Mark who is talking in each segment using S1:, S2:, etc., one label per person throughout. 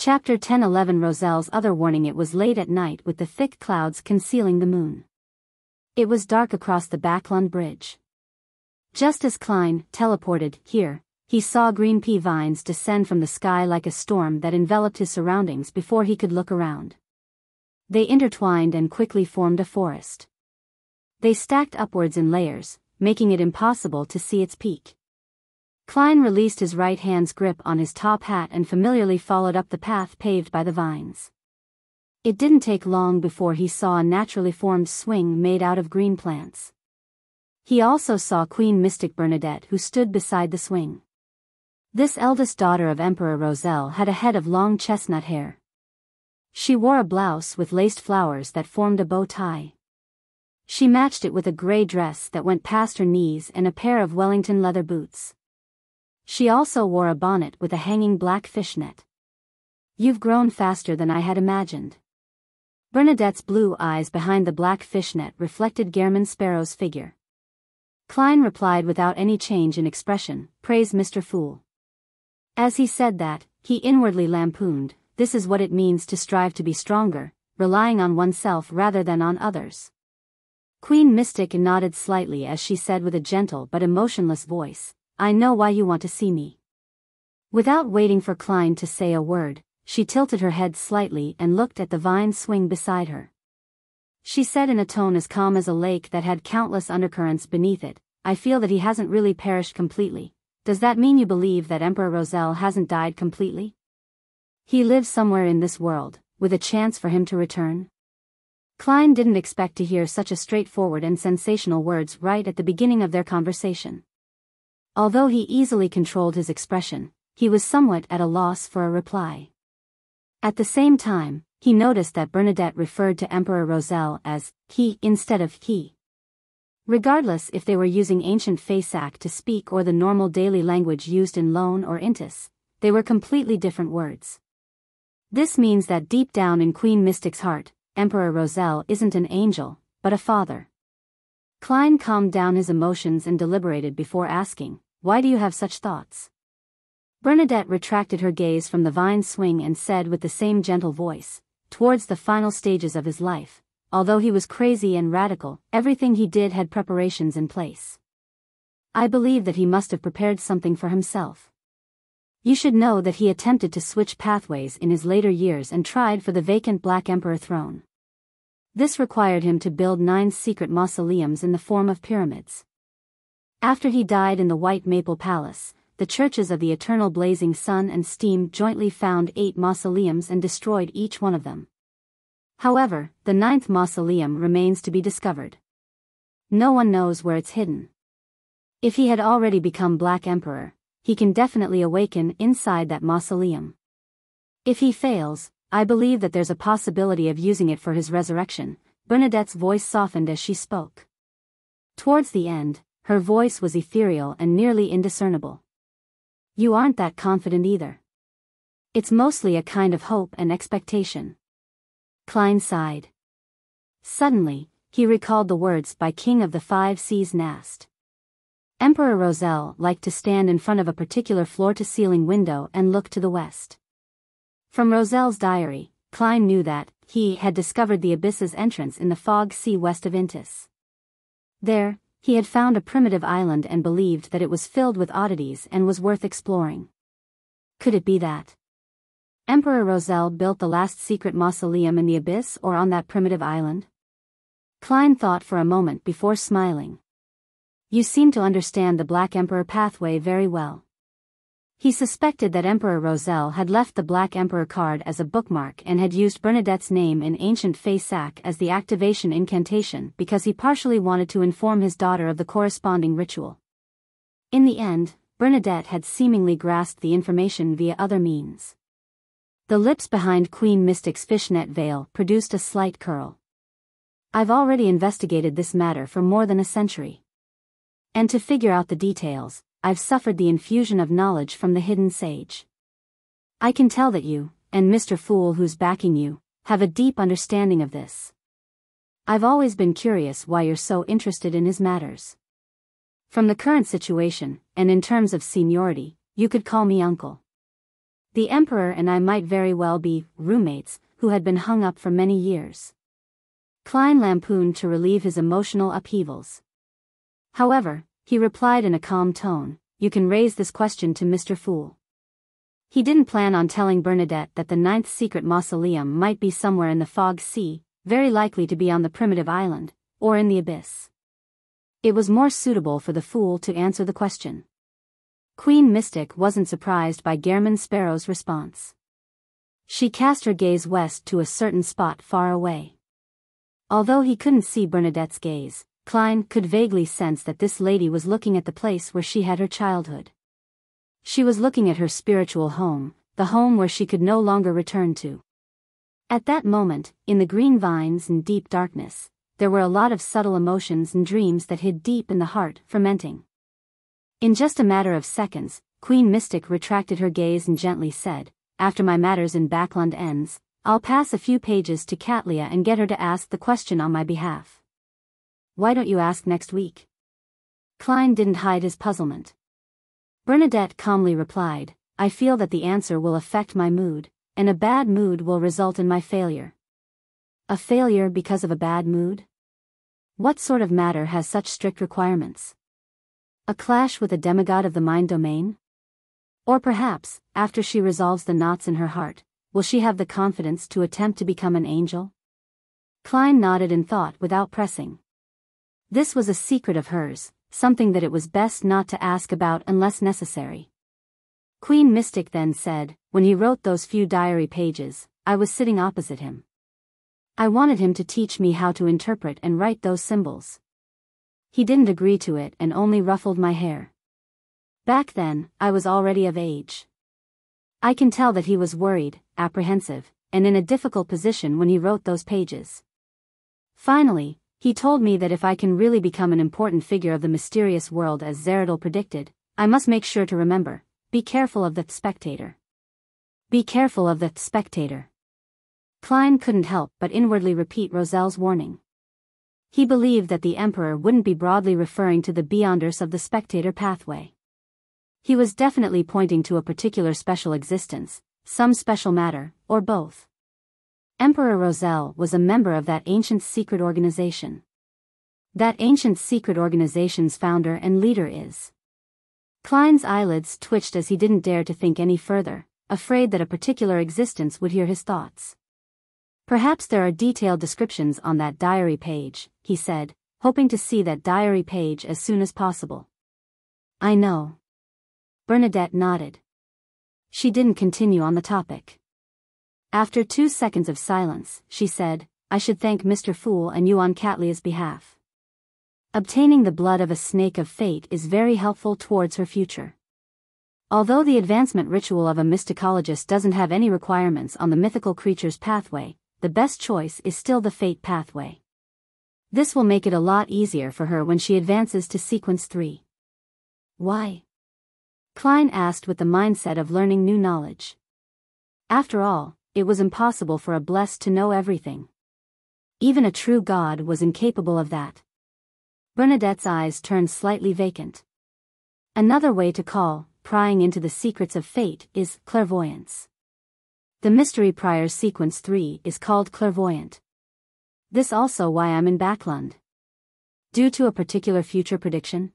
S1: Chapter 10:11 Roselle's other warning. It was late at night with the thick clouds concealing the moon. It was dark across the Backlund Bridge. Just as Klein teleported here, he saw green pea vines descend from the sky like a storm that enveloped his surroundings before he could look around. They intertwined and quickly formed a forest. They stacked upwards in layers, making it impossible to see its peak. Klein released his right hand's grip on his top hat and familiarly followed up the path paved by the vines. It didn't take long before he saw a naturally formed swing made out of green plants. He also saw Queen Mystic Bernadette, who stood beside the swing. This eldest daughter of Emperor Roselle had a head of long chestnut hair. She wore a blouse with laced flowers that formed a bow tie. She matched it with a gray dress that went past her knees and a pair of Wellington leather boots. She also wore a bonnet with a hanging black fishnet. "You've grown faster than I had imagined." Bernadette's blue eyes behind the black fishnet reflected Gehrman Sparrow's figure. Klein replied without any change in expression, "Praise Mr. Fool." As he said that, he inwardly lampooned, "This is what it means to strive to be stronger, relying on oneself rather than on others." Queen Mystic nodded slightly as she said with a gentle but emotionless voice, "I know why you want to see me." Without waiting for Klein to say a word, she tilted her head slightly and looked at the vine swing beside her. She said in a tone as calm as a lake that had countless undercurrents beneath it, "I feel that he hasn't really perished completely. Does that mean you believe that Emperor Roselle hasn't died completely? He lives somewhere in this world, with a chance for him to return?" Klein didn't expect to hear such a straightforward and sensational words right at the beginning of their conversation. Although he easily controlled his expression, he was somewhat at a loss for a reply. At the same time, he noticed that Bernadette referred to Emperor Roselle as he instead of he. Regardless if they were using ancient Faisac to speak or the normal daily language used in Loan or Intis, they were completely different words. This means that deep down in Queen Mystic's heart, Emperor Roselle isn't an angel, but a father. Klein calmed down his emotions and deliberated before asking, "Why do you have such thoughts?" Bernadette retracted her gaze from the vine swing and said with the same gentle voice, "Towards the final stages of his life, although he was crazy and radical, everything he did had preparations in place. I believe that he must have prepared something for himself. You should know that he attempted to switch pathways in his later years and tried for the vacant Black Emperor throne. This required him to build 9 secret mausoleums in the form of pyramids. After he died in the White Maple Palace, the churches of the Eternal Blazing Sun and Steam jointly found 8 mausoleums and destroyed each one of them. However, the 9th mausoleum remains to be discovered. No one knows where it's hidden. If he had already become Black Emperor, he can definitely awaken inside that mausoleum. If he fails, I believe that there's a possibility of using it for his resurrection." Bernadette's voice softened as she spoke. Towards the end, her voice was ethereal and nearly indiscernible. "You aren't that confident either." "It's mostly a kind of hope and expectation." Klein sighed. Suddenly, he recalled the words by King of the Five Seas Nast. Emperor Roselle liked to stand in front of a particular floor-to-ceiling window and look to the west. From Roselle's diary, Klein knew that he had discovered the abyss's entrance in the fog sea west of Intis. There, he had found a primitive island and believed that it was filled with oddities and was worth exploring. Could it be that Emperor Roselle built the last secret mausoleum in the abyss or on that primitive island? Klein thought for a moment before smiling. "You seem to understand the Black Emperor pathway very well." He suspected that Emperor Roselle had left the Black Emperor card as a bookmark and had used Bernadette's name in ancient Faisac as the activation incantation because he partially wanted to inform his daughter of the corresponding ritual. In the end, Bernadette had seemingly grasped the information via other means. The lips behind Queen Mystic's fishnet veil produced a slight curl. "I've already investigated this matter for more than a century. And to figure out the details, I've suffered the infusion of knowledge from the hidden sage. I can tell that you, and Mr. Fool who's backing you, have a deep understanding of this. I've always been curious why you're so interested in his matters. From the current situation, and in terms of seniority, you could call me uncle. The Emperor and I might very well be roommates who had been hung up for many years. Klein lampooned to relieve his emotional upheavals. However, he replied in a calm tone, "You can raise this question to Mr. Fool." He didn't plan on telling Bernadette that the 9th secret mausoleum might be somewhere in the Fog Sea, very likely to be on the primitive island, or in the abyss. It was more suitable for the fool to answer the question. Queen Mystic wasn't surprised by Gehrman Sparrow's response. She cast her gaze west to a certain spot far away. Although he couldn't see Bernadette's gaze, Klein could vaguely sense that this lady was looking at the place where she had her childhood. She was looking at her spiritual home, the home where she could no longer return to. At that moment, in the green vines and deep darkness, there were a lot of subtle emotions and dreams that hid deep in the heart, fermenting. In just a matter of seconds, Queen Mystic retracted her gaze and gently said, "After my matters in Backland ends, I'll pass a few pages to Katlia and get her to ask the question on my behalf." "Why don't you ask next week?" Klein didn't hide his puzzlement. Bernadette calmly replied, "I feel that the answer will affect my mood, and a bad mood will result in my failure." A failure because of a bad mood? What sort of matter has such strict requirements? A clash with a demigod of the mind domain? Or perhaps, after she resolves the knots in her heart, will she have the confidence to attempt to become an angel? Klein nodded in thought without pressing. This was a secret of hers, something that it was best not to ask about unless necessary. Queen Mystic then said, "When he wrote those few diary pages, I was sitting opposite him. I wanted him to teach me how to interpret and write those symbols. He didn't agree to it and only ruffled my hair. Back then, I was already of age. I can tell that he was worried, apprehensive, and in a difficult position when he wrote those pages. Finally, he told me that if I can really become an important figure of the mysterious world as Zeradol predicted, I must make sure to remember, be careful of the spectator. Be careful of the spectator." Klein couldn't help but inwardly repeat Roselle's warning. He believed that the Emperor wouldn't be broadly referring to the beyonders of the spectator pathway. He was definitely pointing to a particular special existence, some special matter, or both. Emperor Roselle was a member of that ancient secret organization. That ancient secret organization's founder and leader is. Klein's eyelids twitched as he didn't dare to think any further, afraid that a particular existence would hear his thoughts. "Perhaps there are detailed descriptions on that diary page," he said, hoping to see that diary page as soon as possible. "I know." Bernadette nodded. She didn't continue on the topic. After 2 seconds of silence, she said, "I should thank Mr. Fool and you on Katlia's behalf. Obtaining the blood of a snake of fate is very helpful towards her future. Although the advancement ritual of a mysticologist doesn't have any requirements on the mythical creature's pathway, the best choice is still the fate pathway. This will make it a lot easier for her when she advances to sequence 3. "Why?" Klein asked with the mindset of learning new knowledge. After all, it was impossible for a blessed to know everything. Even a true god was incapable of that. Bernadette's eyes turned slightly vacant. Another way to call prying into the secrets of fate is clairvoyance. The mystery prior's sequence 3 is called clairvoyant. This also why I'm in Backlund. Due to a particular future prediction?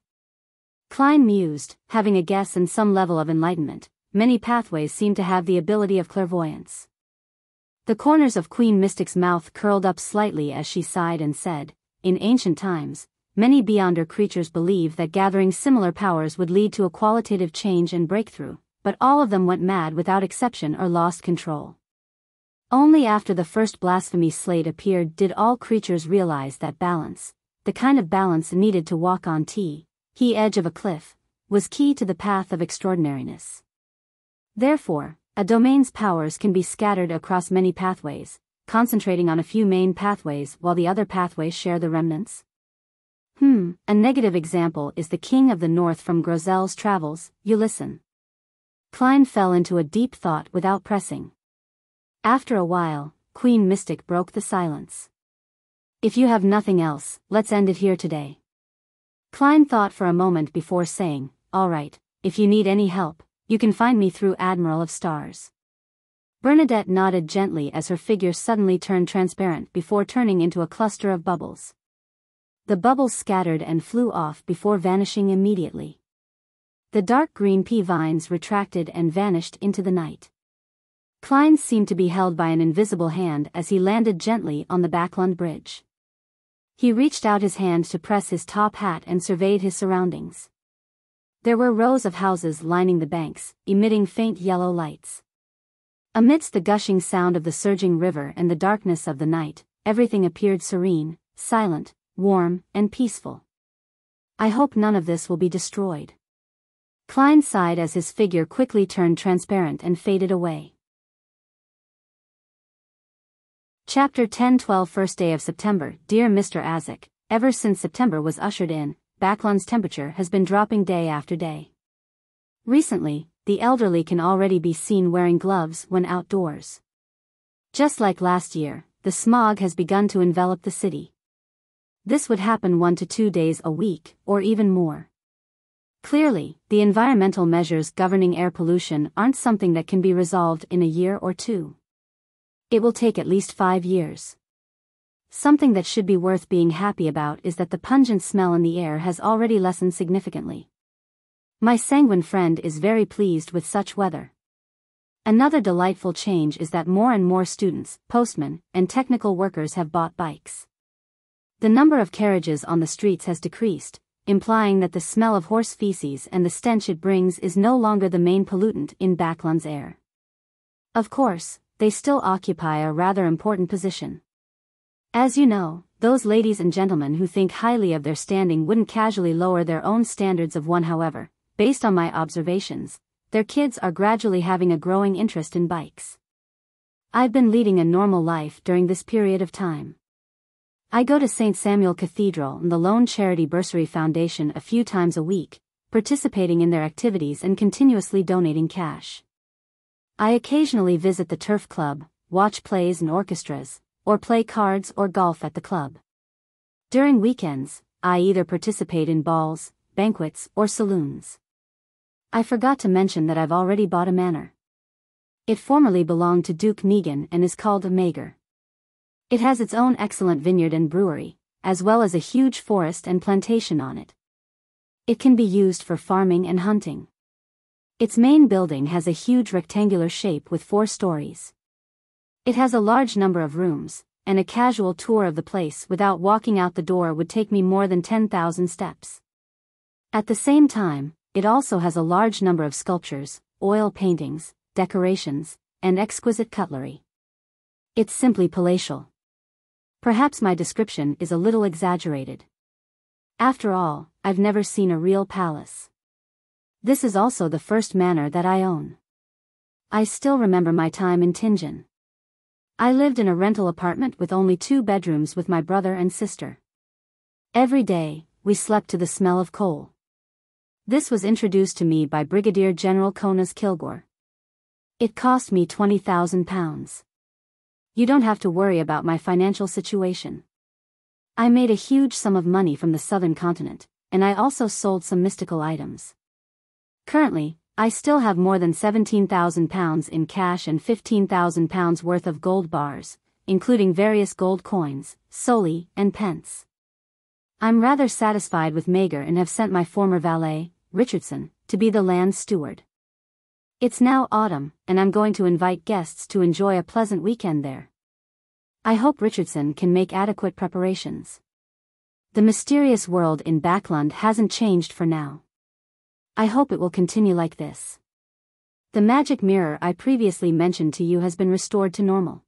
S1: Klein mused, having a guess and some level of enlightenment. Many pathways seem to have the ability of clairvoyance. The corners of Queen Mystic's mouth curled up slightly as she sighed and said, "In ancient times, many Beyonder creatures believed that gathering similar powers would lead to a qualitative change and breakthrough, but all of them went mad without exception or lost control. Only after the first blasphemy slate appeared did all creatures realize that balance, the kind of balance needed to walk on the edge of a cliff, was key to the path of extraordinariness. Therefore, a domain's powers can be scattered across many pathways, concentrating on a few main pathways while the other pathways share the remnants. A negative example is the King of the North from Groselle's travels, you listen." Klein fell into a deep thought without pressing. After a while, Queen Mystic broke the silence. "If you have nothing else, let's end it here today." Klein thought for a moment before saying, "All right, if you need any help, You can find me through Admiral of Stars. Bernadette nodded gently as her figure suddenly turned transparent before turning into a cluster of bubbles. The bubbles scattered and flew off before vanishing immediately. The dark green pea vines retracted and vanished into the night. Klein seemed to be held by an invisible hand as he landed gently on the Backlund Bridge. He reached out his hand to press his top hat and surveyed his surroundings. There were rows of houses lining the banks, emitting faint yellow lights. Amidst the gushing sound of the surging river and the darkness of the night, everything appeared serene, silent, warm, and peaceful. I hope none of this will be destroyed. Klein sighed as his figure quickly turned transparent and faded away. Chapter 10-12 First day of September. Dear Mr. Azek, ever since September was ushered in, Backlund's temperature has been dropping day after day. Recently, the elderly can already be seen wearing gloves when outdoors. Just like last year, the smog has begun to envelop the city. This would happen 1 to 2 days a week, or even more. Clearly, the environmental measures governing air pollution aren't something that can be resolved in a year or two. It will take at least 5 years. Something that should be worth being happy about is that the pungent smell in the air has already lessened significantly. My sanguine friend is very pleased with such weather. Another delightful change is that more and more students, postmen, and technical workers have bought bikes. The number of carriages on the streets has decreased, implying that the smell of horse feces and the stench it brings is no longer the main pollutant in Backlund's air. Of course, they still occupy a rather important position. As you know, those ladies and gentlemen who think highly of their standing wouldn't casually lower their own standards of one. However, based on my observations, their kids are gradually having a growing interest in bikes. I've been leading a normal life during this period of time. I go to St. Samuel Cathedral and the Lone Charity Bursary Foundation a few times a week, participating in their activities and continuously donating cash. I occasionally visit the turf club, watch plays and orchestras, or play cards or golf at the club. During weekends, I either participate in balls, banquets, or saloons. I forgot to mention that I've already bought a manor. It formerly belonged to Duke Negan and is called a Mager. It has its own excellent vineyard and brewery, as well as a huge forest and plantation on it. It can be used for farming and hunting. Its main building has a huge rectangular shape with 4 stories. It has a large number of rooms, and a casual tour of the place without walking out the door would take me more than 10,000 steps. At the same time, it also has a large number of sculptures, oil paintings, decorations, and exquisite cutlery. It's simply palatial. Perhaps my description is a little exaggerated. After all, I've never seen a real palace. This is also the first manor that I own. I still remember my time in Tingen. I lived in a rental apartment with only 2 bedrooms with my brother and sister. Every day, we slept to the smell of coal. This was introduced to me by Brigadier General Konas Kilgore. It cost me £20,000. You don't have to worry about my financial situation. I made a huge sum of money from the southern continent, and I also sold some mystical items. Currently, I still have more than £17,000 in cash and £15,000 worth of gold bars, including various gold coins, soli, and pence. I'm rather satisfied with Mager and have sent my former valet, Richardson, to be the land steward. It's now autumn, and I'm going to invite guests to enjoy a pleasant weekend there. I hope Richardson can make adequate preparations. The mysterious world in Backlund hasn't changed for now. I hope it will continue like this. The magic mirror I previously mentioned to you has been restored to normal.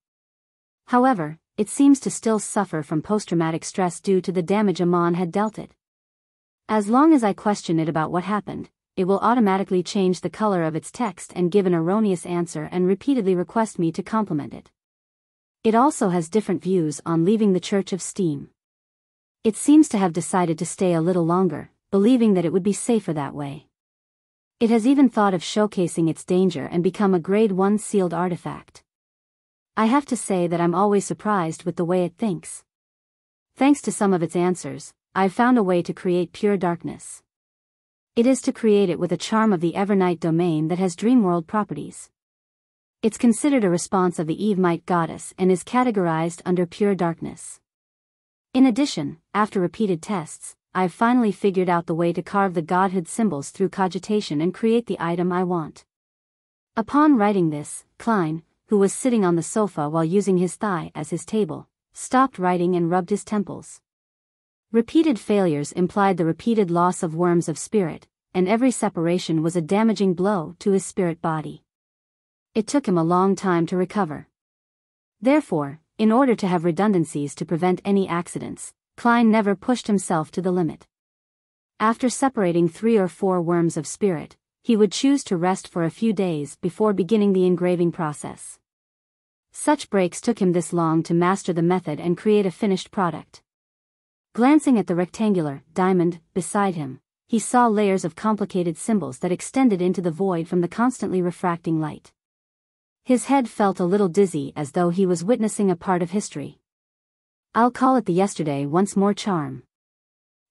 S1: However, it seems to still suffer from post-traumatic stress due to the damage Amon had dealt it. As long as I question it about what happened, it will automatically change the color of its text and give an erroneous answer and repeatedly request me to compliment it. It also has different views on leaving the Church of Steam. It seems to have decided to stay a little longer, believing that it would be safer that way. It has even thought of showcasing its danger and become a Grade 1 sealed artifact. I have to say that I'm always surprised with the way it thinks. Thanks to some of its answers, I've found a way to create pure darkness. It is to create it with a charm of the Evernight domain that has dreamworld properties. It's considered a response of the Evemite goddess and is categorized under pure darkness. In addition, after repeated tests, I've finally figured out the way to carve the godhood symbols through cogitation and create the item I want. Upon writing this, Klein, who was sitting on the sofa while using his thigh as his table, stopped writing and rubbed his temples. Repeated failures implied the repeated loss of worms of spirit, and every separation was a damaging blow to his spirit body. It took him a long time to recover. Therefore, in order to have redundancies to prevent any accidents, Klein never pushed himself to the limit. After separating 3 or 4 worms of spirit, he would choose to rest for a few days before beginning the engraving process. Such breaks took him this long to master the method and create a finished product. Glancing at the rectangular diamond beside him, he saw layers of complicated symbols that extended into the void from the constantly refracting light. His head felt a little dizzy as though he was witnessing a part of history. I'll call it the yesterday once more charm.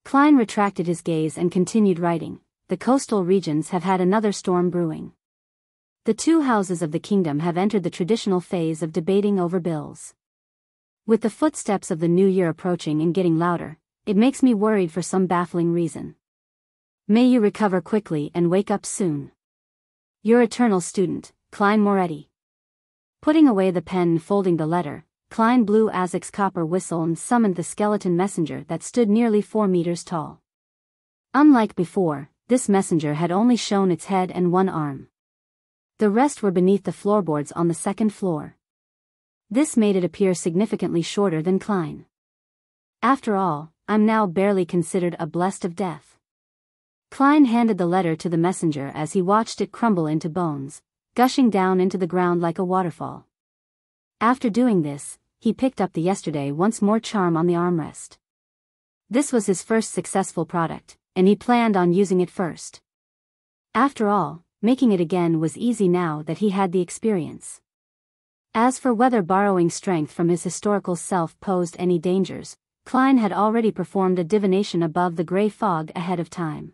S1: Klein retracted his gaze and continued writing. The coastal regions have had another storm brewing. The 2 houses of the kingdom have entered the traditional phase of debating over bills. With the footsteps of the new year approaching and getting louder, it makes me worried for some baffling reason. May you recover quickly and wake up soon. Your eternal student, Klein Moretti. Putting away the pen and folding the letter, Klein blew Azek's copper whistle and summoned the skeleton messenger that stood nearly 4 meters tall. Unlike before, this messenger had only shown its head and 1 arm. The rest were beneath the floorboards on the 2nd floor. This made it appear significantly shorter than Klein. After all, I'm now barely considered a blessed of death. Klein handed the letter to the messenger as he watched it crumble into bones, gushing down into the ground like a waterfall. After doing this, he picked up the yesterday once more charm on the armrest. This was his first successful product, and he planned on using it first. After all, making it again was easy now that he had the experience. As for whether borrowing strength from his historical self posed any dangers, Klein had already performed a divination above the gray fog ahead of time.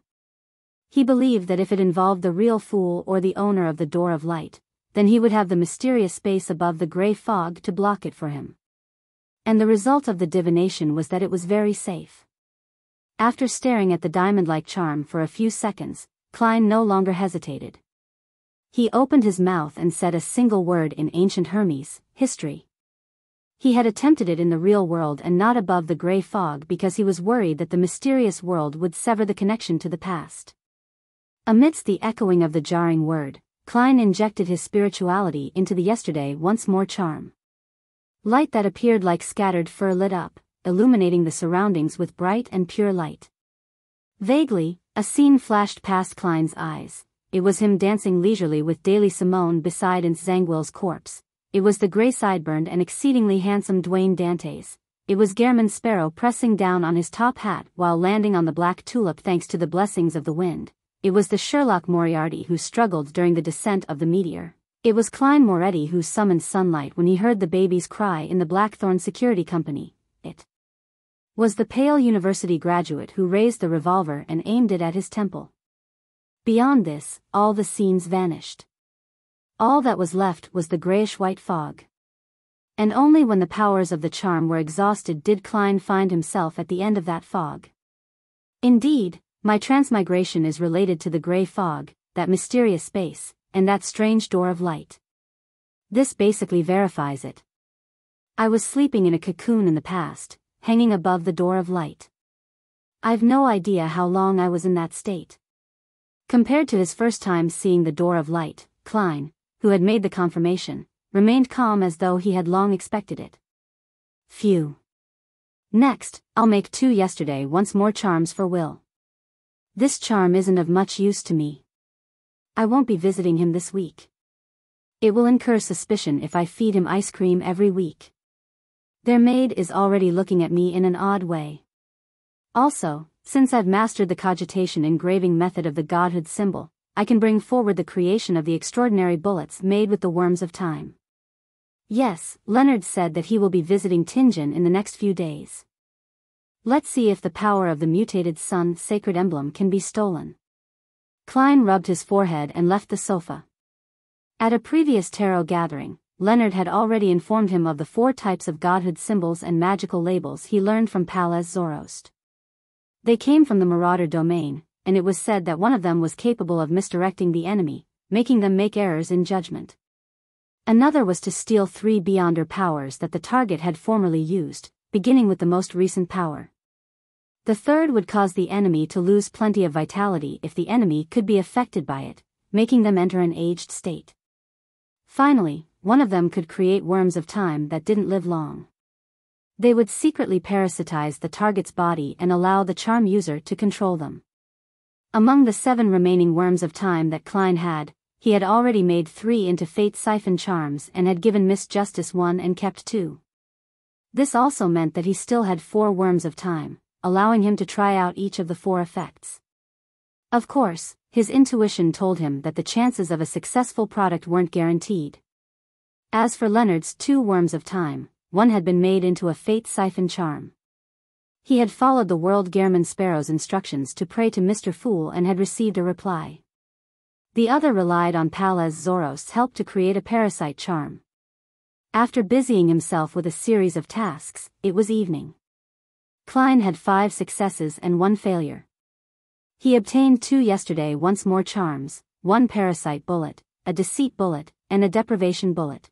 S1: He believed that if it involved the real fool or the owner of the Door of Light, then he would have the mysterious space above the gray fog to block it for him. And the result of the divination was that it was very safe. After staring at the diamond-like charm for a few seconds, Klein no longer hesitated. He opened his mouth and said a single word in ancient Hermes, history. He had attempted it in the real world and not above the gray fog because he was worried that the mysterious world would sever the connection to the past. Amidst the echoing of the jarring word, Klein injected his spirituality into the yesterday once more charm. Light that appeared like scattered fur lit up, illuminating the surroundings with bright and pure light. Vaguely, a scene flashed past Klein's eyes. It was him dancing leisurely with Daily Simone beside Zangwill's corpse. It was the gray-sideburned and exceedingly handsome Dwayne Dantes. It was Gehrman Sparrow pressing down on his top hat while landing on the black tulip thanks to the blessings of the wind. It was the Sherlock Moriarty who struggled during the descent of the meteor. It was Klein Moretti who summoned sunlight when he heard the baby's cry in the Blackthorn Security Company. It was the pale university graduate who raised the revolver and aimed it at his temple. Beyond this, all the scenes vanished. All that was left was the grayish-white fog. And only when the powers of the charm were exhausted did Klein find himself at the end of that fog. Indeed, my transmigration is related to the gray fog, that mysterious space, and that strange door of light. This basically verifies it. I was sleeping in a cocoon in the past, hanging above the door of light. I've no idea how long I was in that state. Compared to his first time seeing the door of light, Klein, who had made the confirmation, remained calm as though he had long expected it. Phew. Next, I'll make 2 yesterday once more charms for Will. This charm isn't of much use to me. I won't be visiting him this week. It will incur suspicion if I feed him ice cream every week. Their maid is already looking at me in an odd way. Also, since I've mastered the cogitation engraving method of the godhood symbol, I can bring forward the creation of the extraordinary bullets made with the worms of time. Yes, Leonard said that he will be visiting Tingen in the next few days. Let's see if the power of the mutated sun sacred emblem can be stolen. Klein rubbed his forehead and left the sofa. At a previous tarot gathering, Leonard had already informed him of the 4 types of godhood symbols and magical labels he learned from Palaz Zoroast. They came from the Marauder domain, and it was said that one of them was capable of misdirecting the enemy, making them make errors in judgment. Another was to steal 3 Beyonder powers that the target had formerly used, beginning with the most recent power. The third would cause the enemy to lose plenty of vitality if the enemy could be affected by it, making them enter an aged state. Finally, one of them could create worms of time that didn't live long. They would secretly parasitize the target's body and allow the charm user to control them. Among the 7 remaining worms of time that Klein had, he had already made 3 into Fate Siphon charms and had given Miss Justice 1 and kept 2. This also meant that he still had 4 worms of time, allowing him to try out each of the 4 effects. Of course, his intuition told him that the chances of a successful product weren't guaranteed. As for Leonard's 2 worms of time, one had been made into a Fate Siphon charm. He had followed the World Gehrman Sparrow's instructions to pray to Mr. Fool and had received a reply. The other relied on Palaz Zorost's help to create a parasite charm. After busying himself with a series of tasks, it was evening. Klein had 5 successes and 1 failure. He obtained 2 yesterday once more charms, 1 parasite bullet, a deceit bullet, and a deprivation bullet.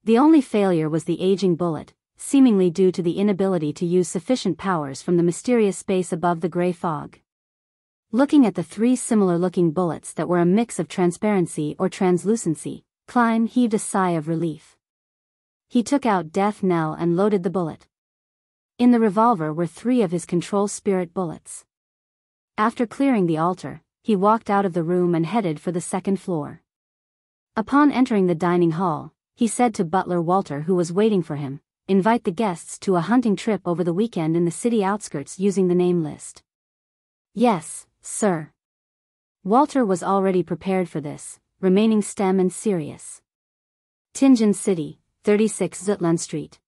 S1: The only failure was the aging bullet, seemingly due to the inability to use sufficient powers from the mysterious space above the gray fog. Looking at the 3 similar-looking bullets that were a mix of transparency or translucency, Klein heaved a sigh of relief. He took out Death Knell and loaded the bullet. In the revolver were 3 of his control spirit bullets. After clearing the altar, he walked out of the room and headed for the 2nd floor. Upon entering the dining hall, he said to butler Walter, who was waiting for him, "Invite the guests to a hunting trip over the weekend in the city outskirts using the name list." "Yes, sir." Walter was already prepared for this, remaining stem and serious. Tingen City, 36 Zutland Street.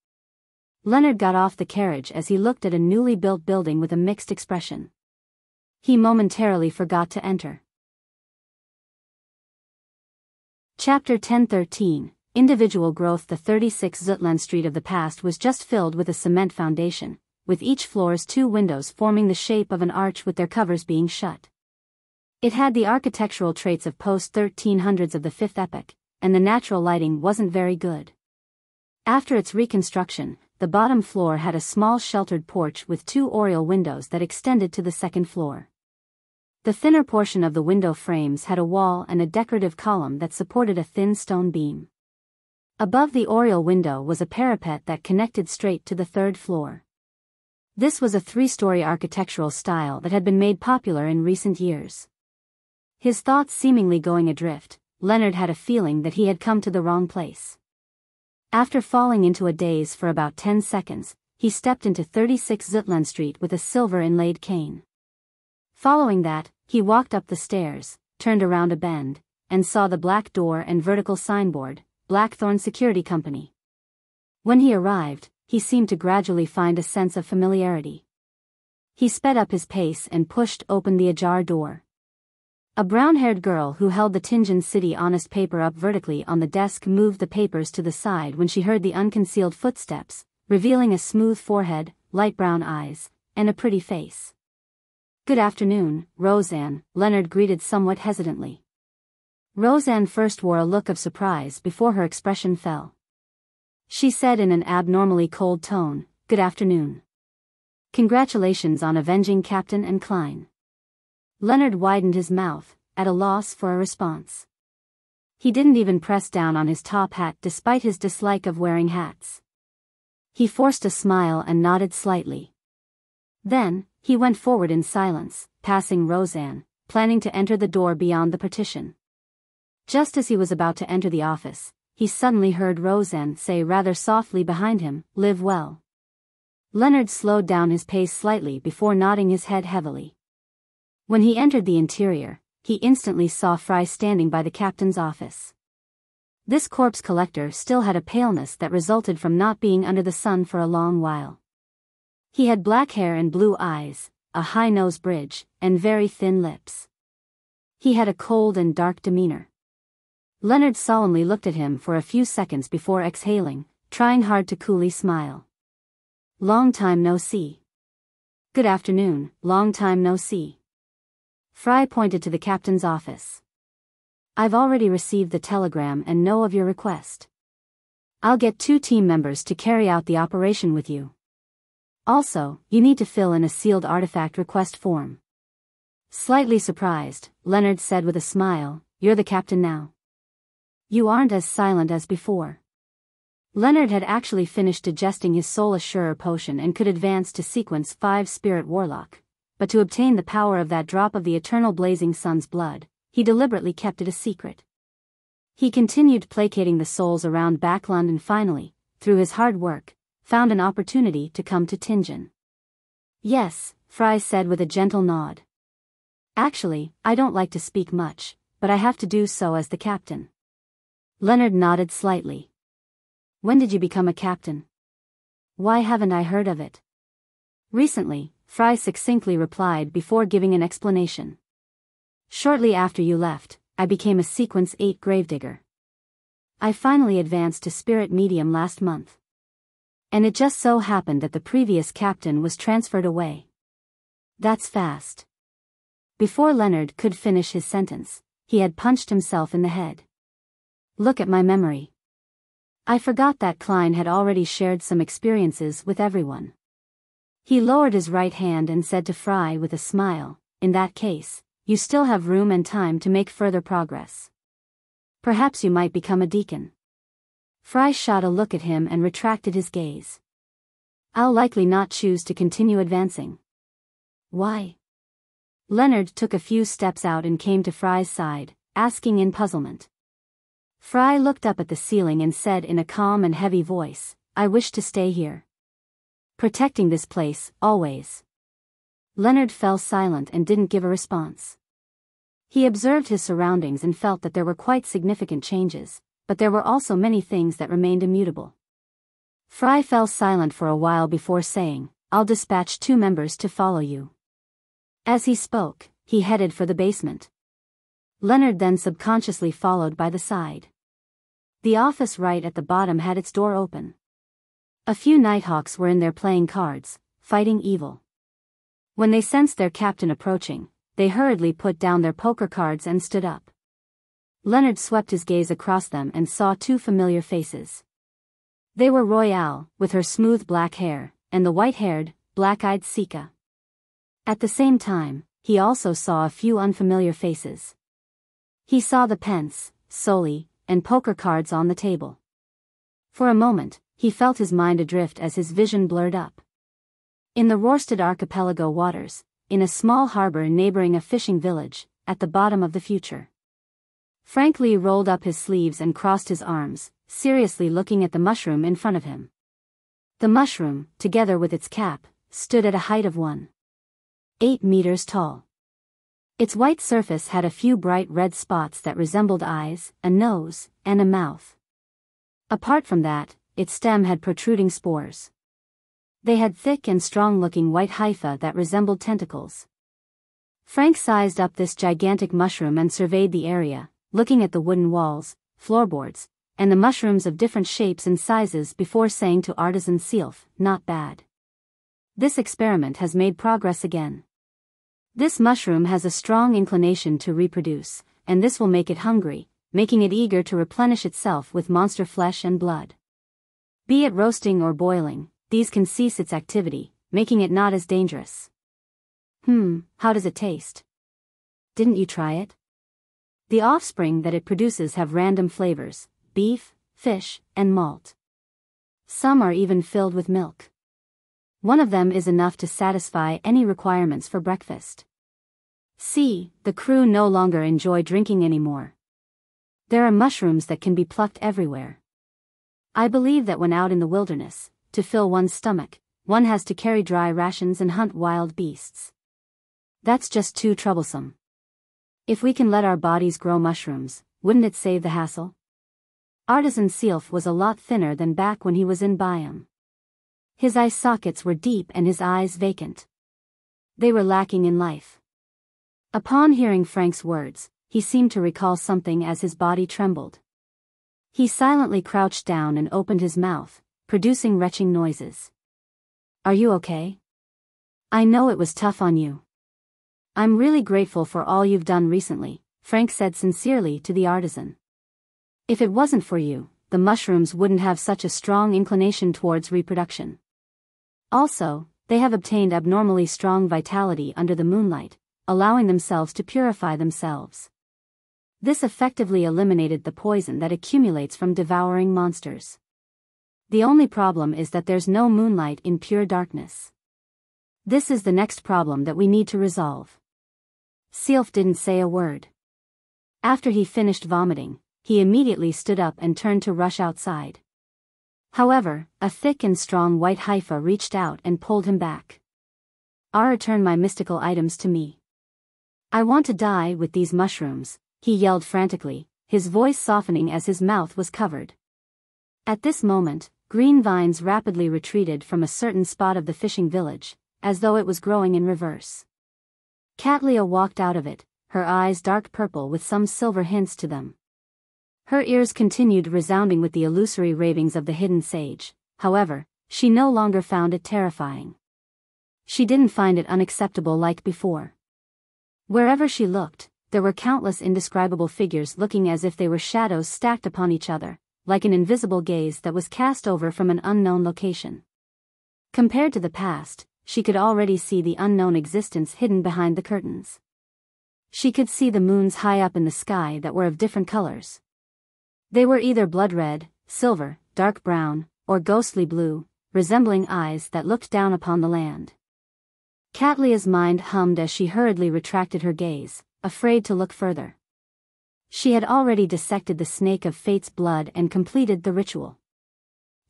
S1: Leonard got off the carriage as he looked at a newly built building with a mixed expression. He momentarily forgot to enter. Chapter 10:13, Individual Growth. The 36 Zutland Street of the past was just filled with a cement foundation, with each floor's 2 windows forming the shape of an arch with their covers being shut. It had the architectural traits of post-1300s of the 5th epoch, and the natural lighting wasn't very good. After its reconstruction, the bottom floor had a small sheltered porch with 2 oriel windows that extended to the 2nd floor. The thinner portion of the window frames had a wall and a decorative column that supported a thin stone beam. Above the oriel window was a parapet that connected straight to the 3rd floor. This was a 3-story architectural style that had been made popular in recent years. His thoughts seemingly going adrift, Leonard had a feeling that he had come to the wrong place. After falling into a daze for about 10 seconds, he stepped into 36 Zutland Street with a silver inlaid cane. Following that, he walked up the stairs, turned around a bend, and saw the black door and vertical signboard, Blackthorn Security Company. When he arrived, he seemed to gradually find a sense of familiarity. He sped up his pace and pushed open the ajar door. A brown-haired girl who held the Tingen City Honest paper up vertically on the desk moved the papers to the side when she heard the unconcealed footsteps, revealing a smooth forehead, light brown eyes, and a pretty face. "Good afternoon, Roseanne," Leonard greeted somewhat hesitantly. Roseanne first wore a look of surprise before her expression fell. She said in an abnormally cold tone, "Good afternoon. Congratulations on avenging Captain and Klein." Leonard widened his mouth, at a loss for a response. He didn't even press down on his top hat despite his dislike of wearing hats. He forced a smile and nodded slightly. Then, he went forward in silence, passing Roseanne, planning to enter the door beyond the partition. Just as he was about to enter the office, he suddenly heard Roseanne say rather softly behind him, "Live well." Leonard slowed down his pace slightly before nodding his head heavily. When he entered the interior, he instantly saw Fry standing by the captain's office. This corpse collector still had a paleness that resulted from not being under the sun for a long while. He had black hair and blue eyes, a high nose bridge, and very thin lips. He had a cold and dark demeanor. Leonard solemnly looked at him for a few seconds before exhaling, trying hard to coolly smile. Long time no see. Good afternoon, long time no see. Fry pointed to the captain's office. I've already received the telegram and know of your request. I'll get 2 team members to carry out the operation with you. Also, you need to fill in a sealed artifact request form. Slightly surprised, Leonard said with a smile, You're the captain now. You aren't as silent as before. Leonard had actually finished digesting his Soul Assurer potion and could advance to Sequence 5 Spirit Warlock, but to obtain the power of that drop of the eternal blazing sun's blood, he deliberately kept it a secret. He continued placating the souls around Backlund and finally, through his hard work, found an opportunity to come to Tingen. Yes, Fry said with a gentle nod. Actually, I don't like to speak much, but I have to do so as the captain. Leonard nodded slightly. When did you become a captain? Why haven't I heard of it? Recently, Fry succinctly replied before giving an explanation. Shortly after you left, I became a Sequence 8 gravedigger. I finally advanced to Spirit Medium last month. And it just so happened that the previous captain was transferred away. That's fast. Before Leonard could finish his sentence, he had punched himself in the head. Look at my memory. I forgot that Klein had already shared some experiences with everyone. He lowered his right hand and said to Fry with a smile, In that case, you still have room and time to make further progress. Perhaps you might become a deacon. Fry shot a look at him and retracted his gaze. I'll likely not choose to continue advancing. Why? Leonard took a few steps out and came to Fry's side, asking in puzzlement. Fry looked up at the ceiling and said in a calm and heavy voice, I wish to stay here. Protecting this place, always. Leonard fell silent and didn't give a response. He observed his surroundings and felt that there were quite significant changes, but there were also many things that remained immutable. Fry fell silent for a while before saying, I'll dispatch 2 members to follow you. As he spoke, he headed for the basement. Leonard then subconsciously followed by the side. The office right at the bottom had its door open. A few Nighthawks were in there playing cards, fighting evil. When they sensed their captain approaching, they hurriedly put down their poker cards and stood up. Leonard swept his gaze across them and saw 2 familiar faces. They were Royale, with her smooth black hair, and the white-haired, black-eyed Sika. At the same time, he also saw a few unfamiliar faces. He saw the pence, soli, and poker cards on the table. For a moment, he felt his mind adrift as his vision blurred up. In the Rorsted Archipelago waters, in a small harbor neighboring a fishing village, at the bottom of the future. Frank Lee rolled up his sleeves and crossed his arms, seriously looking at the mushroom in front of him. The mushroom, together with its cap, stood at a height of 1.8 meters tall. Its white surface had a few bright red spots that resembled eyes, a nose, and a mouth. Apart from that, its stem had protruding spores. They had thick and strong-looking white hyphae that resembled tentacles. Frank sized up this gigantic mushroom and surveyed the area, looking at the wooden walls, floorboards, and the mushrooms of different shapes and sizes before saying to Artisan Sealf, Not bad. This experiment has made progress again. This mushroom has a strong inclination to reproduce, and this will make it hungry, making it eager to replenish itself with monster flesh and blood. Be it roasting or boiling, these can cease its activity, making it not as dangerous. How does it taste? Didn't you try it? The offspring that it produces have random flavors, beef, fish, and malt. Some are even filled with milk. One of them is enough to satisfy any requirements for breakfast. See, the crew no longer enjoy drinking anymore. There are mushrooms that can be plucked everywhere. I believe that when out in the wilderness, to fill one's stomach, one has to carry dry rations and hunt wild beasts. That's just too troublesome. If we can let our bodies grow mushrooms, wouldn't it save the hassle? Artisan Sealf was a lot thinner than back when he was in Biyao. His eye sockets were deep and his eyes vacant. They were lacking in life. Upon hearing Frank's words, he seemed to recall something as his body trembled. He silently crouched down and opened his mouth, producing retching noises. "Are you okay? I know it was tough on you." "I'm really grateful for all you've done recently," Frank said sincerely to the artisan. "If it wasn't for you, the mushrooms wouldn't have such a strong inclination towards reproduction. Also, they have obtained abnormally strong vitality under the moonlight, allowing themselves to purify themselves. This effectively eliminated the poison that accumulates from devouring monsters. The only problem is that there's no moonlight in pure darkness. This is the next problem that we need to resolve." Sealf didn't say a word. After he finished vomiting, he immediately stood up and turned to rush outside. However, a thick and strong white Haifa reached out and pulled him back. "Return my mystical items to me. I want to die with these mushrooms," he yelled frantically, his voice softening as his mouth was covered. At this moment, green vines rapidly retreated from a certain spot of the fishing village, as though it was growing in reverse. Katlia walked out of it, her eyes dark purple with some silver hints to them. Her ears continued resounding with the illusory ravings of the hidden sage, however, she no longer found it terrifying. She didn't find it unacceptable like before. Wherever she looked, there were countless indescribable figures looking as if they were shadows stacked upon each other, like an invisible gaze that was cast over from an unknown location. Compared to the past, she could already see the unknown existence hidden behind the curtains. She could see the moons high up in the sky that were of different colors. They were either blood red, silver, dark brown, or ghostly blue, resembling eyes that looked down upon the land. Katlia's mind hummed as she hurriedly retracted her gaze, afraid to look further. She had already dissected the snake of fate's blood and completed the ritual.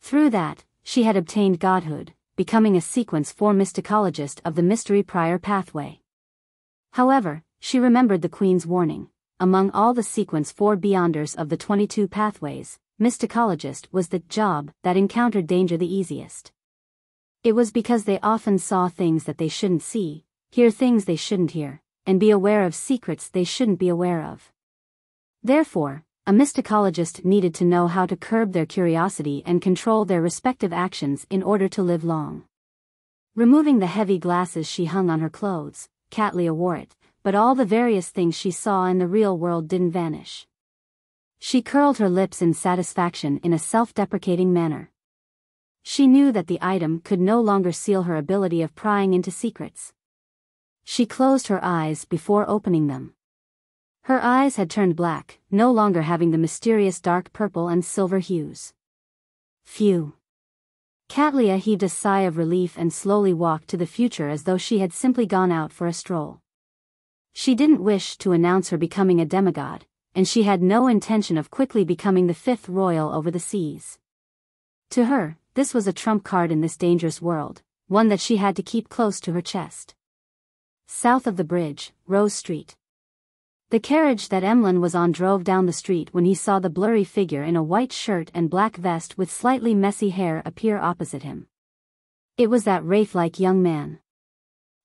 S1: Through that, she had obtained godhood, becoming a sequence 4 mysticologist of the mystery prior pathway. However, she remembered the Queen's warning: among all the sequence 4 beyonders of the 22 pathways, mysticologist was the job that encountered danger the easiest. It was because they often saw things that they shouldn't see, hear things they shouldn't hear, and be aware of secrets they shouldn't be aware of. Therefore, a mysticologist needed to know how to curb their curiosity and control their respective actions in order to live long. Removing the heavy glasses she hung on her clothes, Katlia wore it, but all the various things she saw in the real world didn't vanish. She curled her lips in satisfaction in a self-deprecating manner. She knew that the item could no longer seal her ability of prying into secrets. She closed her eyes before opening them. Her eyes had turned black, no longer having the mysterious dark purple and silver hues. Phew. Katlia heaved a sigh of relief and slowly walked to the future as though she had simply gone out for a stroll. She didn't wish to announce her becoming a demigod, and she had no intention of quickly becoming the 5th royal over the seas. To her, this was a trump card in this dangerous world, one that she had to keep close to her chest. South of the bridge, Rose Street. The carriage that Emlyn was on drove down the street when he saw the blurry figure in a white shirt and black vest with slightly messy hair appear opposite him. It was that wraith-like young man.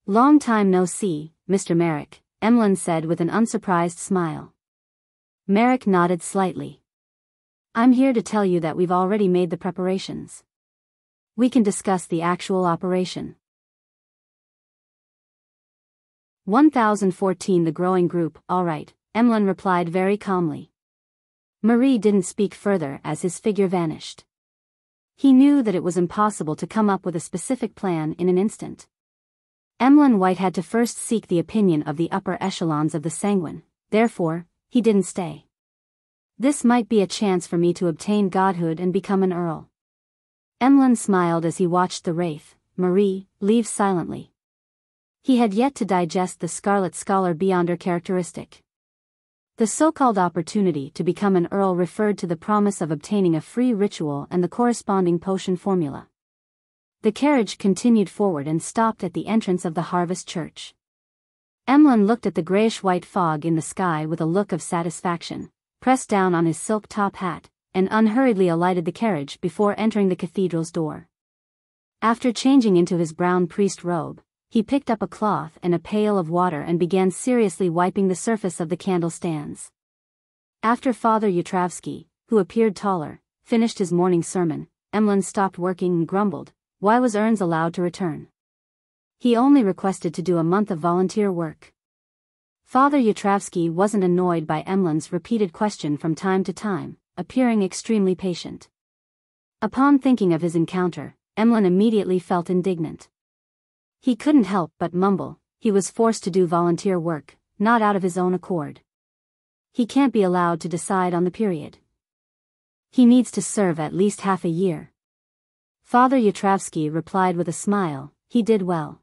S1: "Long time no see, Mr. Merrick," Emlyn said with an unsurprised smile. Merrick nodded slightly. "I'm here to tell you that we've already made the preparations. We can discuss the actual operation." 1014 The growing group. "All right," Emlyn replied very calmly. Marie didn't speak further as his figure vanished. He knew that it was impossible to come up with a specific plan in an instant. Emlyn White had to first seek the opinion of the upper echelons of the Sanguine, therefore, he didn't stay. "This might be a chance for me to obtain godhood and become an earl." Emlyn smiled as he watched the wraith, Marie, leave silently. He had yet to digest the Scarlet Scholar Beyonder characteristic. The so-called opportunity to become an earl referred to the promise of obtaining a free ritual and the corresponding potion formula. The carriage continued forward and stopped at the entrance of the Harvest Church. Emlyn looked at the grayish-white fog in the sky with a look of satisfaction, pressed down on his silk top hat, and unhurriedly alighted the carriage before entering the cathedral's door. After changing into his brown priest robe, He picked up a cloth and a pail of water and began seriously wiping the surface of the candle stands. After Father Yatravsky, who appeared taller, finished his morning sermon, Emlyn stopped working and grumbled, why was Ernst allowed to return? He only requested to do a month of volunteer work. Father Yatravsky wasn't annoyed by Emlyn's repeated question from time to time, appearing extremely patient. Upon thinking of his encounter, Emlyn immediately felt indignant. He couldn't help but mumble, he was forced to do volunteer work, not out of his own accord. He can't be allowed to decide on the period. He needs to serve at least half a year. Father Yatravsky replied with a smile, he did well.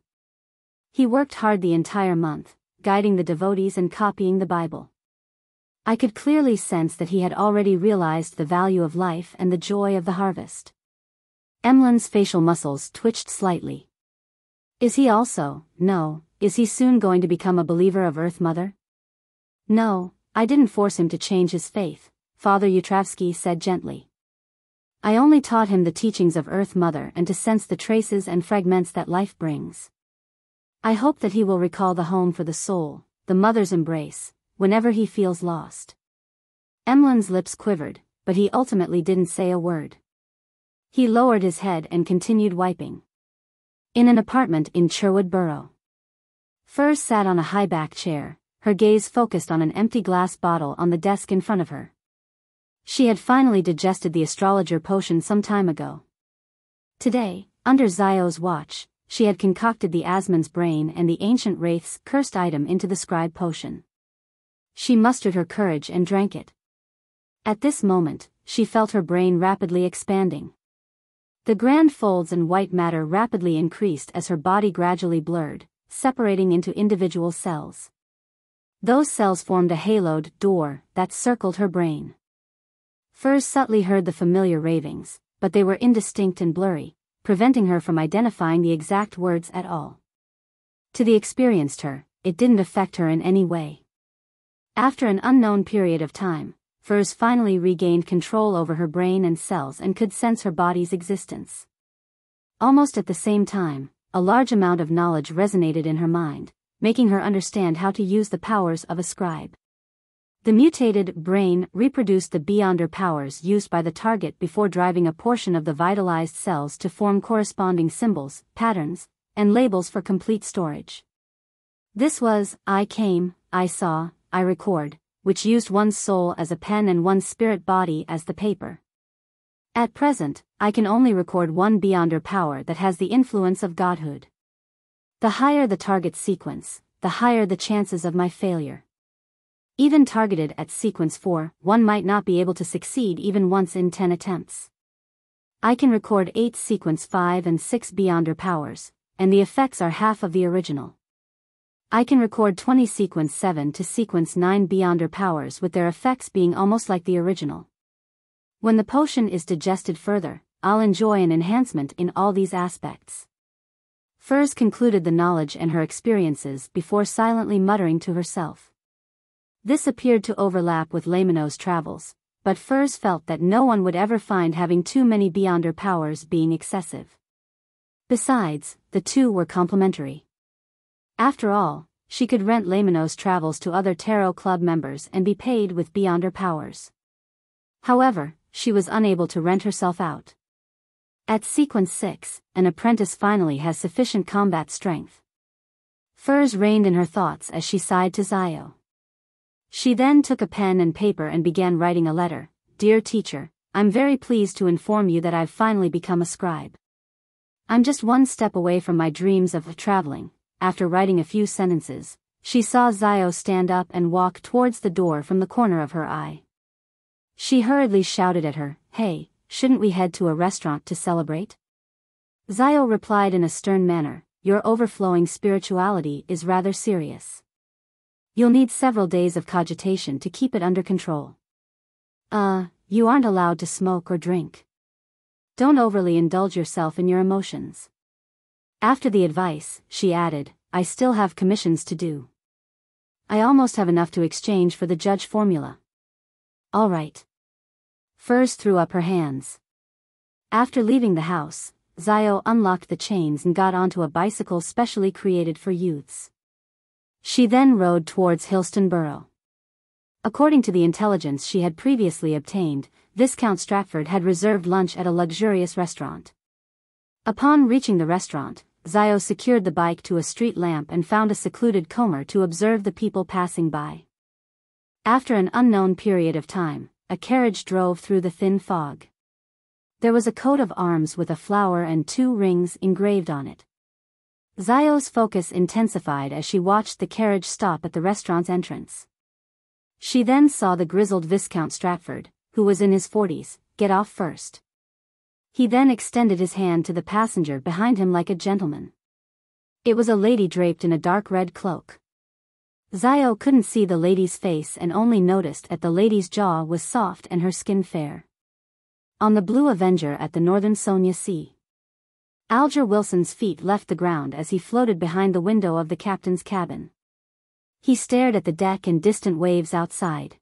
S1: He worked hard the entire month, guiding the devotees and copying the Bible. I could clearly sense that he had already realized the value of life and the joy of the harvest. Emlyn's facial muscles twitched slightly. Is he also, no, is he soon going to become a believer of Earth Mother? No, I didn't force him to change his faith, Father Yatravsky said gently. I only taught him the teachings of Earth Mother and to sense the traces and fragments that life brings. I hope that he will recall the home for the soul, the mother's embrace, whenever he feels lost. Emlyn's lips quivered, but he ultimately didn't say a word. He lowered his head and continued wiping. In an apartment in Sherwood Borough. Furs sat on a high-back chair, her gaze focused on an empty glass bottle on the desk in front of her. She had finally digested the astrologer potion some time ago. Today, under Zio's watch, she had concocted the Asmon's brain and the ancient wraith's cursed item into the scribe potion. She mustered her courage and drank it. At this moment, she felt her brain rapidly expanding. The grand folds and white matter rapidly increased as her body gradually blurred, separating into individual cells. Those cells formed a haloed door that circled her brain. Furs subtly heard the familiar ravings, but they were indistinct and blurry, preventing her from identifying the exact words at all. To the experienced her, it didn't affect her in any way. After an unknown period of time, Furs finally regained control over her brain and cells and could sense her body's existence. Almost at the same time, a large amount of knowledge resonated in her mind, making her understand how to use the powers of a scribe. The mutated brain reproduced the beyonder powers used by the target before driving a portion of the vitalized cells to form corresponding symbols, patterns, and labels for complete storage. This was, I came, I saw, I record, which used one's soul as a pen and one's spirit body as the paper. At present, I can only record one beyonder power that has the influence of godhood. The higher the target sequence, the higher the chances of my failure. Even targeted at sequence 4, one might not be able to succeed even once in 10 attempts. I can record 8 sequence 5 and 6 beyonder powers, and the effects are half of the original. I can record 20 sequence 7 to sequence 9 beyonder powers with their effects being almost like the original. When the potion is digested further, I'll enjoy an enhancement in all these aspects. Furs concluded the knowledge and her experiences before silently muttering to herself. This appeared to overlap with Lamino's travels, but Furs felt that no one would ever find having too many beyonder powers being excessive. Besides, the two were complementary. After all, she could rent Lamino's travels to other tarot club members and be paid with beyonder powers. However, she was unable to rent herself out. At sequence 6, an apprentice finally has sufficient combat strength. Furs reined in her thoughts as she sighed to Zio. She then took a pen and paper and began writing a letter. Dear teacher, I'm very pleased to inform you that I've finally become a scribe. I'm just one step away from my dreams of traveling. After writing a few sentences, she saw Zio stand up and walk towards the door from the corner of her eye. She hurriedly shouted at her, Hey, shouldn't we head to a restaurant to celebrate? Zio replied in a stern manner, Your overflowing spirituality is rather serious. You'll need several days of cogitation to keep it under control. You aren't allowed to smoke or drink. Don't overly indulge yourself in your emotions. After the advice, she added, I still have commissions to do. I almost have enough to exchange for the judge formula. All right. Furs threw up her hands. After leaving the house, Biyao unlocked the chains and got onto a bicycle specially created for youths. She then rode towards Hillston Borough. According to the intelligence she had previously obtained, Viscount Stratford had reserved lunch at a luxurious restaurant. Upon reaching the restaurant, Biyao secured the bike to a street lamp and found a secluded corner to observe the people passing by. After an unknown period of time, a carriage drove through the thin fog. There was a coat of arms with a flower and 2 rings engraved on it. Biyao's focus intensified as she watched the carriage stop at the restaurant's entrance. She then saw the grizzled Viscount Stratford, who was in his 40s, get off first. He then extended his hand to the passenger behind him like a gentleman. It was a lady draped in a dark red cloak. Biyao couldn't see the lady's face and only noticed that the lady's jaw was soft and her skin fair. On the Blue Avenger at the Northern Sonia Sea. Alger Wilson's feet left the ground as he floated behind the window of the captain's cabin. He stared at the deck and distant waves outside.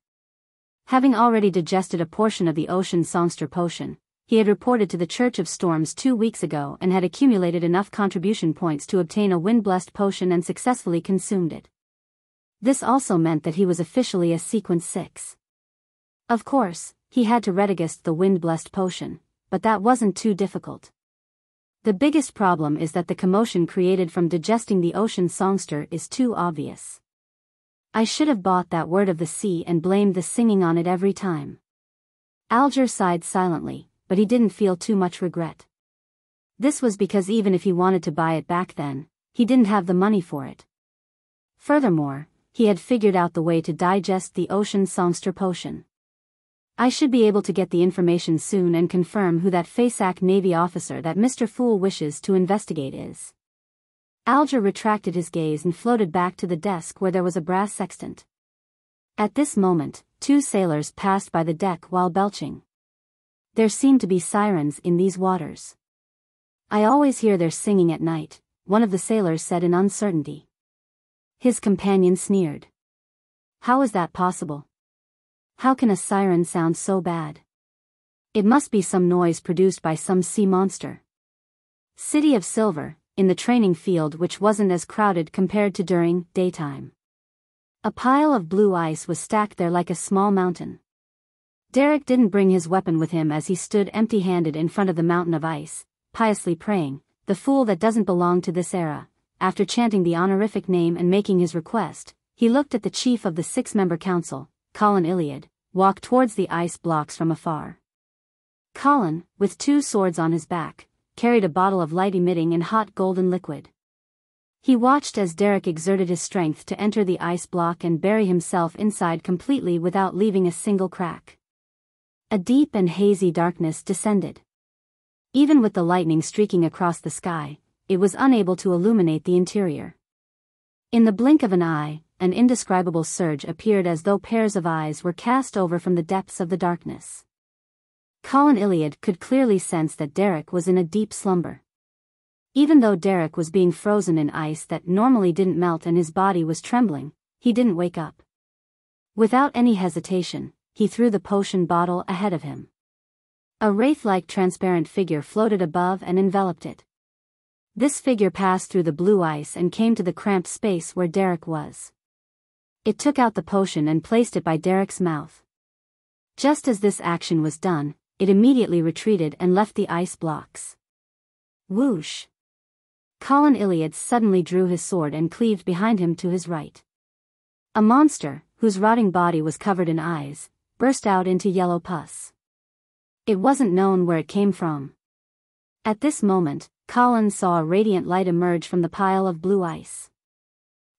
S1: Having already digested a portion of the ocean songster potion, he had reported to the Church of Storms 2 weeks ago and had accumulated enough contribution points to obtain a wind-blessed potion and successfully consumed it. This also meant that he was officially a Sequence 6. Of course, he had to redigest the wind-blessed potion, but that wasn't too difficult. The biggest problem is that the commotion created from digesting the ocean songster is too obvious. I should have bought that Word of the Sea and blamed the singing on it every time. Alger sighed silently, but he didn't feel too much regret. This was because even if he wanted to buy it back then, he didn't have the money for it. Furthermore, he had figured out the way to digest the ocean songster potion. I should be able to get the information soon and confirm who that Fasak Navy officer that Mr. Fool wishes to investigate is. Alger retracted his gaze and floated back to the desk where there was a brass sextant. At this moment, 2 sailors passed by the deck while belching. There seemed to be sirens in these waters. I always hear their singing at night, one of the sailors said in uncertainty. His companion sneered. How is that possible? How can a siren sound so bad? It must be some noise produced by some sea monster. City of Silver, in the training field which wasn't as crowded compared to during daytime. A pile of blue ice was stacked there like a small mountain. Derek didn't bring his weapon with him as he stood empty-handed in front of the mountain of ice, piously praying, the fool that doesn't belong to this era. After chanting the honorific name and making his request, he looked at the chief of the 6-member council, Colin Iliad, walk towards the ice blocks from afar. Colin, with 2 swords on his back, carried a bottle of light-emitting and hot golden liquid. He watched as Derek exerted his strength to enter the ice block and bury himself inside completely without leaving a single crack. A deep and hazy darkness descended. Even with the lightning streaking across the sky, it was unable to illuminate the interior. In the blink of an eye, an indescribable surge appeared as though pairs of eyes were cast over from the depths of the darkness. Colin Iliad could clearly sense that Derek was in a deep slumber. Even though Derek was being frozen in ice that normally didn't melt and his body was trembling, he didn't wake up. Without any hesitation, he threw the potion bottle ahead of him. A wraith-like transparent figure floated above and enveloped it. This figure passed through the blue ice and came to the cramped space where Derek was. It took out the potion and placed it by Derek's mouth. Just as this action was done, it immediately retreated and left the ice blocks. Whoosh! Colin Iliad suddenly drew his sword and cleaved behind him to his right. A monster, whose rotting body was covered in eyes, burst out into yellow pus. It wasn't known where it came from. At this moment, Colin saw a radiant light emerge from the pile of blue ice.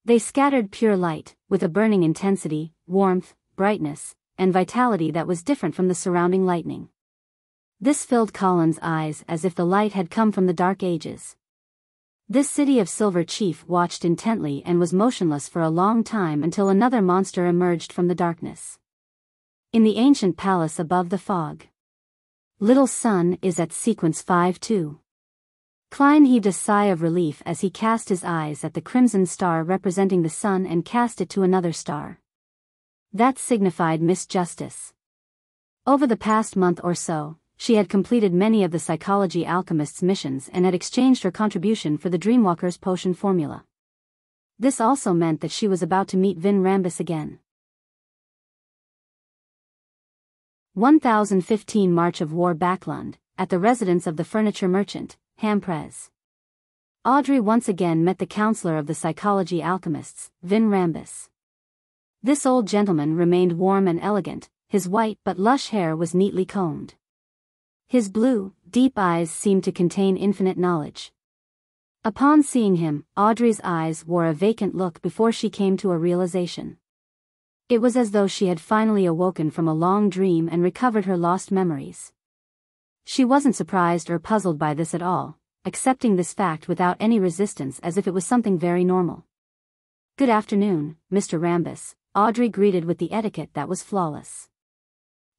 S1: They scattered pure light, with a burning intensity, warmth, brightness, and vitality that was different from the surrounding lightning. This filled Colin's eyes as if the light had come from the Dark Ages. This City of Silver chief watched intently and was motionless for a long time until another monster emerged from the darkness. In the ancient palace above the fog. Little Sun is at Sequence 5 too. Klein heaved a sigh of relief as he cast his eyes at the crimson star representing the sun and cast it to another star. That signified Miss Justice. Over the past month or so, she had completed many of the psychology alchemist's missions and had exchanged her contribution for the Dreamwalker's potion formula. This also meant that she was about to meet Vin Rambus again. 1015 March of War Backlund, at the residence of the furniture merchant, Hamprez. Audrey once again met the counselor of the psychology alchemists, Vin Rambus. This old gentleman remained warm and elegant, his white but lush hair was neatly combed. His blue, deep eyes seemed to contain infinite knowledge. Upon seeing him, Audrey's eyes wore a vacant look before she came to a realization. It was as though she had finally awoken from a long dream and recovered her lost memories. She wasn't surprised or puzzled by this at all, accepting this fact without any resistance as if it was something very normal. "Good afternoon, Mr. Rambus," Audrey greeted with the etiquette that was flawless.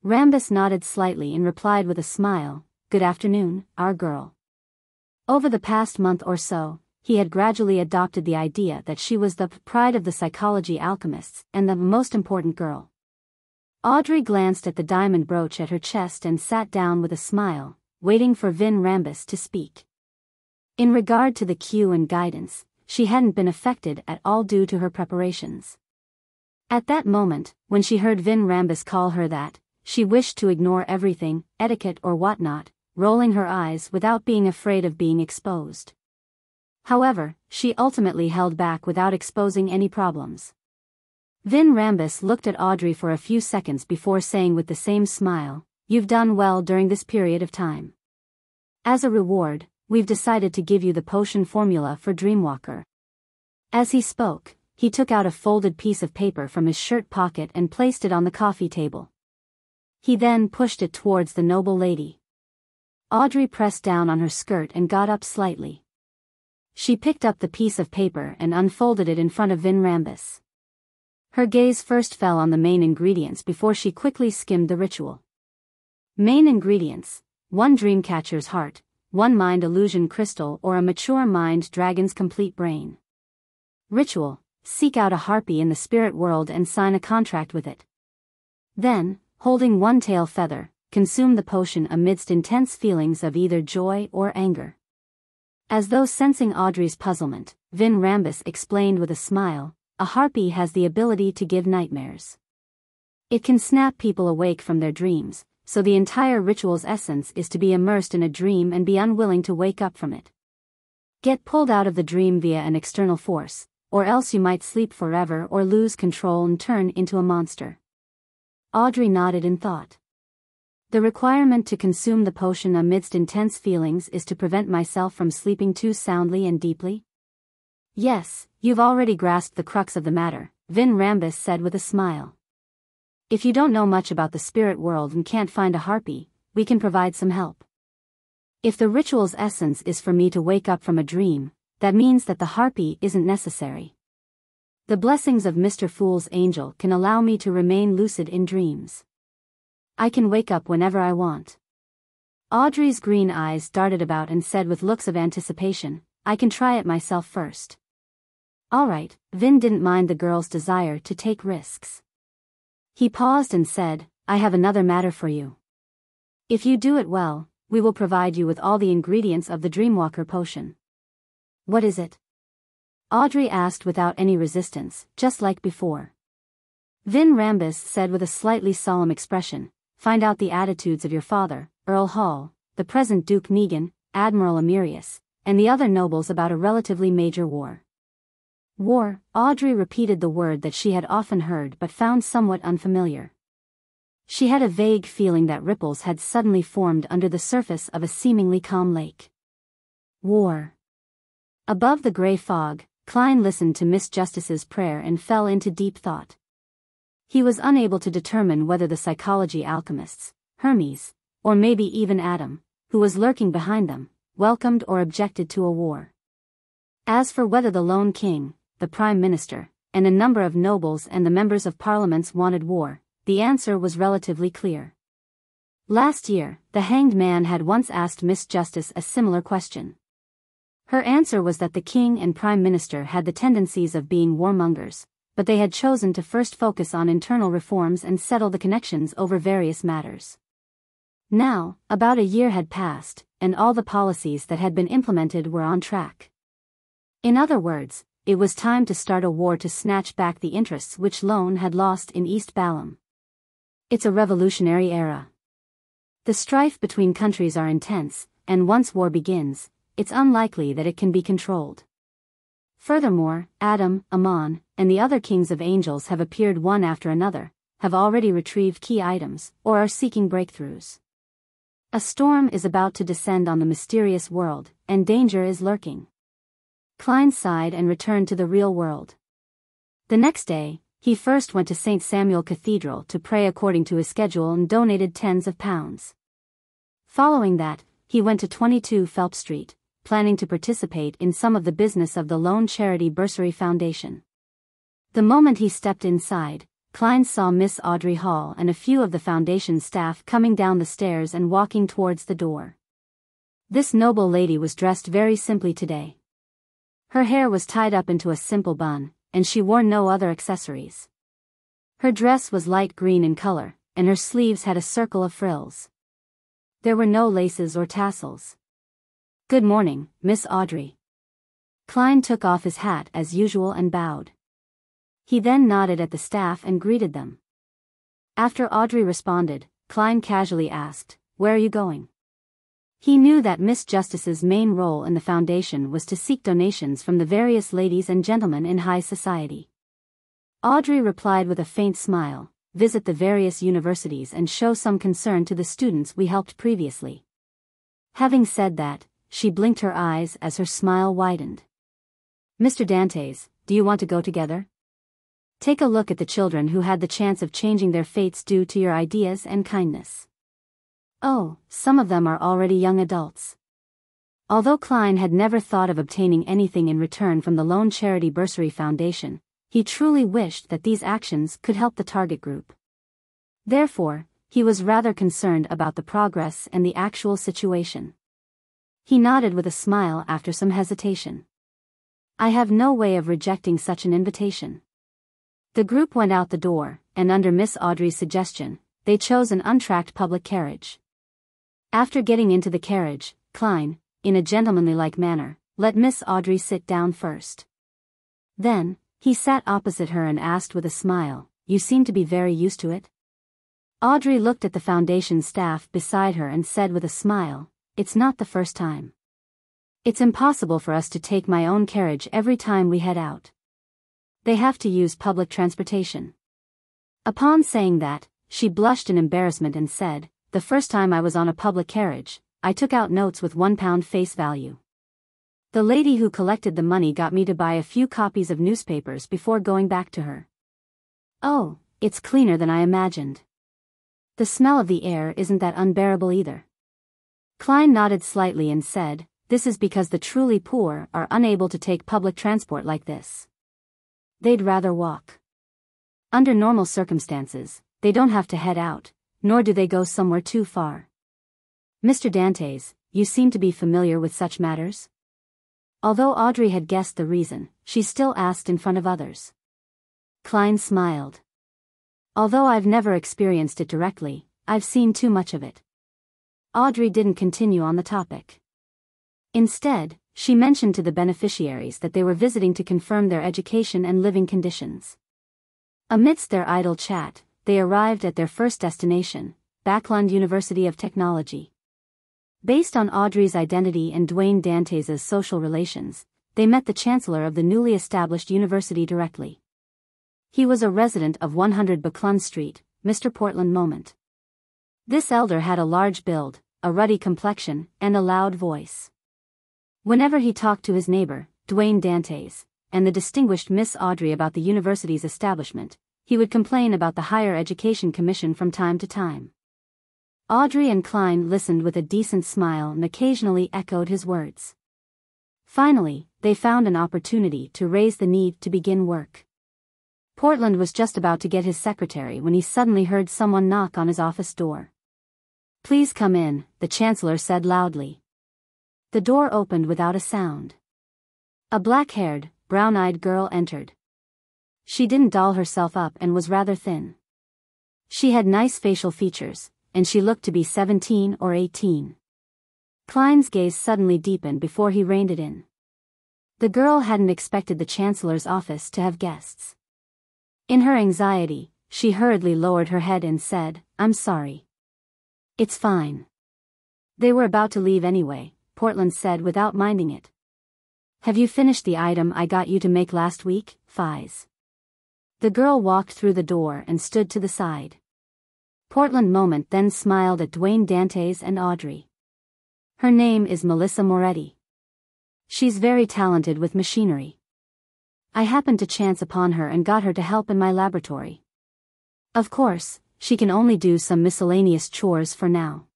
S1: Rambus nodded slightly and replied with a smile, "Good afternoon, our girl." Over the past month or so, he had gradually adopted the idea that she was the pride of the psychology alchemists and the most important girl. Audrey glanced at the diamond brooch at her chest and sat down with a smile, waiting for Vin Rambus to speak. In regard to the cue and guidance, she hadn't been affected at all due to her preparations. At that moment, when she heard Vin Rambus call her that, she wished to ignore everything, etiquette or whatnot, rolling her eyes without being afraid of being exposed. However, she ultimately held back without exposing any problems. Vin Rambus looked at Audrey for a few seconds before saying with the same smile, "You've done well during this period of time. As a reward, we've decided to give you the potion formula for Dreamwalker." As he spoke, he took out a folded piece of paper from his shirt pocket and placed it on the coffee table. He then pushed it towards the noble lady. Audrey pressed down on her skirt and got up slightly. She picked up the piece of paper and unfolded it in front of Vin Rambus. Her gaze first fell on the main ingredients before she quickly skimmed the ritual. Main ingredients: 1 Dreamcatcher's heart, 1 Mind Illusion crystal or a mature mind dragon's complete brain. Ritual: seek out a harpy in the spirit world and sign a contract with it. Then, holding 1 tail feather, consume the potion amidst intense feelings of either joy or anger. As though sensing Audrey's puzzlement, Vin Rambus explained with a smile, "A harpy has the ability to give nightmares. It can snap people awake from their dreams, so the entire ritual's essence is to be immersed in a dream and be unwilling to wake up from it. Get pulled out of the dream via an external force, or else you might sleep forever or lose control and turn into a monster." Audrey nodded in thought. "The requirement to consume the potion amidst intense feelings is to prevent myself from sleeping too soundly and deeply?" "Yes, you've already grasped the crux of the matter," Vin Rambus said with a smile. "If you don't know much about the spirit world and can't find a harpy, we can provide some help. If the ritual's essence is for me to wake up from a dream, that means that the harpy isn't necessary. The blessings of Mr. Fool's angel can allow me to remain lucid in dreams. I can wake up whenever I want." Audrey's green eyes darted about and said with looks of anticipation, "I can try it myself first." All right, Vin didn't mind the girl's desire to take risks. He paused and said, "I have another matter for you. If you do it well, we will provide you with all the ingredients of the Dreamwalker potion." "What is it?" Audrey asked without any resistance, just like before. Vin Rambus said with a slightly solemn expression, "Find out the attitudes of your father, Earl Hall, the present Duke Negan, Admiral Emirius, and the other nobles about a relatively major war." War, Audrey repeated the word that she had often heard but found somewhat unfamiliar. She had a vague feeling that ripples had suddenly formed under the surface of a seemingly calm lake. War. Above the gray fog, Klein listened to Miss Justice's prayer and fell into deep thought. He was unable to determine whether the psychology alchemists, Hermes, or maybe even Adam, who was lurking behind them, welcomed or objected to a war. As for whether the lone king, the prime minister, and a number of nobles and the members of parliaments wanted war, the answer was relatively clear. Last year, the hanged man had once asked Miss Justice a similar question. Her answer was that the king and prime minister had the tendencies of being warmongers, but they had chosen to first focus on internal reforms and settle the connections over various matters. Now, about a year had passed, and all the policies that had been implemented were on track. In other words, it was time to start a war to snatch back the interests which Lone had lost in East Balam. It's a revolutionary era. The strife between countries are intense, and once war begins, it's unlikely that it can be controlled. Furthermore, Adam, Amon, and the other kings of angels have appeared one after another, have already retrieved key items, or are seeking breakthroughs. A storm is about to descend on the mysterious world, and danger is lurking. Klein sighed and returned to the real world. The next day, he first went to St. Samuel Cathedral to pray according to his schedule and donated tens of pounds. Following that, he went to 22 Phelps Street, planning to participate in some of the business of the Lone Charity Bursary Foundation. The moment he stepped inside, Klein saw Miss Audrey Hall and a few of the foundation staff coming down the stairs and walking towards the door. This noble lady was dressed very simply today. Her hair was tied up into a simple bun, and she wore no other accessories. Her dress was light green in color, and her sleeves had a circle of frills. There were no laces or tassels. "Good morning, Miss Audrey." Klein took off his hat as usual and bowed. He then nodded at the staff and greeted them. After Audrey responded, Klein casually asked, "Where are you going?" He knew that Miss Justice's main role in the foundation was to seek donations from the various ladies and gentlemen in high society. Audrey replied with a faint smile, "Visit the various universities and show some concern to the students we helped previously." Having said that, she blinked her eyes as her smile widened. "Mr. Dantes, do you want to go together? Take a look at the children who had the chance of changing their fates due to your ideas and kindness. Oh, some of them are already young adults." Although Klein had never thought of obtaining anything in return from the Lone Charity Bursary Foundation, he truly wished that these actions could help the target group. Therefore, he was rather concerned about the progress and the actual situation. He nodded with a smile after some hesitation. "I have no way of rejecting such an invitation." The group went out the door, and under Miss Audrey's suggestion, they chose an untracked public carriage. After getting into the carriage, Klein, in a gentlemanly-like manner, let Miss Audrey sit down first. Then, he sat opposite her and asked with a smile, "You seem to be very used to it?" Audrey looked at the foundation staff beside her and said with a smile, "It's not the first time. It's impossible for us to take my own carriage every time we head out. They have to use public transportation." Upon saying that, she blushed in embarrassment and said, "The first time I was on a public carriage, I took out notes with £1 face value. The lady who collected the money got me to buy a few copies of newspapers before going back to her." "Oh, it's cleaner than I imagined. The smell of the air isn't that unbearable either." Klein nodded slightly and said, "This is because the truly poor are unable to take public transport like this. They'd rather walk. Under normal circumstances, they don't have to head out, nor do they go somewhere too far. Mr. Dantes, you seem to be familiar with such matters?" Although Audrey had guessed the reason, she still asked in front of others. Klein smiled. "Although I've never experienced it directly, I've seen too much of it." Audrey didn't continue on the topic. Instead, she mentioned to the beneficiaries that they were visiting to confirm their education and living conditions. Amidst their idle chat, they arrived at their first destination, Backlund University of Technology. Based on Audrey's identity and Dwayne Dantes's social relations, they met the chancellor of the newly established university directly. He was a resident of 100 Backlund Street, Mr. Portland Moment. This elder had a large build, a ruddy complexion, and a loud voice. Whenever he talked to his neighbor, Dwayne Dantes, and the distinguished Miss Audrey about the university's establishment, he would complain about the Higher Education Commission from time to time. Audrey and Klein listened with a decent smile and occasionally echoed his words. Finally, they found an opportunity to raise the need to begin work. Portland was just about to get his secretary when he suddenly heard someone knock on his office door. "Please come in," the chancellor said loudly. The door opened without a sound. A black-haired, brown-eyed girl entered. She didn't doll herself up and was rather thin. She had nice facial features, and she looked to be 17 or 18. Klein's gaze suddenly deepened before he reined it in. The girl hadn't expected the Chancellor's office to have guests. In her anxiety, she hurriedly lowered her head and said, "I'm sorry." "It's fine." They were about to leave anyway, Portland said without minding it. "Have you finished the item I got you to make last week, Fies?" The girl walked through the door and stood to the side. Portland moment then smiled at Dwayne Dantes and Audrey. "Her name is Melissa Moretti. She's very talented with machinery. I happened to chance upon her and got her to help in my laboratory. Of course, she can only do some miscellaneous chores for now."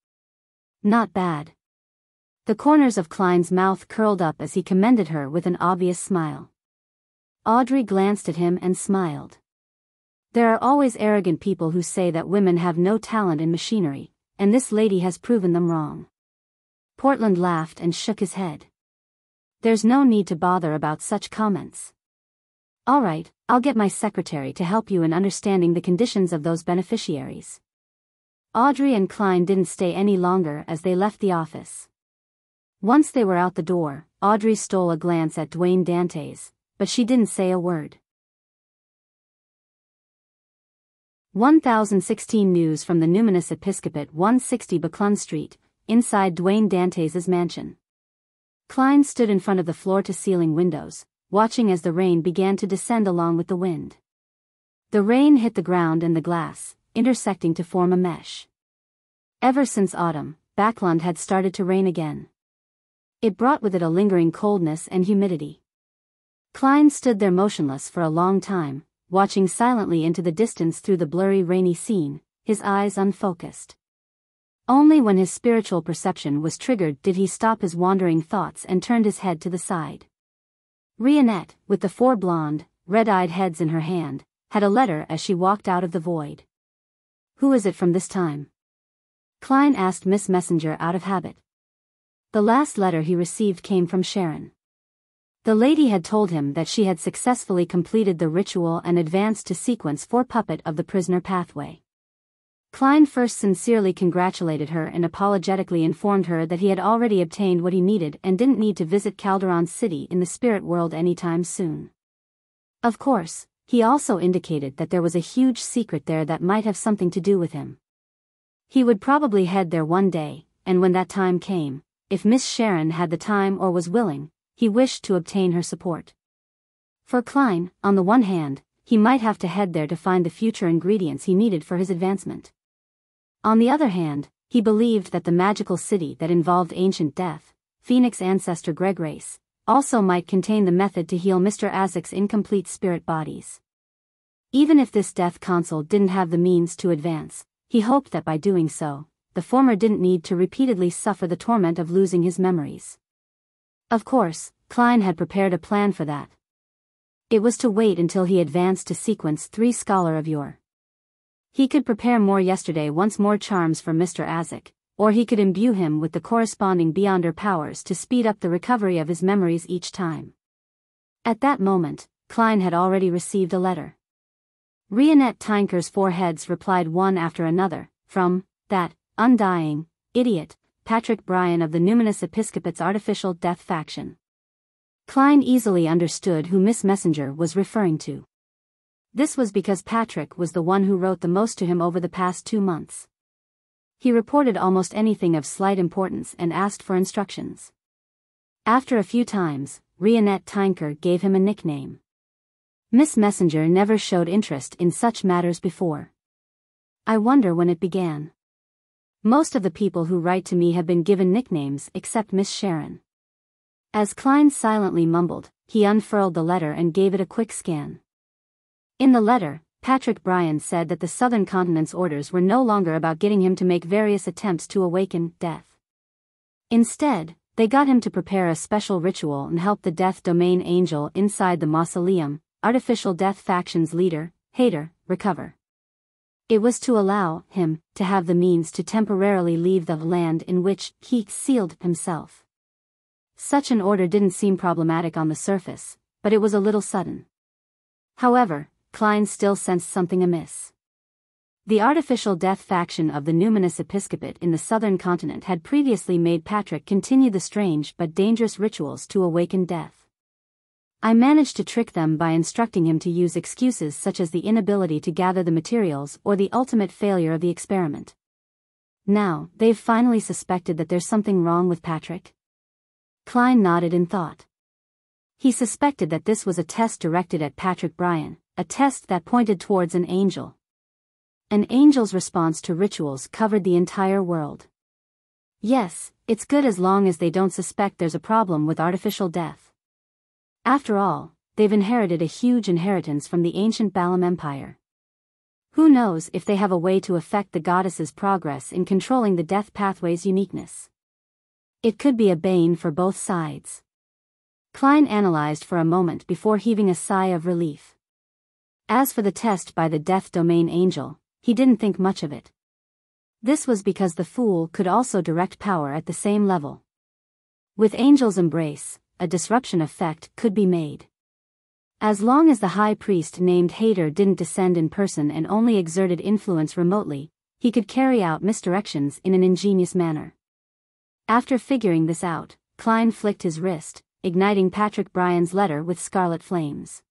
S1: "Not bad." The corners of Klein's mouth curled up as he commended her with an obvious smile. Audrey glanced at him and smiled. There are always arrogant people who say that women have no talent in machinery, and this lady has proven them wrong. Portland laughed and shook his head. "There's no need to bother about such comments. All right, I'll get my secretary to help you in understanding the conditions of those beneficiaries." Audrey and Klein didn't stay any longer as they left the office. Once they were out the door, Audrey stole a glance at Dwayne Dantes, but she didn't say a word. 1016 News from the Numinous Episcopate 160 Buckland Street, inside Dwayne Dantes' mansion. Klein stood in front of the floor-to-ceiling windows, watching as the rain began to descend along with the wind. The rain hit the ground and the glass, intersecting to form a mesh. Ever since autumn, Backland had started to rain again. It brought with it a lingering coldness and humidity. Klein stood there motionless for a long time, watching silently into the distance through the blurry rainy scene, his eyes unfocused. Only when his spiritual perception was triggered did he stop his wandering thoughts and turned his head to the side. Rionette, with the 4 blonde, red-eyed heads in her hand, had a letter as she walked out of the void. "Who is it from this time?" Klein asked Miss Messenger out of habit. The last letter he received came from Sharon. The lady had told him that she had successfully completed the ritual and advanced to sequence 4 puppet of the prisoner pathway. Klein first sincerely congratulated her and apologetically informed her that he had already obtained what he needed and didn't need to visit Calderon City in the spirit world anytime soon. Of course, he also indicated that there was a huge secret there that might have something to do with him. He would probably head there one day, and when that time came, if Miss Sharon had the time or was willing, he wished to obtain her support. For Klein, on the one hand, he might have to head there to find the future ingredients he needed for his advancement. On the other hand, he believed that the magical city that involved ancient death, Phoenix ancestor Greg Race, also might contain the method to heal Mr. Azek's incomplete spirit bodies. Even if this death console didn't have the means to advance, he hoped that by doing so, the former didn't need to repeatedly suffer the torment of losing his memories. Of course, Klein had prepared a plan for that. It was to wait until he advanced to sequence 3 Scholar of Yore. He could prepare more yesterday once more charms for Mr. Azek, or he could imbue him with the corresponding Beyonder powers to speed up the recovery of his memories each time. At that moment, Klein had already received a letter. Rionette Tinker's 4 heads replied one after another, from that undying idiot, Patrick Bryan of the Numinous Episcopate's artificial death faction. Klein easily understood who Miss Messenger was referring to. This was because Patrick was the one who wrote the most to him over the past 2 months. He reported almost anything of slight importance and asked for instructions. After a few times, Rionette Tinker gave him a nickname. Miss Messenger never showed interest in such matters before. I wonder when it began. Most of the people who write to me have been given nicknames except Miss Sharon. As Klein silently mumbled, he unfurled the letter and gave it a quick scan. In the letter, Patrick Bryan said that the Southern Continent's orders were no longer about getting him to make various attempts to awaken death. Instead, they got him to prepare a special ritual and help the Death Domain Angel inside the mausoleum, artificial death faction's leader, Hader, recover. It was to allow him to have the means to temporarily leave the land in which he sealed himself. Such an order didn't seem problematic on the surface, but it was a little sudden. However, Klein still sensed something amiss. The artificial death faction of the numinous episcopate in the southern continent had previously made Patrick continue the strange but dangerous rituals to awaken death. I managed to trick them by instructing him to use excuses such as the inability to gather the materials or the ultimate failure of the experiment. Now, they've finally suspected that there's something wrong with Patrick? Klein nodded in thought. He suspected that this was a test directed at Patrick Bryan, a test that pointed towards an angel. An angel's response to rituals covered the entire world. Yes, it's good as long as they don't suspect there's a problem with artificial death. After all, they've inherited a huge inheritance from the ancient Balam Empire. Who knows if they have a way to affect the goddess's progress in controlling the death pathway's uniqueness. It could be a bane for both sides. Klein analyzed for a moment before heaving a sigh of relief. As for the test by the death domain angel, he didn't think much of it. This was because the fool could also direct power at the same level. With Angel's embrace, a disruption effect could be made. As long as the high priest named Hader didn't descend in person and only exerted influence remotely, he could carry out misdirections in an ingenious manner. After figuring this out, Klein flicked his wrist, igniting Patrick Bryan's letter with scarlet flames.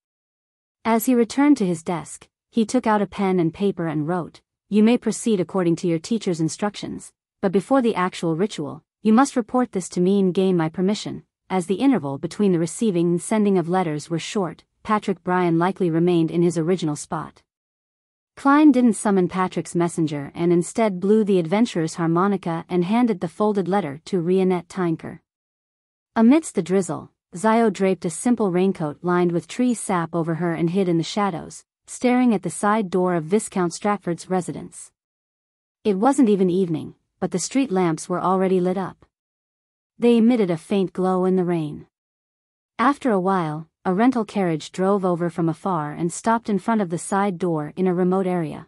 S1: As he returned to his desk, he took out a pen and paper and wrote, "You may proceed according to your teacher's instructions, but before the actual ritual, you must report this to me and gain my permission." As the interval between the receiving and sending of letters were short, Patrick Bryan likely remained in his original spot. Klein didn't summon Patrick's messenger and instead blew the adventurer's harmonica and handed the folded letter to Rionette Tynker. Amidst the drizzle, Zio draped a simple raincoat lined with tree sap over her and hid in the shadows, staring at the side door of Viscount Stratford's residence. It wasn't even evening, but the street lamps were already lit up. They emitted a faint glow in the rain. After a while, a rental carriage drove over from afar and stopped in front of the side door in a remote area.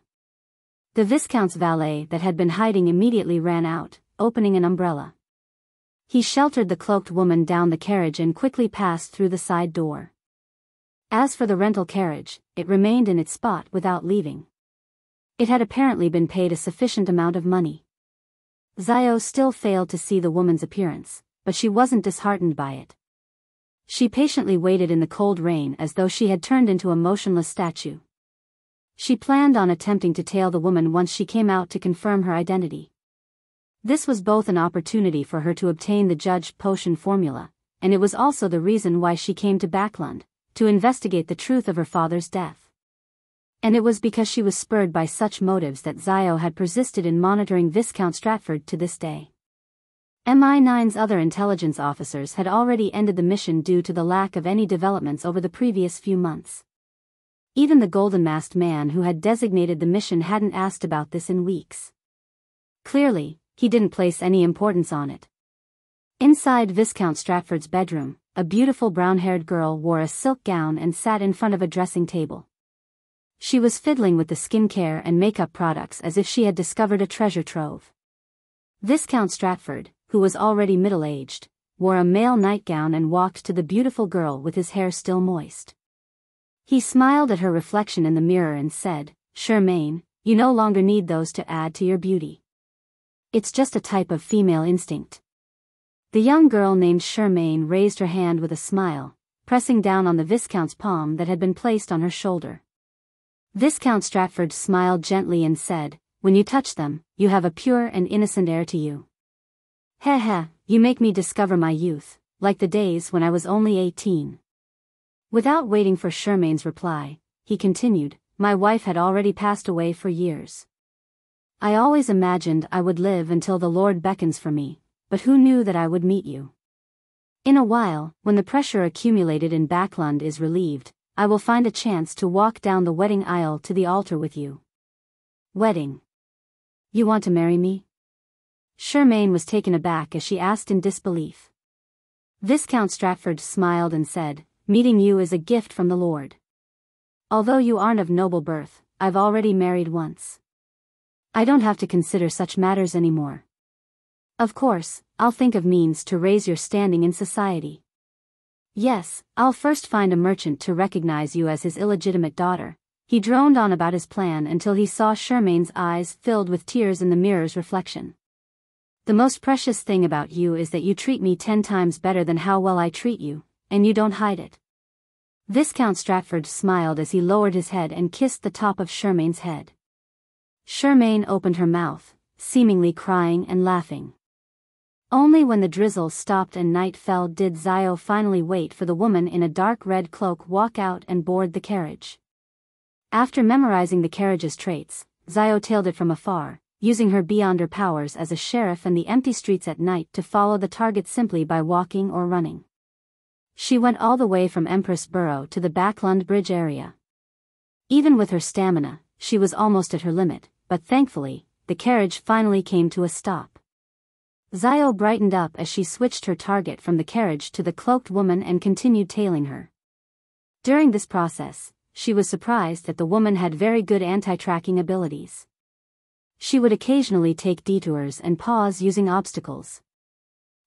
S1: The Viscount's valet that had been hiding immediately ran out, opening an umbrella. He sheltered the cloaked woman down the carriage and quickly passed through the side door. As for the rental carriage, it remained in its spot without leaving. It had apparently been paid a sufficient amount of money. Zio still failed to see the woman's appearance, but she wasn't disheartened by it. She patiently waited in the cold rain as though she had turned into a motionless statue. She planned on attempting to tail the woman once she came out to confirm her identity. This was both an opportunity for her to obtain the judged potion formula, and it was also the reason why she came to Backlund, to investigate the truth of her father's death. And it was because she was spurred by such motives that Zio had persisted in monitoring Viscount Stratford to this day. MI9's other intelligence officers had already ended the mission due to the lack of any developments over the previous few months. Even the golden-masked man who had designated the mission hadn't asked about this in weeks. Clearly, he didn't place any importance on it. Inside Viscount Stratford's bedroom, a beautiful brown-haired girl wore a silk gown and sat in front of a dressing table. She was fiddling with the skincare and makeup products as if she had discovered a treasure trove. Viscount Stratford, who was already middle-aged, wore a male nightgown and walked to the beautiful girl with his hair still moist. He smiled at her reflection in the mirror and said, "Charmaine, you no longer need those to add to your beauty. It's just a type of female instinct." The young girl named Charmaine raised her hand with a smile, pressing down on the Viscount's palm that had been placed on her shoulder. Viscount Stratford smiled gently and said, "When you touch them, you have a pure and innocent air to you. Heh heh, you make me discover my youth, like the days when I was only 18. Without waiting for Charmaine's reply, he continued, "My wife had already passed away for years. I always imagined I would live until the Lord beckons for me, but who knew that I would meet you? In a while, when the pressure accumulated in Backlund is relieved, I will find a chance to walk down the wedding aisle to the altar with you." Wedding? You want to marry me? Charmaine was taken aback as she asked in disbelief. Viscount Stratford smiled and said, "Meeting you is a gift from the Lord. Although you aren't of noble birth, I've already married once. I don't have to consider such matters anymore. Of course, I'll think of means to raise your standing in society. Yes, I'll first find a merchant to recognize you as his illegitimate daughter." He droned on about his plan until he saw Charmaine's eyes filled with tears in the mirror's reflection. The most precious thing about you is that you treat me 10 times better than how well I treat you, and you don't hide it. Viscount Stratford smiled as he lowered his head and kissed the top of Charmaine's head. Charmaine opened her mouth, seemingly crying and laughing. Only when the drizzle stopped and night fell did Biyao finally wait for the woman in a dark red cloak walk out and board the carriage. After memorizing the carriage's traits, Biyao tailed it from afar, using her beyond her powers as a sheriff and the empty streets at night to follow the target simply by walking or running. She went all the way from Empress Borough to the Backland Bridge area. Even with her stamina, she was almost at her limit, but thankfully, the carriage finally came to a stop. Biyao brightened up as she switched her target from the carriage to the cloaked woman and continued tailing her. During this process, she was surprised that the woman had very good anti-tracking abilities. She would occasionally take detours and pause using obstacles.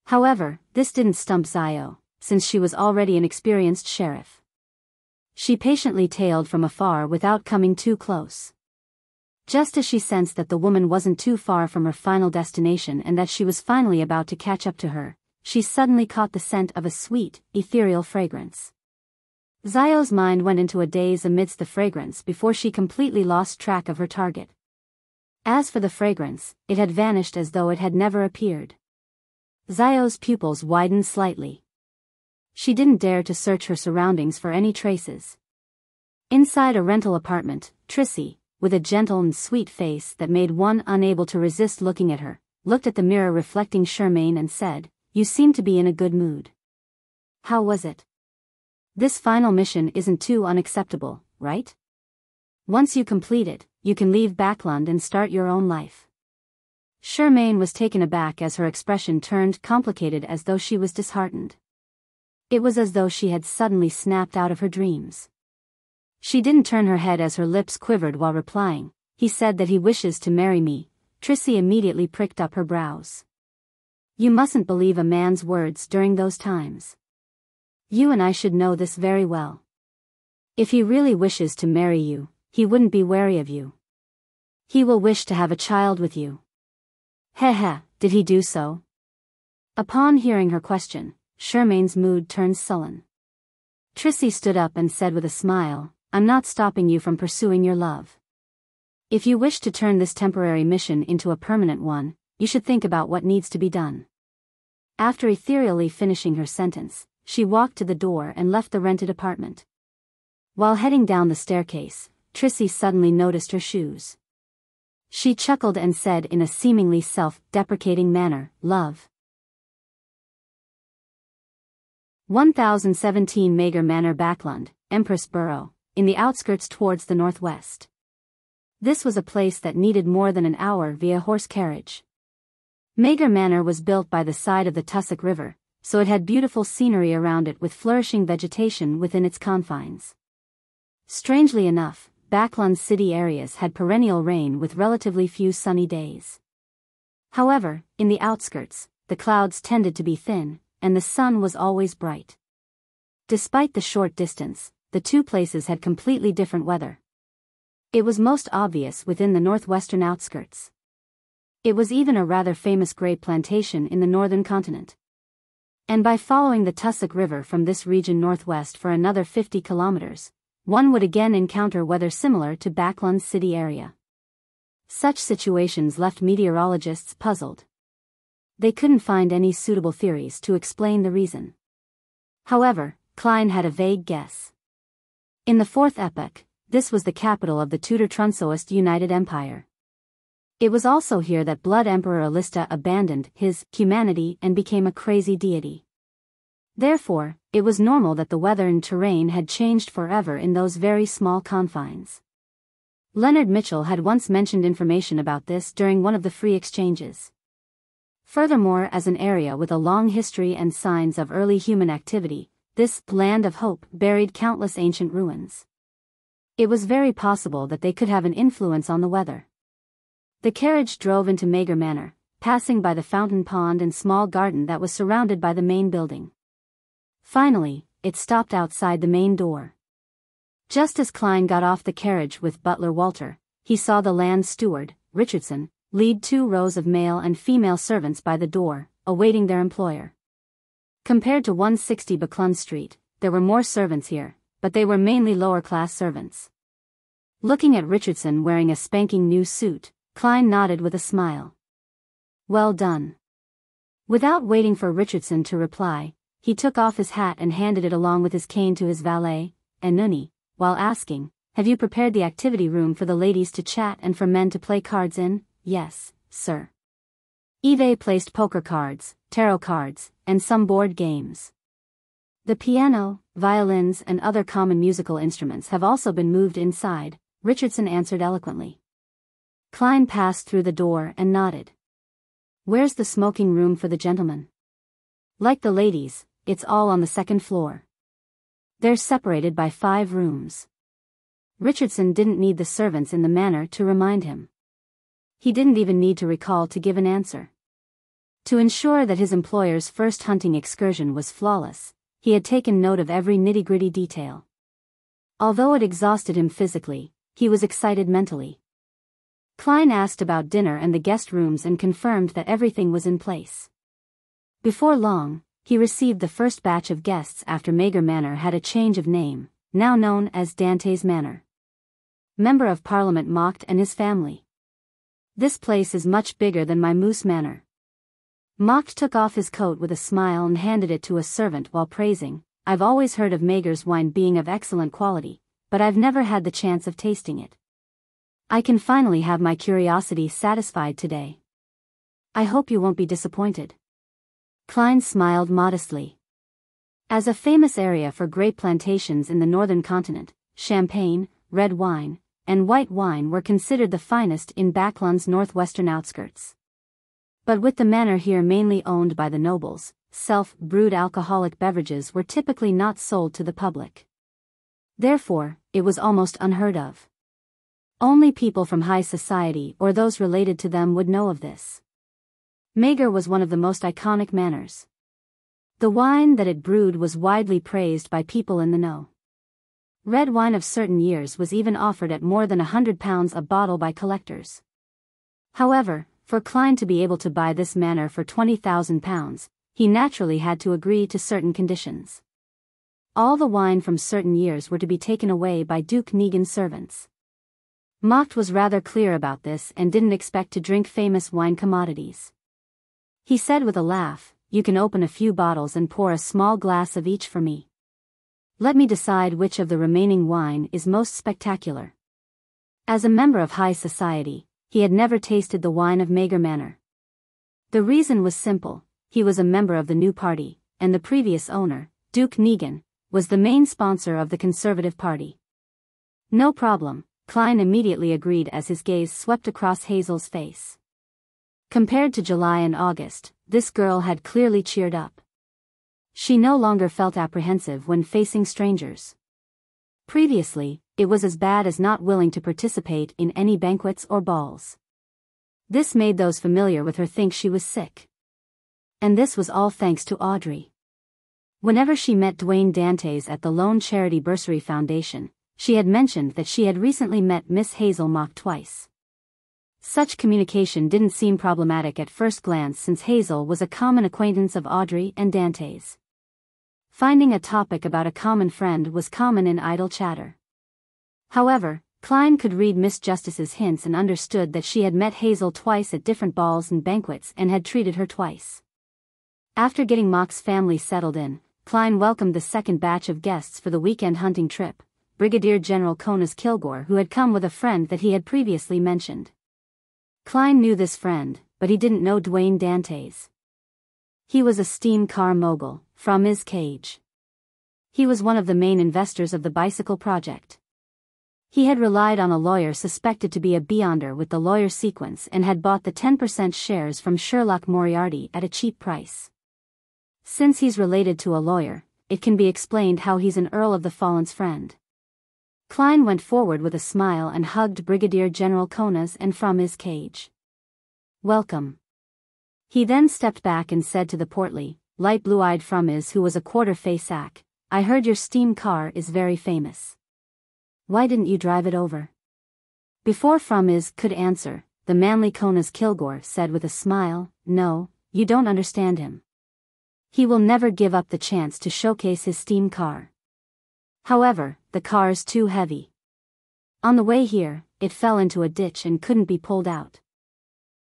S1: However, this didn't stump Biyao, since she was already an experienced sheriff. She patiently tailed from afar without coming too close. Just as she sensed that the woman wasn't too far from her final destination and that she was finally about to catch up to her, she suddenly caught the scent of a sweet, ethereal fragrance. Biyao's mind went into a daze amidst the fragrance before she completely lost track of her target. As for the fragrance, it had vanished as though it had never appeared. Biyao's pupils widened slightly. She didn't dare to search her surroundings for any traces. Inside a rental apartment, Trissy, with a gentle and sweet face that made one unable to resist looking at her, looked at the mirror reflecting Charmaine and said, "You seem to be in a good mood. How was it? This final mission isn't too unacceptable, right? Once you complete it, you can leave Backland and start your own life." Charmaine was taken aback as her expression turned complicated as though she was disheartened. It was as though she had suddenly snapped out of her dreams. She didn't turn her head as her lips quivered while replying, "He said that he wishes to marry me." Trissy immediately pricked up her brows. "You mustn't believe a man's words during those times. You and I should know this very well. If he really wishes to marry you, he wouldn't be wary of you. He will wish to have a child with you." "Heh, did he do so?" Upon hearing her question, Charmaine's mood turned sullen. Trissy stood up and said with a smile, "I'm not stopping you from pursuing your love. If you wish to turn this temporary mission into a permanent one, you should think about what needs to be done." After ethereally finishing her sentence, she walked to the door and left the rented apartment. While heading down the staircase, Trissy suddenly noticed her shoes. She chuckled and said in a seemingly self-deprecating manner, "Love." 1017 Mager Manor, Backland, Empress Borough, in the outskirts towards the northwest. This was a place that needed more than an hour via horse carriage. Mager Manor was built by the side of the Tussock River, so it had beautiful scenery around it with flourishing vegetation within its confines. Strangely enough, Backland's city areas had perennial rain with relatively few sunny days. However, in the outskirts, the clouds tended to be thin, and the sun was always bright. Despite the short distance, the two places had completely different weather. It was most obvious within the northwestern outskirts. It was even a rather famous grape plantation in the northern continent. And by following the Tussock River from this region northwest for another 50 kilometers, one would again encounter weather similar to Backland's city area. Such situations left meteorologists puzzled. They couldn't find any suitable theories to explain the reason. However, Klein had a vague guess. In the Fourth Epoch, this was the capital of the Tudor-Trunsoist United Empire. It was also here that Blood Emperor Alista abandoned his humanity and became a crazy deity. Therefore, it was normal that the weather and terrain had changed forever in those very small confines. Leonard Mitchell had once mentioned information about this during one of the free exchanges. Furthermore, as an area with a long history and signs of early human activity, this land of hope buried countless ancient ruins. It was very possible that they could have an influence on the weather. The carriage drove into Mager Manor, passing by the fountain pond and small garden that was surrounded by the main building. Finally, it stopped outside the main door. Just as Klein got off the carriage with butler Walter, he saw the land steward, Richardson, lead 2 rows of male and female servants by the door, awaiting their employer. Compared to 160 Buckland Street, there were more servants here, but they were mainly lower-class servants. Looking at Richardson wearing a spanking new suit, Klein nodded with a smile. Well done. Without waiting for Richardson to reply, he took off his hat and handed it along with his cane to his valet, Anuni, while asking, "Have you prepared the activity room for the ladies to chat and for men to play cards in?" "Yes, sir." Yves placed poker cards, tarot cards, and some board games. The piano, violins and other common musical instruments have also been moved inside, Richardson answered eloquently. Klein passed through the door and nodded. Where's the smoking room for the gentlemen? Like the ladies, it's all on the 2nd floor. They're separated by 5 rooms. Richardson didn't need the servants in the manor to remind him. He didn't even need to recall to give an answer. To ensure that his employer's first hunting excursion was flawless, he had taken note of every nitty-gritty detail. Although it exhausted him physically, he was excited mentally. Klein asked about dinner and the guest rooms and confirmed that everything was in place. Before long, he received the first batch of guests after Mager Manor had a change of name, now known as Dante's Manor. Member of Parliament Mocht and his family. This place is much bigger than my Moose Manor. Mocht took off his coat with a smile and handed it to a servant while praising, "I've always heard of Mager's wine being of excellent quality, but I've never had the chance of tasting it. I can finally have my curiosity satisfied today. I hope you won't be disappointed." Klein smiled modestly. As a famous area for grape plantations in the northern continent, champagne, red wine, and white wine were considered the finest in Backland's northwestern outskirts. But with the manor here mainly owned by the nobles, self-brewed alcoholic beverages were typically not sold to the public. Therefore, it was almost unheard of. Only people from high society or those related to them would know of this. Mager was one of the most iconic manors. The wine that it brewed was widely praised by people in the know. Red wine of certain years was even offered at more than £100 a bottle by collectors. However, for Klein to be able to buy this manor for £20,000, he naturally had to agree to certain conditions. All the wine from certain years were to be taken away by Duke Negan's servants. Mocht was rather clear about this and didn't expect to drink famous wine commodities. He said with a laugh, "You can open a few bottles and pour a small glass of each for me. Let me decide which of the remaining wine is most spectacular." As a member of high society, he had never tasted the wine of Mager Manor. The reason was simple: he was a member of the new party, and the previous owner, Duke Negan, was the main sponsor of the Conservative Party. "No problem," Klein immediately agreed as his gaze swept across Hazel's face. Compared to July and August, this girl had clearly cheered up. She no longer felt apprehensive when facing strangers. Previously, it was as bad as not willing to participate in any banquets or balls. This made those familiar with her think she was sick. And this was all thanks to Audrey. Whenever she met Dwayne Dantes at the Lone Charity Bursary Foundation, she had mentioned that she had recently met Miss Hazel Mock twice. Such communication didn't seem problematic at first glance since Hazel was a common acquaintance of Audrey and Dantes. Finding a topic about a common friend was common in idle chatter. However, Klein could read Miss Justice's hints and understood that she had met Hazel twice at different balls and banquets and had treated her twice. After getting Mock's family settled in, Klein welcomed the second batch of guests for the weekend hunting trip, Brigadier General Conas Kilgore, who had come with a friend that he had previously mentioned. Klein knew this friend, but he didn't know Dwayne Dantes. He was a steam car mogul, from his cage. He was one of the main investors of the bicycle project. He had relied on a lawyer suspected to be a Beyonder with the lawyer sequence and had bought the 10% shares from Sherlock Moriarty at a cheap price. Since he's related to a lawyer, it can be explained how he's an Earl of the Fallen's friend. Klein went forward with a smile and hugged Brigadier General Conas and from his cage. "Welcome." He then stepped back and said to the portly, light blue-eyed Frommiz, who was a quarter-face sack, "I heard your steam car is very famous. Why didn't you drive it over? Before Frommis could answer, the manly Konas Kilgore said with a smile, no, you don't understand him. He will never give up the chance to showcase his steam car. However, the car is too heavy. On the way here, it fell into a ditch and couldn't be pulled out.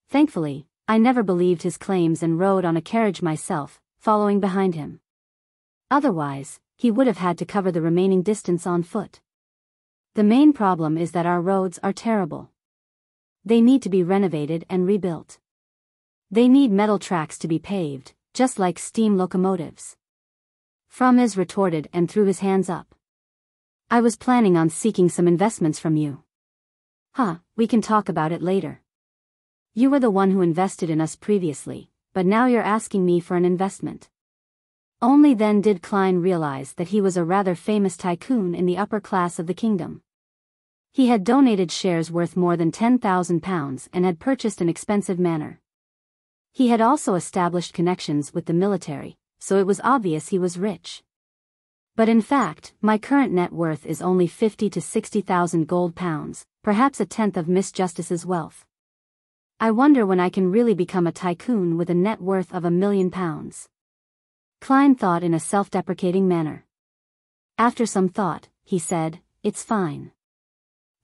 S1: Thankfully, I never believed his claims and rode on a carriage myself, following behind him. Otherwise, he would have had to cover the remaining distance on foot. The main problem is that our roads are terrible. They need to be renovated and rebuilt. They need metal tracks to be paved, just like steam locomotives. Frommis retorted and threw his hands up. I was planning on seeking some investments from you. We can talk about it later. You were the one who invested in us previously, but now you're asking me for an investment. Only then did Klein realize that he was a rather famous tycoon in the upper class of the kingdom. He had donated shares worth more than £10,000 and had purchased an expensive manor. He had also established connections with the military, so it was obvious he was rich. But in fact, my current net worth is only 50 to 60,000 gold pounds, perhaps a tenth of Miss Justice's wealth. I wonder when I can really become a tycoon with a net worth of £1,000,000. Klein thought in a self-deprecating manner. After some thought, he said, it's fine.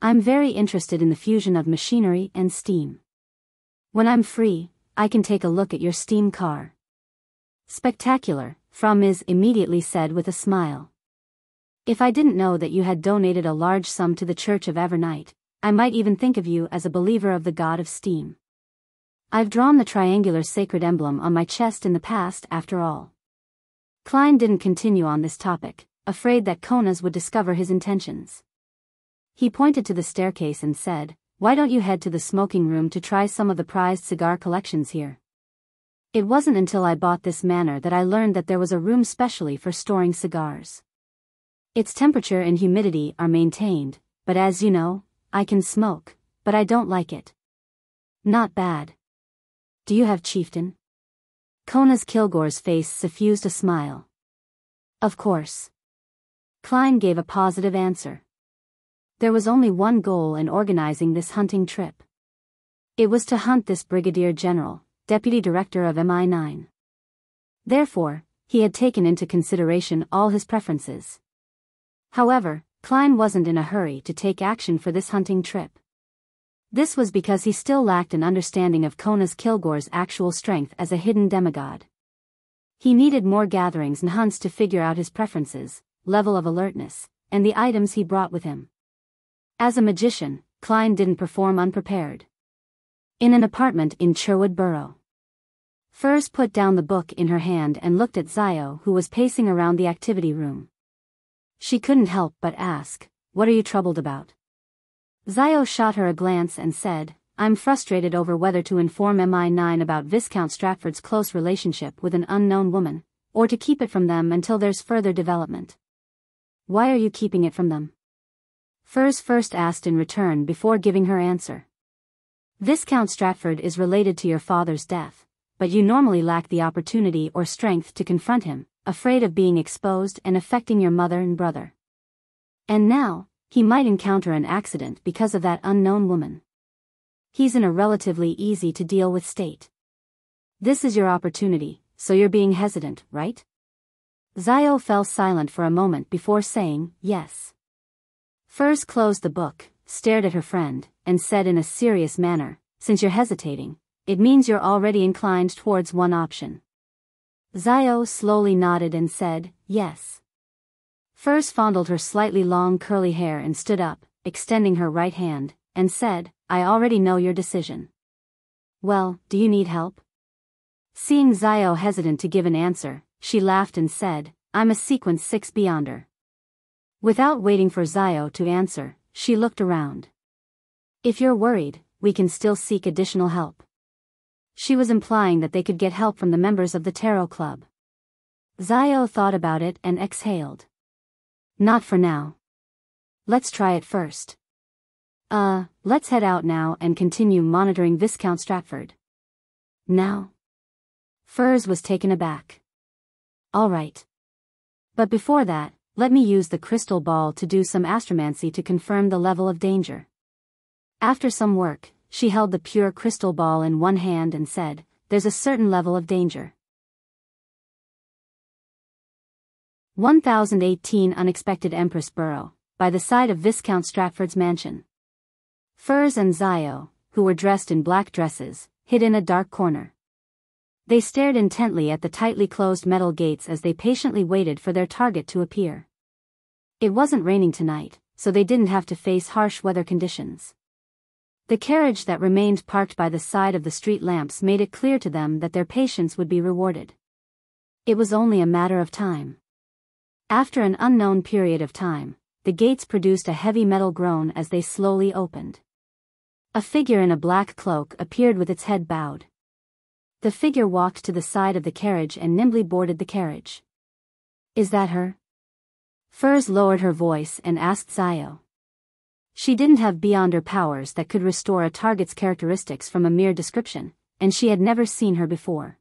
S1: I'm very interested in the fusion of machinery and steam. When I'm free, I can take a look at your steam car. Spectacular, Frommis immediately said with a smile. If I didn't know that you had donated a large sum to the Church of Evernight, I might even think of you as a believer of the god of steam. I've drawn the triangular sacred emblem on my chest in the past after all. Klein didn't continue on this topic, afraid that Konas would discover his intentions. He pointed to the staircase and said, why don't you head to the smoking room to try some of the prized cigar collections here? It wasn't until I bought this manor that I learned that there was a room specially for storing cigars. Its temperature and humidity are maintained, but as you know, I can smoke, but I don't like it. Not bad. Do you have chieftain? Konas Kilgore's face suffused a smile. Of course. Klein gave a positive answer. There was only one goal in organizing this hunting trip. It was to hunt this Brigadier General, Deputy Director of MI9. Therefore, he had taken into consideration all his preferences. However, Klein wasn't in a hurry to take action for this hunting trip. This was because he still lacked an understanding of Konas Kilgore's actual strength as a hidden demigod. He needed more gatherings and hunts to figure out his preferences, level of alertness, and the items he brought with him. As a magician, Klein didn't perform unprepared. In an apartment in Sherwood Borough. Furs put down the book in her hand and looked at Zio, who was pacing around the activity room. She couldn't help but ask, what are you troubled about? Zio shot her a glance and said, I'm frustrated over whether to inform MI9 about Viscount Stratford's close relationship with an unknown woman, or to keep it from them until there's further development. Why are you keeping it from them? Furs first asked in return before giving her answer. Viscount Stratford is related to your father's death, but you normally lack the opportunity or strength to confront him, afraid of being exposed and affecting your mother and brother. And now, he might encounter an accident because of that unknown woman. He's in a relatively easy to deal with state. This is your opportunity, so you're being hesitant, right? Zio fell silent for a moment before saying, yes. Furs closed the book, stared at her friend, and said in a serious manner, since you're hesitating, it means you're already inclined towards one option. Zio slowly nodded and said, yes. Furs fondled her slightly long curly hair and stood up, extending her right hand, and said, I already know your decision. Well, do you need help? Seeing Zio hesitant to give an answer, she laughed and said, I'm a Sequence 6 Beyonder. Without waiting for Zio to answer, she looked around. If you're worried, we can still seek additional help. She was implying that they could get help from the members of the Tarot Club. Zio thought about it and exhaled. Not for now. Let's try it first. Let's head out now and continue monitoring Viscount Stratford. Now? Furs was taken aback. All right. But before that, let me use the crystal ball to do some astromancy to confirm the level of danger. After some work, she held the pure crystal ball in one hand and said, there's a certain level of danger. 1018 Unexpected Empress Burrow, by the side of Viscount Stratford's mansion. Furs and Zio, who were dressed in black dresses, hid in a dark corner. They stared intently at the tightly closed metal gates as they patiently waited for their target to appear. It wasn't raining tonight, so they didn't have to face harsh weather conditions. The carriage that remained parked by the side of the street lamps made it clear to them that their patience would be rewarded. It was only a matter of time. After an unknown period of time, the gates produced a heavy metal groan as they slowly opened. A figure in a black cloak appeared with its head bowed. The figure walked to the side of the carriage and nimbly boarded the carriage. Is that her? Furs lowered her voice and asked Zio. She didn't have beyonder powers that could restore a target's characteristics from a mere description, and she had never seen her before.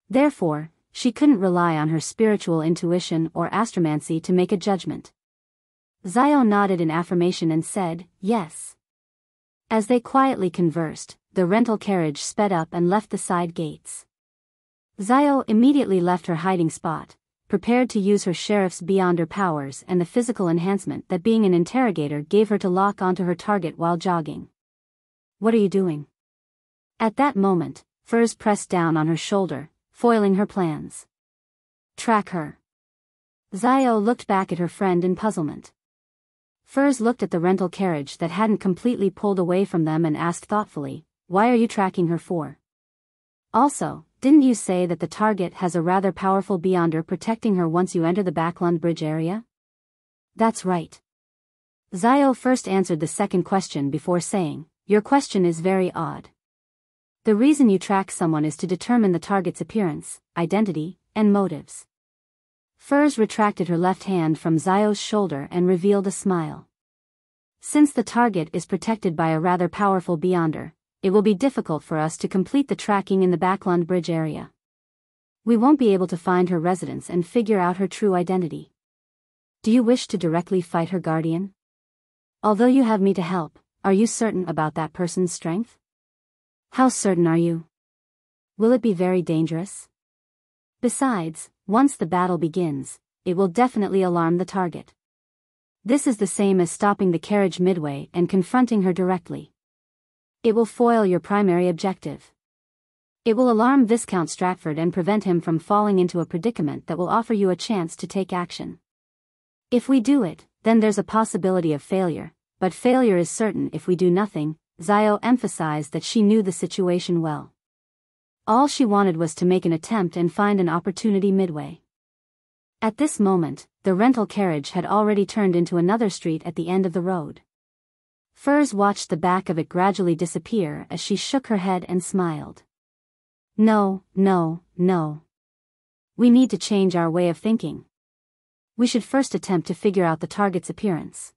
S1: Therefore, she couldn't rely on her spiritual intuition or astromancy to make a judgment. Zio nodded in affirmation and said, yes. As they quietly conversed, the rental carriage sped up and left the side gates. Zio immediately left her hiding spot, prepared to use her sheriff's beyonder powers and the physical enhancement that being an interrogator gave her to lock onto her target while jogging. What are you doing? At that moment, Furs pressed down on her shoulder, foiling her plans. Track her. Zio looked back at her friend in puzzlement. Furs looked at the rental carriage that hadn't completely pulled away from them and asked thoughtfully, why are you tracking her for? Also, didn't you say that the target has a rather powerful beyonder protecting her once you enter the Backlund Bridge area? That's right. Zio first answered the second question before saying, your question is very odd. The reason you track someone is to determine the target's appearance, identity, and motives. Furs retracted her left hand from Zio's shoulder and revealed a smile. Since the target is protected by a rather powerful beyonder, it will be difficult for us to complete the tracking in the Backlund Bridge area. We won't be able to find her residence and figure out her true identity. Do you wish to directly fight her guardian? Although you have me to help, are you certain about that person's strength? How certain are you? Will it be very dangerous? Besides, once the battle begins, it will definitely alarm the target. This is the same as stopping the carriage midway and confronting her directly. It will foil your primary objective. It will alarm Viscount Stratford and prevent him from falling into a predicament that will offer you a chance to take action. If we do it, then there's a possibility of failure, but failure is certain if we do nothing. Zio emphasized that she knew the situation well. All she wanted was to make an attempt and find an opportunity midway. At this moment, the rental carriage had already turned into another street at the end of the road. Furs watched the back of it gradually disappear as she shook her head and smiled. No. We need to change our way of thinking. We should first attempt to figure out the target's appearance.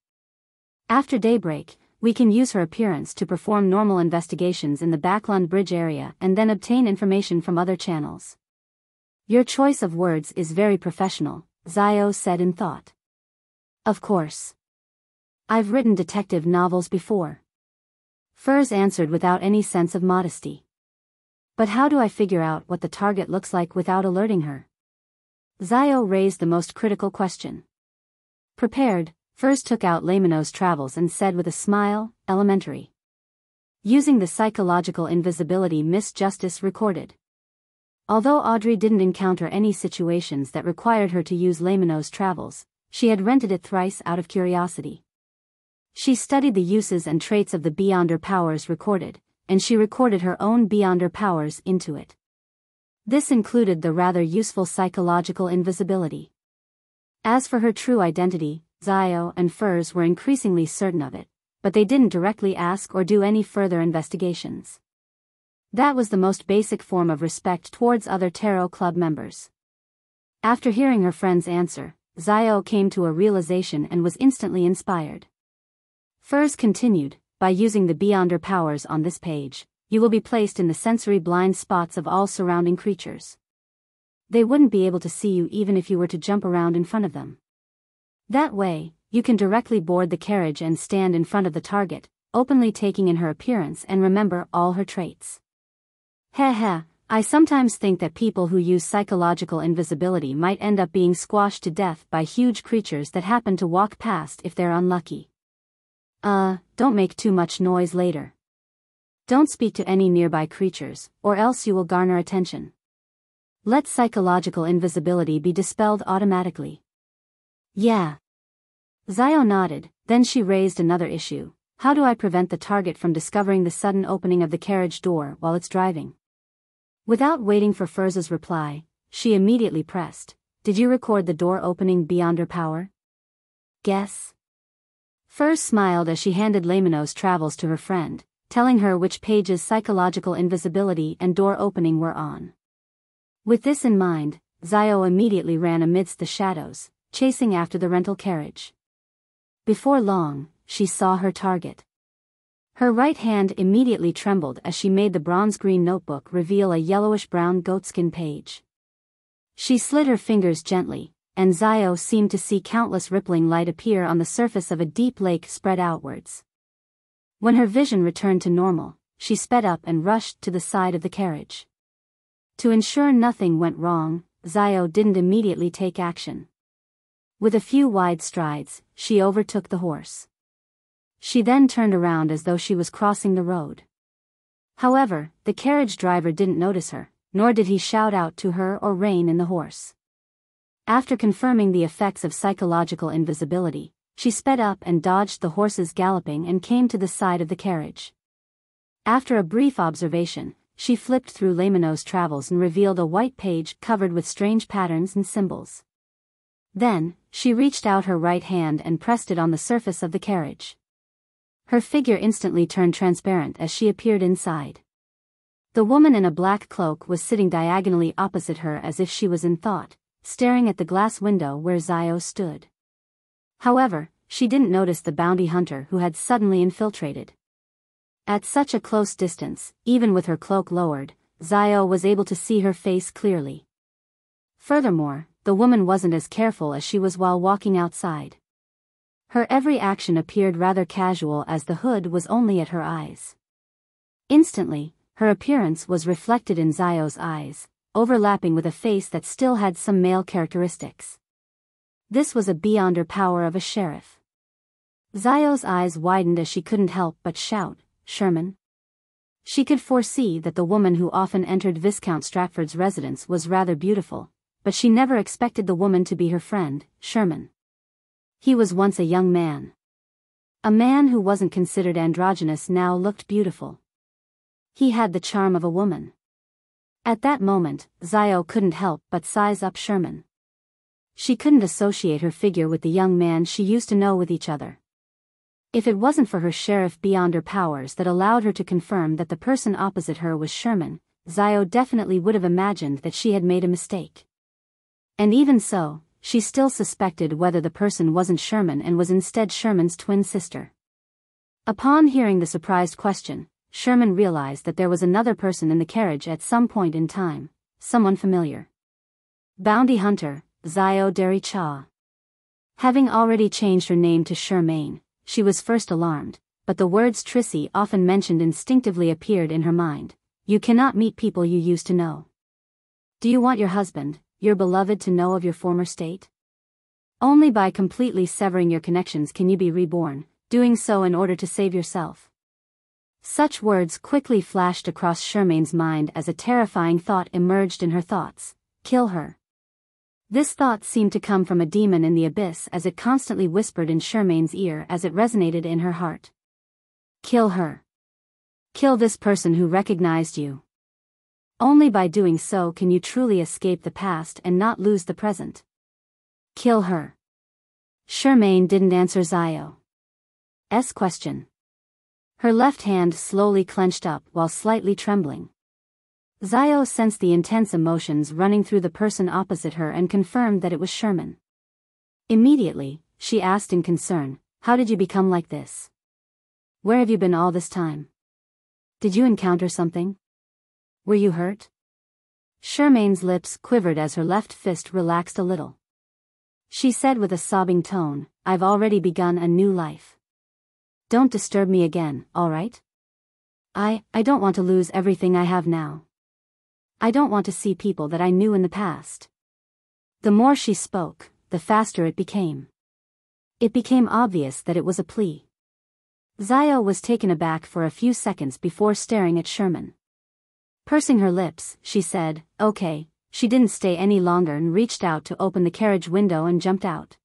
S1: After daybreak, we can use her appearance to perform normal investigations in the Backlund Bridge area and then obtain information from other channels. Your choice of words is very professional, Zio said in thought. Of course. I've written detective novels before. Furs answered without any sense of modesty. But how do I figure out what the target looks like without alerting her? Zio raised the most critical question. Prepared, Furs took out Lamino's travels and said with a smile, elementary. Using the psychological invisibility Miss Justice recorded. Although Audrey didn't encounter any situations that required her to use Lamino's travels, she had rented it thrice out of curiosity. She studied the uses and traits of the beyonder powers recorded, and she recorded her own beyonder powers into it. This included the rather useful psychological invisibility. As for her true identity, Zio and Furs were increasingly certain of it, but they didn't directly ask or do any further investigations. That was the most basic form of respect towards other Tarot Club members. After hearing her friend's answer, Zio came to a realization and was instantly inspired. Furs continued, by using the beyonder powers on this page, you will be placed in the sensory blind spots of all surrounding creatures. They wouldn't be able to see you even if you were to jump around in front of them. That way, you can directly board the carriage and stand in front of the target, openly taking in her appearance and remember all her traits. Heh heh, I sometimes think that people who use psychological invisibility might end up being squashed to death by huge creatures that happen to walk past if they're unlucky. Don't make too much noise later. Don't speak to any nearby creatures, or else you will garner attention. Let psychological invisibility be dispelled automatically. Yeah. Xiao nodded, then she raised another issue. How do I prevent the target from discovering the sudden opening of the carriage door while it's driving? Without waiting for Furza's reply, she immediately pressed, Did you record the door opening beyond her power? Guess. Furz smiled as she handed Lamino's travels to her friend, telling her which pages psychological invisibility and door opening were on. With this in mind, Xiao immediately ran amidst the shadows, chasing after the rental carriage. Before long, she saw her target. Her right hand immediately trembled as she made the bronze-green notebook reveal a yellowish-brown goatskin page. She slid her fingers gently, and Xiao seemed to see countless rippling light appear on the surface of a deep lake spread outwards. When her vision returned to normal, she sped up and rushed to the side of the carriage. To ensure nothing went wrong, Xiao didn't immediately take action. With a few wide strides, she overtook the horse. She then turned around as though she was crossing the road. However, the carriage driver didn't notice her, nor did he shout out to her or rein in the horse. After confirming the effects of psychological invisibility, she sped up and dodged the horse's galloping and came to the side of the carriage. After a brief observation, she flipped through Lamino's travels and revealed a white page covered with strange patterns and symbols. Then, she reached out her right hand and pressed it on the surface of the carriage. Her figure instantly turned transparent as she appeared inside. The woman in a black cloak was sitting diagonally opposite her as if she was in thought, staring at the glass window where Xiao stood. However, she didn't notice the bounty hunter who had suddenly infiltrated. At such a close distance, even with her cloak lowered, Xiao was able to see her face clearly. Furthermore, the woman wasn't as careful as she was while walking outside. Her every action appeared rather casual as the hood was only at her eyes. Instantly, her appearance was reflected in Xiao's eyes, overlapping with a face that still had some male characteristics. This was a beyonder power of a sheriff. Xiao's eyes widened as she couldn't help but shout, Sherman. She could foresee that the woman who often entered Viscount Stratford's residence was rather beautiful, but she never expected the woman to be her friend, Sherman. He was once a young man. A man who wasn't considered androgynous now looked beautiful. He had the charm of a woman. At that moment, Xiao couldn't help but size up Sherman. She couldn't associate her figure with the young man she used to know with each other. If it wasn't for her sheriff beyonder powers that allowed her to confirm that the person opposite her was Sherman, Xiao definitely would have imagined that she had made a mistake. And even so, she still suspected whether the person wasn't Sherman and was instead Sherman's twin sister. Upon hearing the surprised question, Sherman realized that there was another person in the carriage at some point in time, someone familiar. Bounty hunter, Xiao Dericha. Having already changed her name to Shermaine, she was first alarmed, but the words Trissy often mentioned instinctively appeared in her mind. You cannot meet people you used to know. Do you want your husband, your beloved, to know of your former state? Only by completely severing your connections can you be reborn, doing so in order to save yourself. Such words quickly flashed across Shermaine's mind as a terrifying thought emerged in her thoughts. Kill her. This thought seemed to come from a demon in the abyss as it constantly whispered in Shermaine's ear as it resonated in her heart. Kill her. Kill this person who recognized you. Only by doing so can you truly escape the past and not lose the present. Kill her. Shermaine didn't answer Xiao's question. Her left hand slowly clenched up while slightly trembling. Xiao sensed the intense emotions running through the person opposite her and confirmed that it was Sherman. Immediately, she asked in concern, How did you become like this? Where have you been all this time? Did you encounter something? Were you hurt? Shermaine's lips quivered as her left fist relaxed a little. She said with a sobbing tone, I've already begun a new life. Don't disturb me again, alright? I don't want to lose everything I have now. I don't want to see people that I knew in the past. The more she spoke, the faster it became. It became obvious that it was a plea. Xiao was taken aback for a few seconds before staring at Sherman. Pursing her lips, she said, okay. She didn't stay any longer and reached out to open the carriage window and jumped out.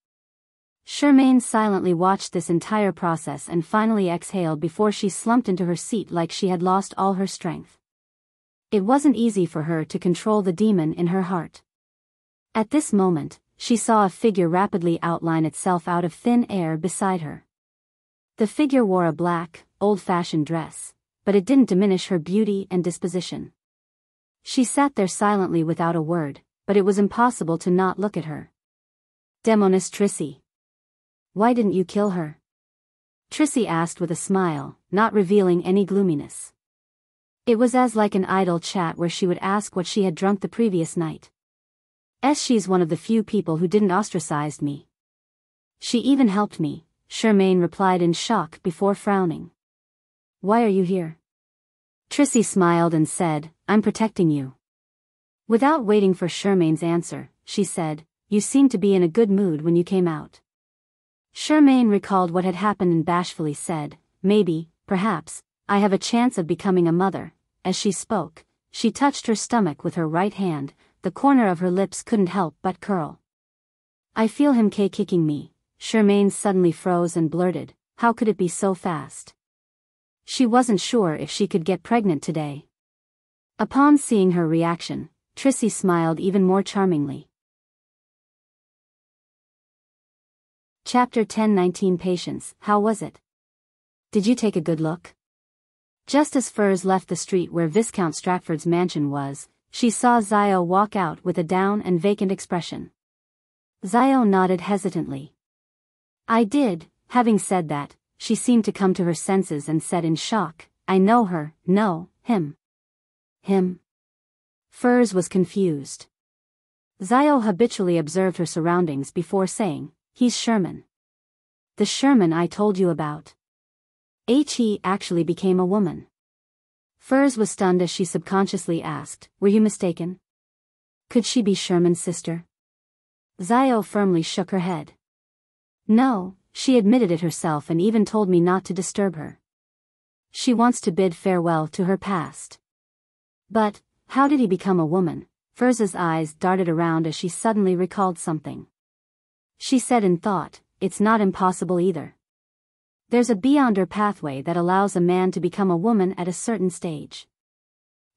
S1: Shermaine silently watched this entire process and finally exhaled before she slumped into her seat like she had lost all her strength. It wasn't easy for her to control the demon in her heart. At this moment, she saw a figure rapidly outline itself out of thin air beside her. The figure wore a black, old-fashioned dress, but it didn't diminish her beauty and disposition. She sat there silently without a word, but it was impossible to not look at her. Demoness Trissy. Why didn't you kill her? Trissy asked with a smile, not revealing any gloominess. It was as like an idle chat where she would ask what she had drunk the previous night. She's one of the few people who didn't ostracize me. She even helped me, Shermaine replied in shock before frowning. Why are you here? Trissy smiled and said, I'm protecting you. Without waiting for Shermaine's answer, she said, you seemed to be in a good mood when you came out. Shermaine recalled what had happened and bashfully said, maybe, perhaps, I have a chance of becoming a mother. As she spoke, she touched her stomach with her right hand, the corner of her lips couldn't help but curl. I feel him kicking me. Shermaine suddenly froze and blurted, how could it be so fast? She wasn't sure if she could get pregnant today. Upon seeing her reaction, Trissy smiled even more charmingly. Chapter 10:19 Patience, how was it? Did you take a good look? Just as Furs left the street where Viscount Stratford's mansion was, she saw Xiao walk out with a down and vacant expression. Xiao nodded hesitantly. I did. Having said that, she seemed to come to her senses and said in shock, I know her. No, him. Him? Furs was confused. Xiao habitually observed her surroundings before saying, he's Sherman. The Sherman I told you about. He actually became a woman. Furs was stunned as she subconsciously asked, were you mistaken? Could she be Sherman's sister? Xiao firmly shook her head. No, she admitted it herself and even told me not to disturb her. She wants to bid farewell to her past. But, how did he become a woman? Furs's eyes darted around as she suddenly recalled something. She said in thought, it's not impossible either. There's a beyonder pathway that allows a man to become a woman at a certain stage.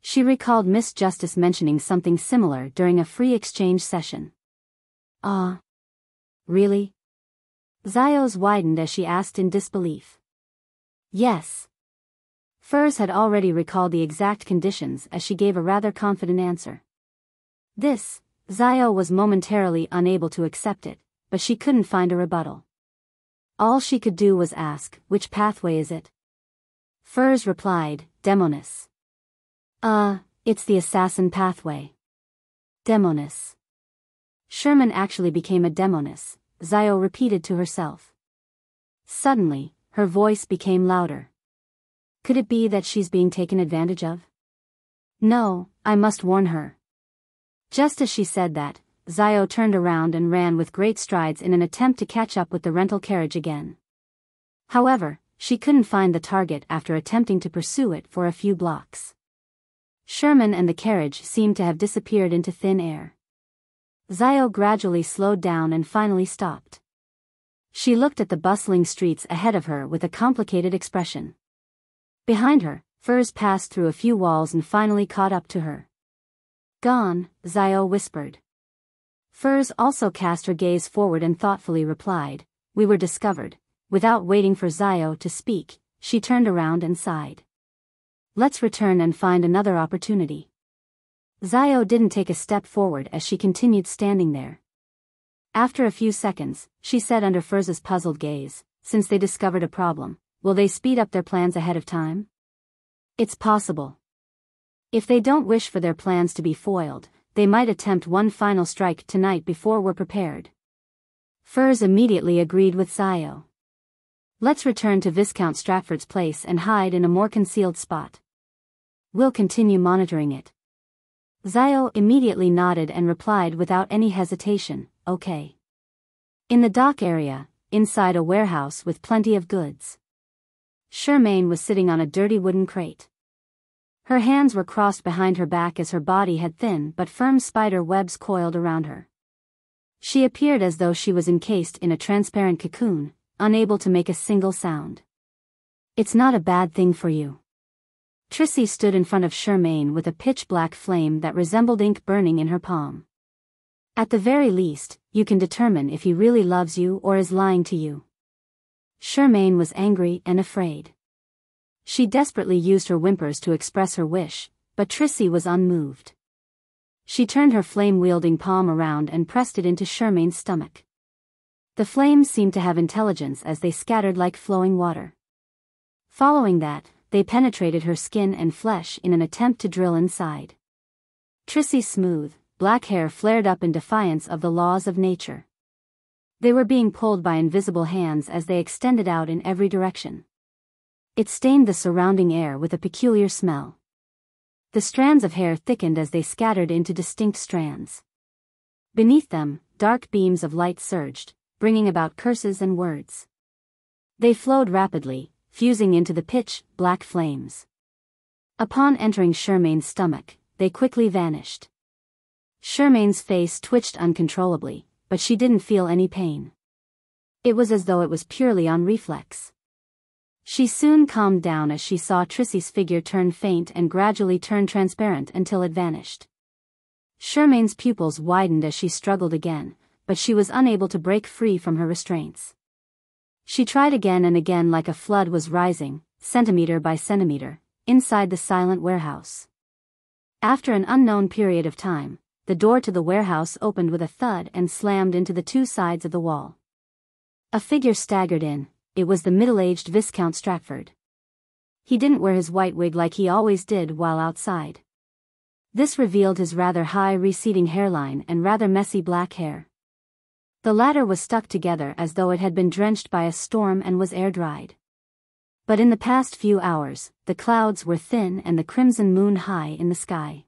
S1: She recalled Miss Justice mentioning something similar during a free exchange session. Ah. Really? Xiao's widened as she asked in disbelief. Yes. Furs had already recalled the exact conditions as she gave a rather confident answer. This, Xiao was momentarily unable to accept it, but she couldn't find a rebuttal. All she could do was ask, which pathway is it? Furs replied, Demoness. It's the assassin pathway. Demoness. Sherman actually became a demoness, Xiao repeated to herself. Suddenly, her voice became louder. Could it be that she's being taken advantage of? No, I must warn her. Just as she said that, Xiao turned around and ran with great strides in an attempt to catch up with the rental carriage again. However, she couldn't find the target after attempting to pursue it for a few blocks. Sherman and the carriage seemed to have disappeared into thin air. Xiao gradually slowed down and finally stopped. She looked at the bustling streets ahead of her with a complicated expression. Behind her, Furs passed through a few walls and finally caught up to her. Gone, Xiao whispered. Furs also cast her gaze forward and thoughtfully replied, we were discovered. Without waiting for Xiao to speak, she turned around and sighed. Let's return and find another opportunity. Xiao didn't take a step forward as she continued standing there. After a few seconds, she said under Furs's puzzled gaze, since they discovered a problem, will they speed up their plans ahead of time? It's possible. If they don't wish for their plans to be foiled, they might attempt one final strike tonight before we're prepared. Furs immediately agreed with Zio. Let's return to Viscount Stratford's place and hide in a more concealed spot. We'll continue monitoring it. Zio immediately nodded and replied without any hesitation, okay. In the dock area, inside a warehouse with plenty of goods, Charmaine was sitting on a dirty wooden crate. Her hands were crossed behind her back as her body had thin but firm spider webs coiled around her. She appeared as though she was encased in a transparent cocoon, unable to make a single sound. It's not a bad thing for you. Trissy stood in front of Charmaine with a pitch-black flame that resembled ink burning in her palm. At the very least, you can determine if he really loves you or is lying to you. Charmaine was angry and afraid. She desperately used her whimpers to express her wish, but Trissy was unmoved. She turned her flame-wielding palm around and pressed it into Charmaine's stomach. The flames seemed to have intelligence as they scattered like flowing water. Following that, they penetrated her skin and flesh in an attempt to drill inside. Trissy's smooth, black hair flared up in defiance of the laws of nature. They were being pulled by invisible hands as they extended out in every direction. It stained the surrounding air with a peculiar smell. The strands of hair thickened as they scattered into distinct strands. Beneath them, dark beams of light surged, bringing about curses and words. They flowed rapidly, fusing into the pitch-black flames. Upon entering Charmaine's stomach, they quickly vanished. Charmaine's face twitched uncontrollably, but she didn't feel any pain. It was as though it was purely on reflex. She soon calmed down as she saw Trissy's figure turn faint and gradually turn transparent until it vanished. Charmaine's pupils widened as she struggled again, but she was unable to break free from her restraints. She tried again and again like a flood was rising, centimeter by centimeter, inside the silent warehouse. After an unknown period of time, the door to the warehouse opened with a thud and slammed into the two sides of the wall. A figure staggered in. It was the middle-aged Viscount Stratford. He didn't wear his white wig like he always did while outside. This revealed his rather high receding hairline and rather messy black hair. The latter was stuck together as though it had been drenched by a storm and was air-dried. But in the past few hours, the clouds were thin and the crimson moon high in the sky.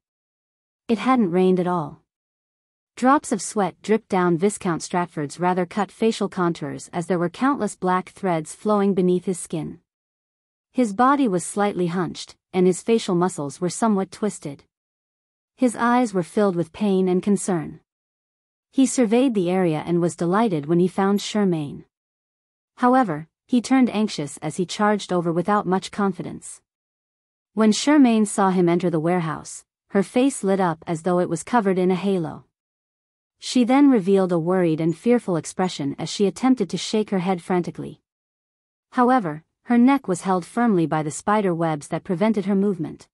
S1: It hadn't rained at all. Drops of sweat dripped down Viscount Stratford's rather cut facial contours as there were countless black threads flowing beneath his skin. His body was slightly hunched, and his facial muscles were somewhat twisted. His eyes were filled with pain and concern. He surveyed the area and was delighted when he found Charmaine. However, he turned anxious as he charged over without much confidence. When Charmaine saw him enter the warehouse, her face lit up as though it was covered in a halo. She then revealed a worried and fearful expression as she attempted to shake her head frantically. However, her neck was held firmly by the spider webs that prevented her movement.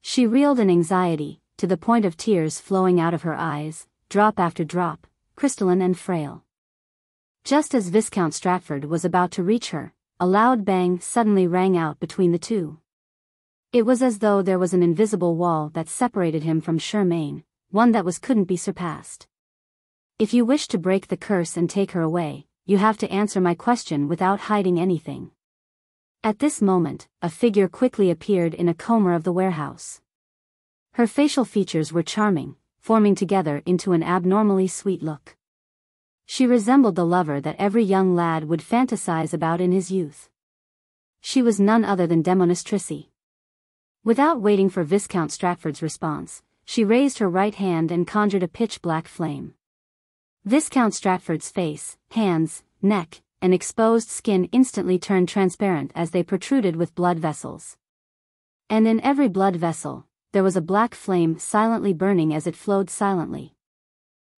S1: She reeled in anxiety, to the point of tears flowing out of her eyes, drop after drop, crystalline and frail. Just as Viscount Stratford was about to reach her, a loud bang suddenly rang out between the two. It was as though there was an invisible wall that separated him from Charmaine, one that couldn't be surpassed. If you wish to break the curse and take her away, you have to answer my question without hiding anything. At this moment, a figure quickly appeared in a corner of the warehouse. Her facial features were charming, forming together into an abnormally sweet look. She resembled the lover that every young lad would fantasize about in his youth. She was none other than Demoness Trissy. Without waiting for Viscount Stratford's response, she raised her right hand and conjured a pitch-black flame. Viscount Stratford's face, hands, neck, and exposed skin instantly turned transparent as they protruded with blood vessels. And in every blood vessel, there was a black flame silently burning as it flowed silently.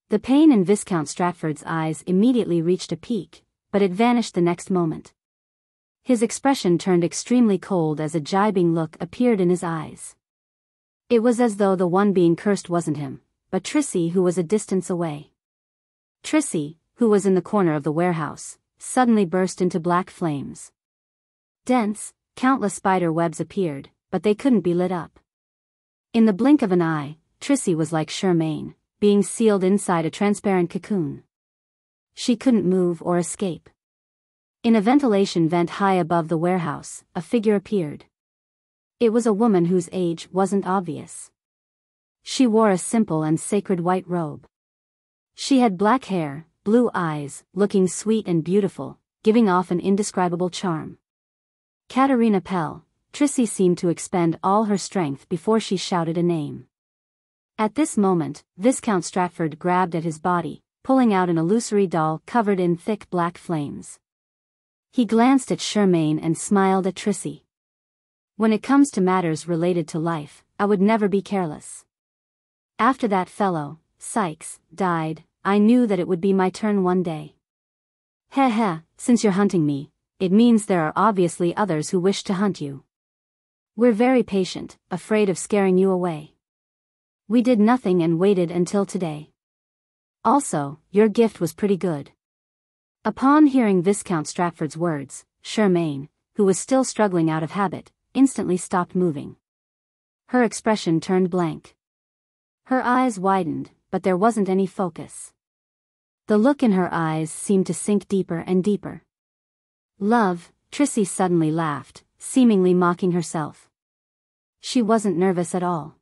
S1: The pain in Viscount Stratford's eyes immediately reached a peak, but it vanished the next moment. His expression turned extremely cold as a gibing look appeared in his eyes. It was as though the one being cursed wasn't him, but Trissy, who was a distance away. Trissy, who was in the corner of the warehouse, suddenly burst into black flames. Dense, countless spider webs appeared, but they couldn't be lit up. In the blink of an eye, Trissy was like Charmaine, being sealed inside a transparent cocoon. She couldn't move or escape. In a ventilation vent high above the warehouse, a figure appeared. It was a woman whose age wasn't obvious. She wore a simple and sacred white robe. She had black hair, blue eyes, looking sweet and beautiful, giving off an indescribable charm. Katerina Pell, Trissy seemed to expend all her strength before she shouted a name. At this moment, Viscount Stratford grabbed at his body, pulling out an illusory doll covered in thick black flames. He glanced at Charmaine and smiled at Trissy. When it comes to matters related to life, I would never be careless. After that fellow, Sykes, died, I knew that it would be my turn one day. Heh, since you're hunting me, it means there are obviously others who wish to hunt you. We're very patient, afraid of scaring you away. We did nothing and waited until today. Also, your gift was pretty good. Upon hearing Viscount Stratford's words, Charmaine, who was still struggling out of habit, instantly stopped moving. Her expression turned blank. Her eyes widened, but there wasn't any focus. The look in her eyes seemed to sink deeper and deeper. Love, Trissy suddenly laughed, seemingly mocking herself. She wasn't nervous at all.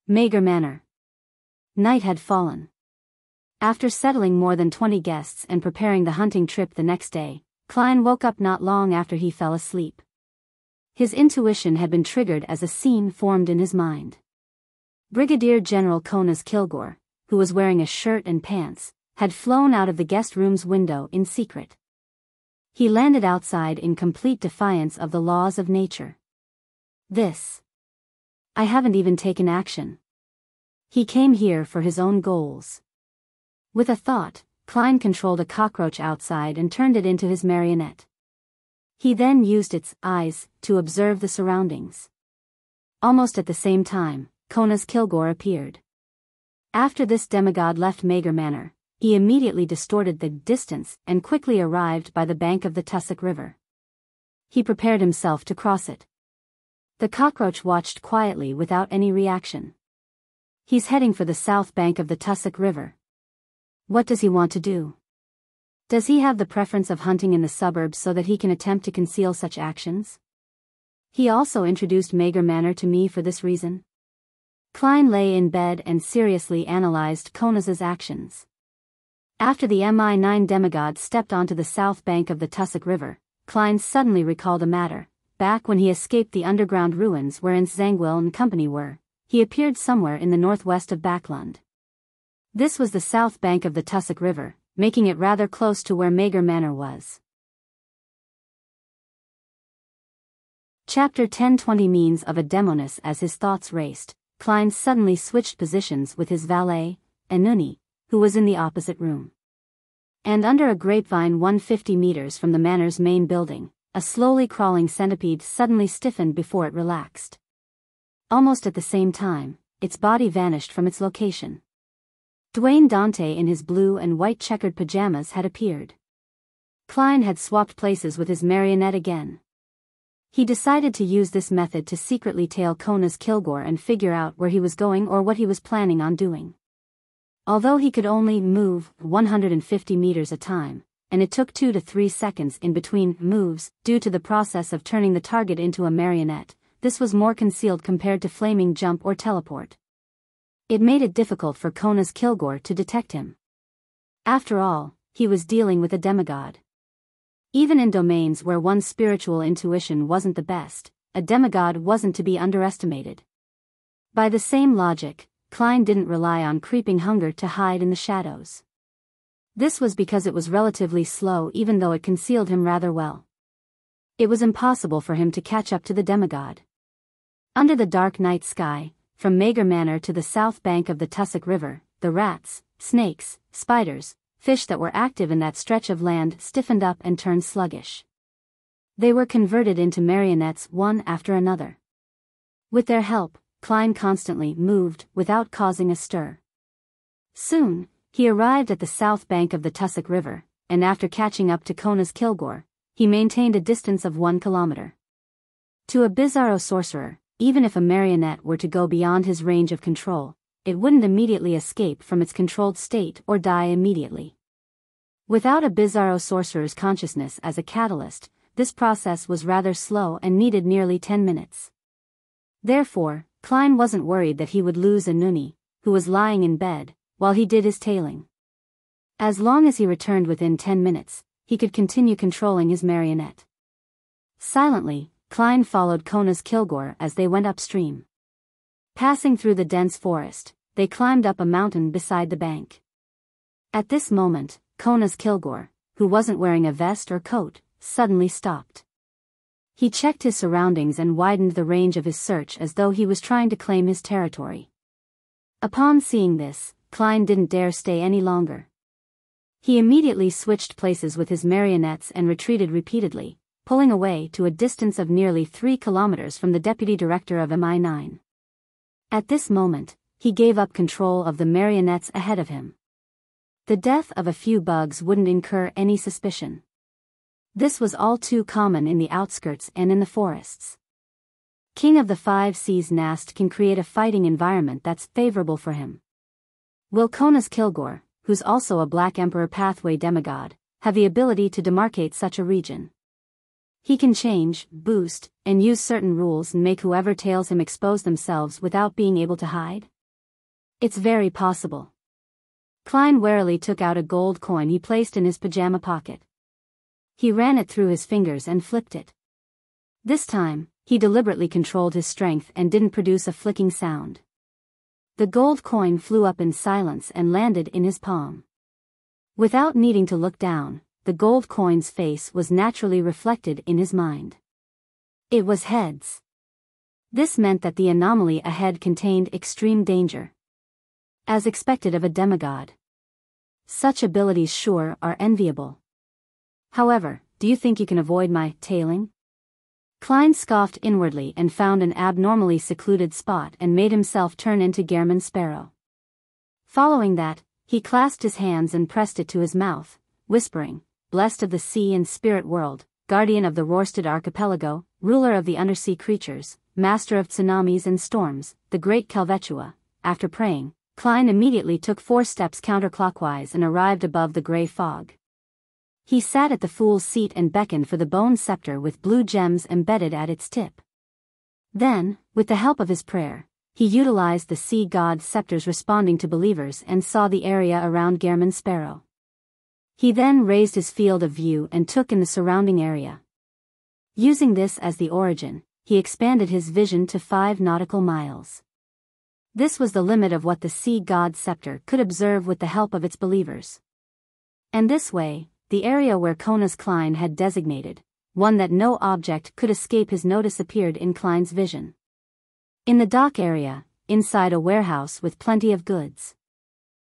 S1: Mager Manor. Night had fallen. After settling more than 20 guests and preparing the hunting trip the next day, Klein woke up not long after he fell asleep. His intuition had been triggered as a scene formed in his mind. Brigadier General Konas Kilgore, who was wearing a shirt and pants, had flown out of the guest room's window in secret. He landed outside in complete defiance of the laws of nature. I haven't even taken action. He came here for his own goals. With a thought, Klein controlled a cockroach outside and turned it into his marionette. He then used its eyes to observe the surroundings. Almost at the same time, Konas Kilgore appeared. After this demigod left Mager Manor, he immediately distorted the distance and quickly arrived by the bank of the Tussock River. He prepared himself to cross it. The cockroach watched quietly without any reaction. He's heading for the south bank of the Tussock River. What does he want to do? Does he have the preference of hunting in the suburbs so that he can attempt to conceal such actions? He also introduced Mager Manor to me for this reason. Klein lay in bed and seriously analyzed Konas's actions. After the Mi-9 demigod stepped onto the south bank of the Tussock River, Klein suddenly recalled a matter. Back when he escaped the underground ruins wherein Zangwill and company were, he appeared somewhere in the northwest of Backlund. This was the south bank of the Tussock River, making it rather close to where Mager Manor was. Chapter 10:20 Means of a Demoness. As his thoughts raced, Klein suddenly switched positions with his valet, Enuni, who was in the opposite room. And under a grapevine 150 meters from the manor's main building, a slowly crawling centipede suddenly stiffened before it relaxed. Almost at the same time, its body vanished from its location. Dwayne Dante in his blue and white checkered pajamas had appeared. Klein had swapped places with his marionette again. He decided to use this method to secretly tail Konas Kilgore and figure out where he was going or what he was planning on doing. Although he could only move 150 meters a time, and it took 2 to 3 seconds in between moves due to the process of turning the target into a marionette, this was more concealed compared to flaming jump or teleport. It made it difficult for Konas Kilgore to detect him. After all, he was dealing with a demigod. Even in domains where one's spiritual intuition wasn't the best, a demigod wasn't to be underestimated. By the same logic, Klein didn't rely on creeping hunger to hide in the shadows. This was because it was relatively slow even though it concealed him rather well. It was impossible for him to catch up to the demigod. Under the dark night sky, from Mager Manor to the south bank of the Tussock River, the rats, snakes, spiders, fish that were active in that stretch of land stiffened up and turned sluggish. They were converted into marionettes one after another. With their help, Klein constantly moved without causing a stir. Soon, he arrived at the south bank of the Tussock River, and after catching up to Konas Kilgore, he maintained a distance of 1 kilometer. To a bizarro sorcerer, even if a marionette were to go beyond his range of control, it wouldn't immediately escape from its controlled state or die immediately. Without a bizarro sorcerer's consciousness as a catalyst, this process was rather slow and needed nearly 10 minutes. Therefore, Klein wasn't worried that he would lose Anuni, who was lying in bed, while he did his tailing. As long as he returned within 10 minutes, he could continue controlling his marionette. Silently, Klein followed Kona's Kilgore as they went upstream. Passing through the dense forest, they climbed up a mountain beside the bank. At this moment, Kona's Kilgore, who wasn't wearing a vest or coat, suddenly stopped. He checked his surroundings and widened the range of his search as though he was trying to claim his territory. Upon seeing this, Klein didn't dare stay any longer. He immediately switched places with his marionettes and retreated repeatedly, pulling away to a distance of nearly 3 kilometers from the deputy director of MI9. At this moment, he gave up control of the marionettes ahead of him. The death of a few bugs wouldn't incur any suspicion. This was all too common in the outskirts and in the forests. King of the Five Seas Nast can create a fighting environment that's favorable for him. Will Kona's Kilgore, who's also a Black Emperor pathway demigod, have the ability to demarcate such a region? He can change, boost, and use certain rules and make whoever tails him expose themselves without being able to hide? It's very possible. Klein warily took out a gold coin he placed in his pajama pocket. He ran it through his fingers and flipped it. This time, he deliberately controlled his strength and didn't produce a flicking sound. The gold coin flew up in silence and landed in his palm. Without needing to look down, the gold coin's face was naturally reflected in his mind. It was heads. This meant that the anomaly ahead contained extreme danger. As expected of a demigod. Such abilities sure are enviable. However, do you think you can avoid my tailing? Klein scoffed inwardly and found an abnormally secluded spot and made himself turn into Gehrman Sparrow. Following that, he clasped his hands and pressed it to his mouth, whispering, "Blessed of the sea and spirit world, guardian of the Rorstad archipelago, ruler of the undersea creatures, master of tsunamis and storms, the great Kelvetua." After praying, Klein immediately took 4 steps counterclockwise and arrived above the gray fog. He sat at the fool's seat and beckoned for the bone scepter with blue gems embedded at its tip. Then, with the help of his prayer, he utilized the sea god's scepters responding to believers and saw the area around Gehrman Sparrow. He then raised his field of view and took in the surrounding area. Using this as the origin, he expanded his vision to 5 nautical miles. This was the limit of what the sea god's scepter could observe with the help of its believers. And this way, the area where Kona's Klein had designated, one that no object could escape his notice, appeared in Klein's vision. In the dock area, inside a warehouse with plenty of goods.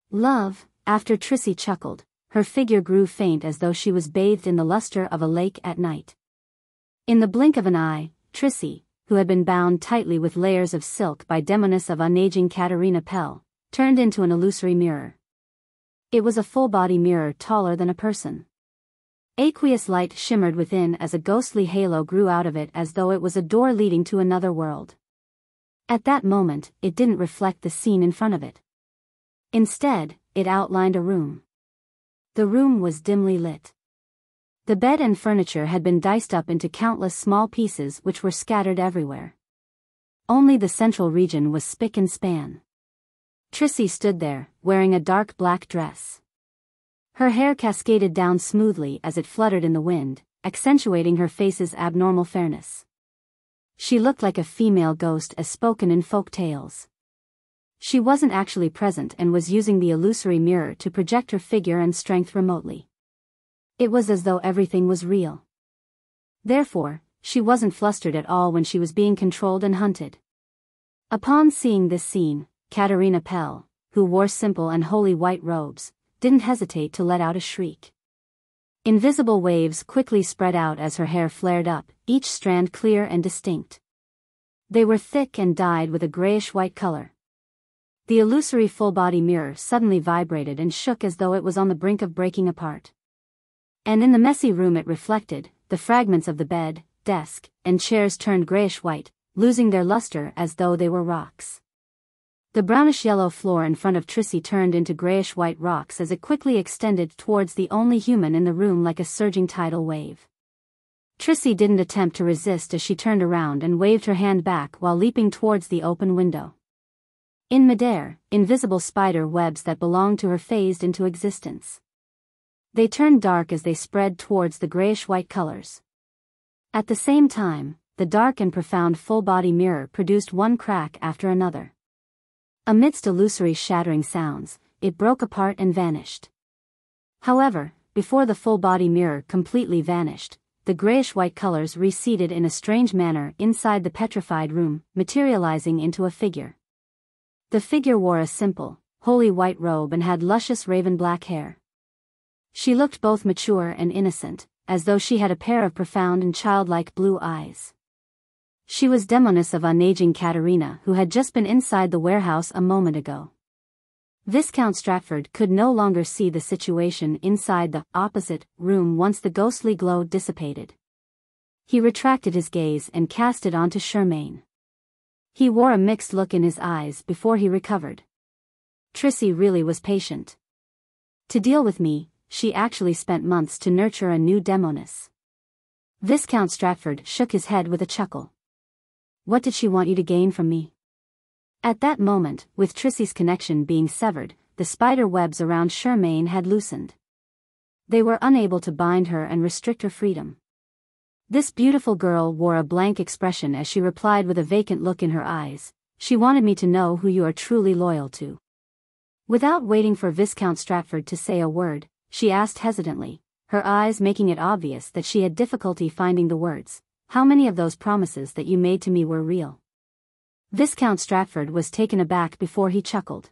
S1: Love, after Trissy chuckled, her figure grew faint as though she was bathed in the luster of a lake at night. In the blink of an eye, Trissy, who had been bound tightly with layers of silk by demoness of unaging Katerina Pell, turned into an illusory mirror. It was a full-body mirror taller than a person. Aqueous light shimmered within as a ghostly halo grew out of it as though it was a door leading to another world. At that moment, it didn't reflect the scene in front of it. Instead, it outlined a room. The room was dimly lit. The bed and furniture had been diced up into countless small pieces which were scattered everywhere. Only the central region was spick and span. Trissy stood there, wearing a dark black dress. Her hair cascaded down smoothly as it fluttered in the wind, accentuating her face's abnormal fairness. She looked like a female ghost as spoken in folk tales. She wasn't actually present and was using the illusory mirror to project her figure and strength remotely. It was as though everything was real. Therefore, she wasn't flustered at all when she was being controlled and hunted. Upon seeing this scene, Katerina Pell, who wore simple and holy white robes, didn't hesitate to let out a shriek. Invisible waves quickly spread out as her hair flared up, each strand clear and distinct. They were thick and dyed with a grayish-white color. The illusory full-body mirror suddenly vibrated and shook as though it was on the brink of breaking apart. And in the messy room it reflected, the fragments of the bed, desk, and chairs turned grayish-white, losing their luster as though they were rocks. The brownish-yellow floor in front of Trissy turned into grayish-white rocks as it quickly extended towards the only human in the room like a surging tidal wave. Trissy didn't attempt to resist as she turned around and waved her hand back while leaping towards the open window. In midair, invisible spider webs that belonged to her phased into existence. They turned dark as they spread towards the grayish-white colors. At the same time, the dark and profound full-body mirror produced one crack after another. Amidst illusory shattering sounds, it broke apart and vanished. However, before the full-body mirror completely vanished, the grayish-white colors receded in a strange manner inside the petrified room, materializing into a figure. The figure wore a simple, holy white robe and had luscious raven-black hair. She looked both mature and innocent, as though she had a pair of profound and childlike blue eyes. She was Demoness of unaging Katerina, who had just been inside the warehouse a moment ago. Viscount Stratford could no longer see the situation inside the opposite room once the ghostly glow dissipated. He retracted his gaze and cast it onto Charmaine. He wore a mixed look in his eyes before he recovered. Trissy really was patient. To deal with me, she actually spent months to nurture a new Demoness. Viscount Stratford shook his head with a chuckle. What did she want you to gain from me? At that moment, with Trissy's connection being severed, the spider webs around Charmaine had loosened. They were unable to bind her and restrict her freedom. This beautiful girl wore a blank expression as she replied with a vacant look in her eyes. She wanted me to know who you are truly loyal to. Without waiting for Viscount Stratford to say a word, she asked hesitantly, her eyes making it obvious that she had difficulty finding the words. How many of those promises that you made to me were real? Viscount Stratford was taken aback before he chuckled.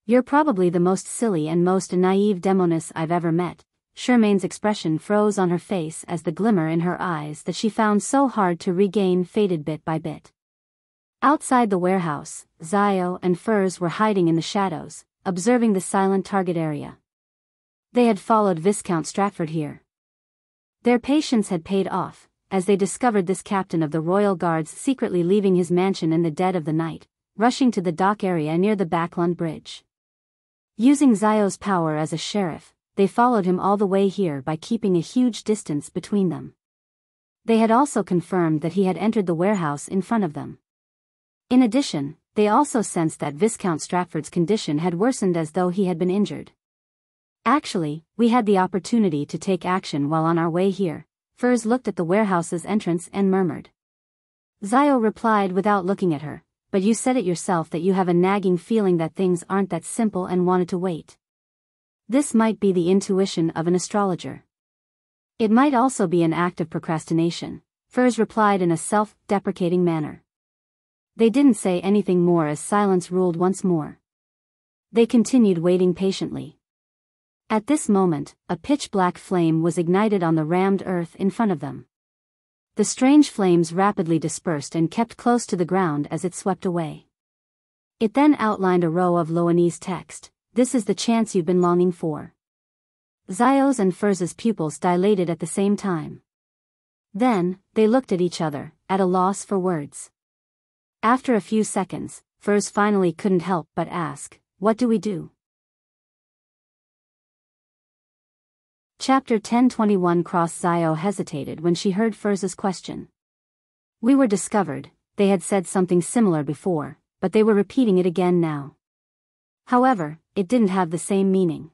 S1: You're probably the most silly and most naive Demoness I've ever met. Charmaine's expression froze on her face as the glimmer in her eyes that she found so hard to regain faded bit by bit. Outside the warehouse, Zio and Furs were hiding in the shadows, observing the silent target area. They had followed Viscount Stratford here. Their patience had paid off, as they discovered this captain of the royal guards secretly leaving his mansion in the dead of the night, rushing to the dock area near the Backlund Bridge. Using Zio's power as a sheriff, they followed him all the way here by keeping a huge distance between them. They had also confirmed that he had entered the warehouse in front of them. In addition, they also sensed that Viscount Stratford's condition had worsened as though he had been injured. Actually, we had the opportunity to take action while on our way here. Furs looked at the warehouse's entrance and murmured. Zio replied without looking at her, but you said it yourself that you have a nagging feeling that things aren't that simple and wanted to wait. This might be the intuition of an astrologer. It might also be an act of procrastination, Furs replied in a self-deprecating manner. They didn't say anything more as silence ruled once more. They continued waiting patiently. At this moment, a pitch-black flame was ignited on the rammed earth in front of them. The strange flames rapidly dispersed and kept close to the ground as it swept away. It then outlined a row of Loanese text. This is the chance you've been longing for. Zio's and Furz's pupils dilated at the same time. Then, they looked at each other, at a loss for words. After a few seconds, Furz finally couldn't help but ask, what do we do? Chapter 1021 Zio hesitated when she heard Furz's question. We were discovered, they had said something similar before, but they were repeating it again now. However, it didn't have the same meaning.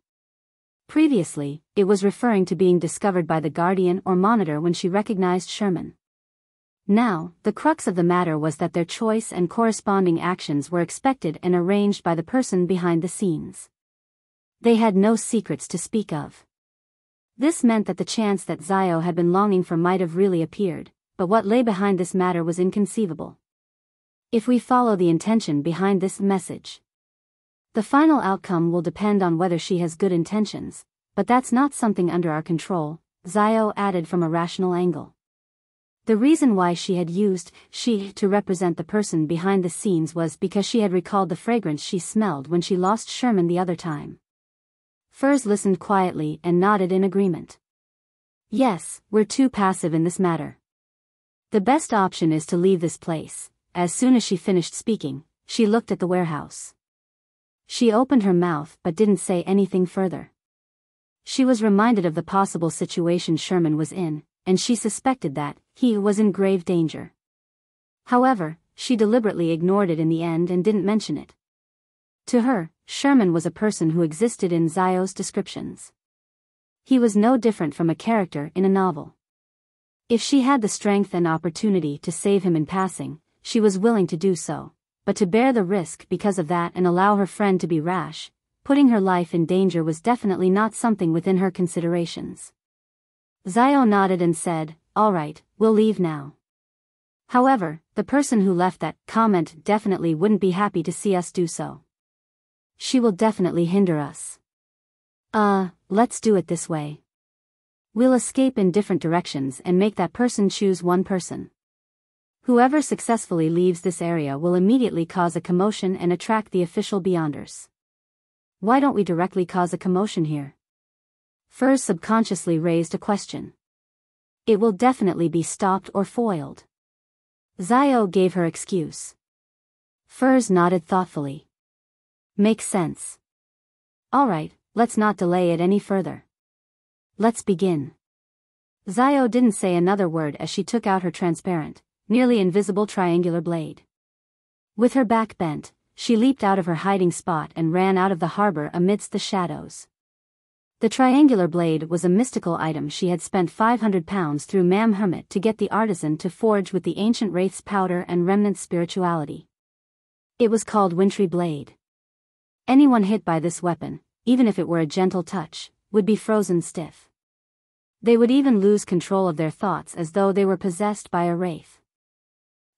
S1: Previously, it was referring to being discovered by the Guardian or Monitor when she recognized Sherman. Now, the crux of the matter was that their choice and corresponding actions were expected and arranged by the person behind the scenes. They had no secrets to speak of. This meant that the chance that Zio had been longing for might have really appeared, but what lay behind this matter was inconceivable. If we follow the intention behind this message, the final outcome will depend on whether she has good intentions, but that's not something under our control, Zio added from a rational angle. The reason why she had used she to represent the person behind the scenes was because she had recalled the fragrance she smelled when she lost Sherman the other time. Furz listened quietly and nodded in agreement. Yes, we're too passive in this matter. The best option is to leave this place. As soon as she finished speaking, she looked at the warehouse. She opened her mouth but didn't say anything further. She was reminded of the possible situation Sherman was in, and she suspected that he was in grave danger. However, she deliberately ignored it in the end and didn't mention it. To her, Sherman was a person who existed in Xiao's descriptions. He was no different from a character in a novel. If she had the strength and opportunity to save him in passing, she was willing to do so, but to bear the risk because of that and allow her friend to be rash, putting her life in danger, was definitely not something within her considerations. Xiao nodded and said, "All right, we'll leave now." However, the person who left that comment definitely wouldn't be happy to see us do so. She will definitely hinder us. Let's do it this way. We'll escape in different directions and make that person choose one person. Whoever successfully leaves this area will immediately cause a commotion and attract the official Beyonders. Why don't we directly cause a commotion here? Furs subconsciously raised a question. It will definitely be stopped or foiled. Xiao gave her excuse. Furs nodded thoughtfully. Makes sense. Alright, let's not delay it any further. Let's begin. Xiao didn't say another word as she took out her transparent, nearly invisible triangular blade. With her back bent, she leaped out of her hiding spot and ran out of the harbor amidst the shadows. The triangular blade was a mystical item she had spent 500 pounds through Mam Hermit to get the artisan to forge with the ancient wraith's powder and remnant spirituality. It was called Wintry Blade. Anyone hit by this weapon, even if it were a gentle touch, would be frozen stiff. They would even lose control of their thoughts as though they were possessed by a wraith.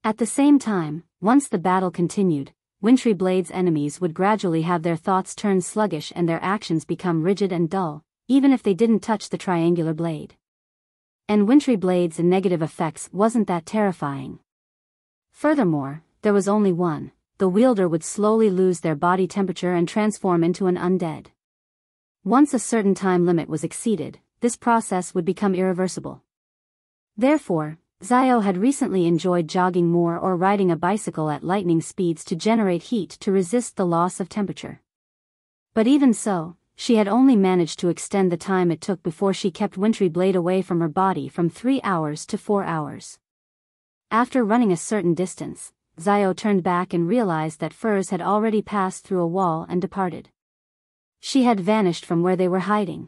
S1: At the same time, once the battle continued, Wintry Blade's enemies would gradually have their thoughts turn sluggish and their actions become rigid and dull, even if they didn't touch the triangular blade. And Wintry Blade's negative effects wasn't that terrifying. Furthermore, there was only one: the wielder would slowly lose their body temperature and transform into an undead. Once a certain time limit was exceeded, this process would become irreversible. Therefore, Xiao had recently enjoyed jogging more or riding a bicycle at lightning speeds to generate heat to resist the loss of temperature. But even so, she had only managed to extend the time it took before she kept Wintry Blade away from her body from 3 hours to 4 hours. After running a certain distance, Xiao turned back and realized that Furs had already passed through a wall and departed. She had vanished from where they were hiding.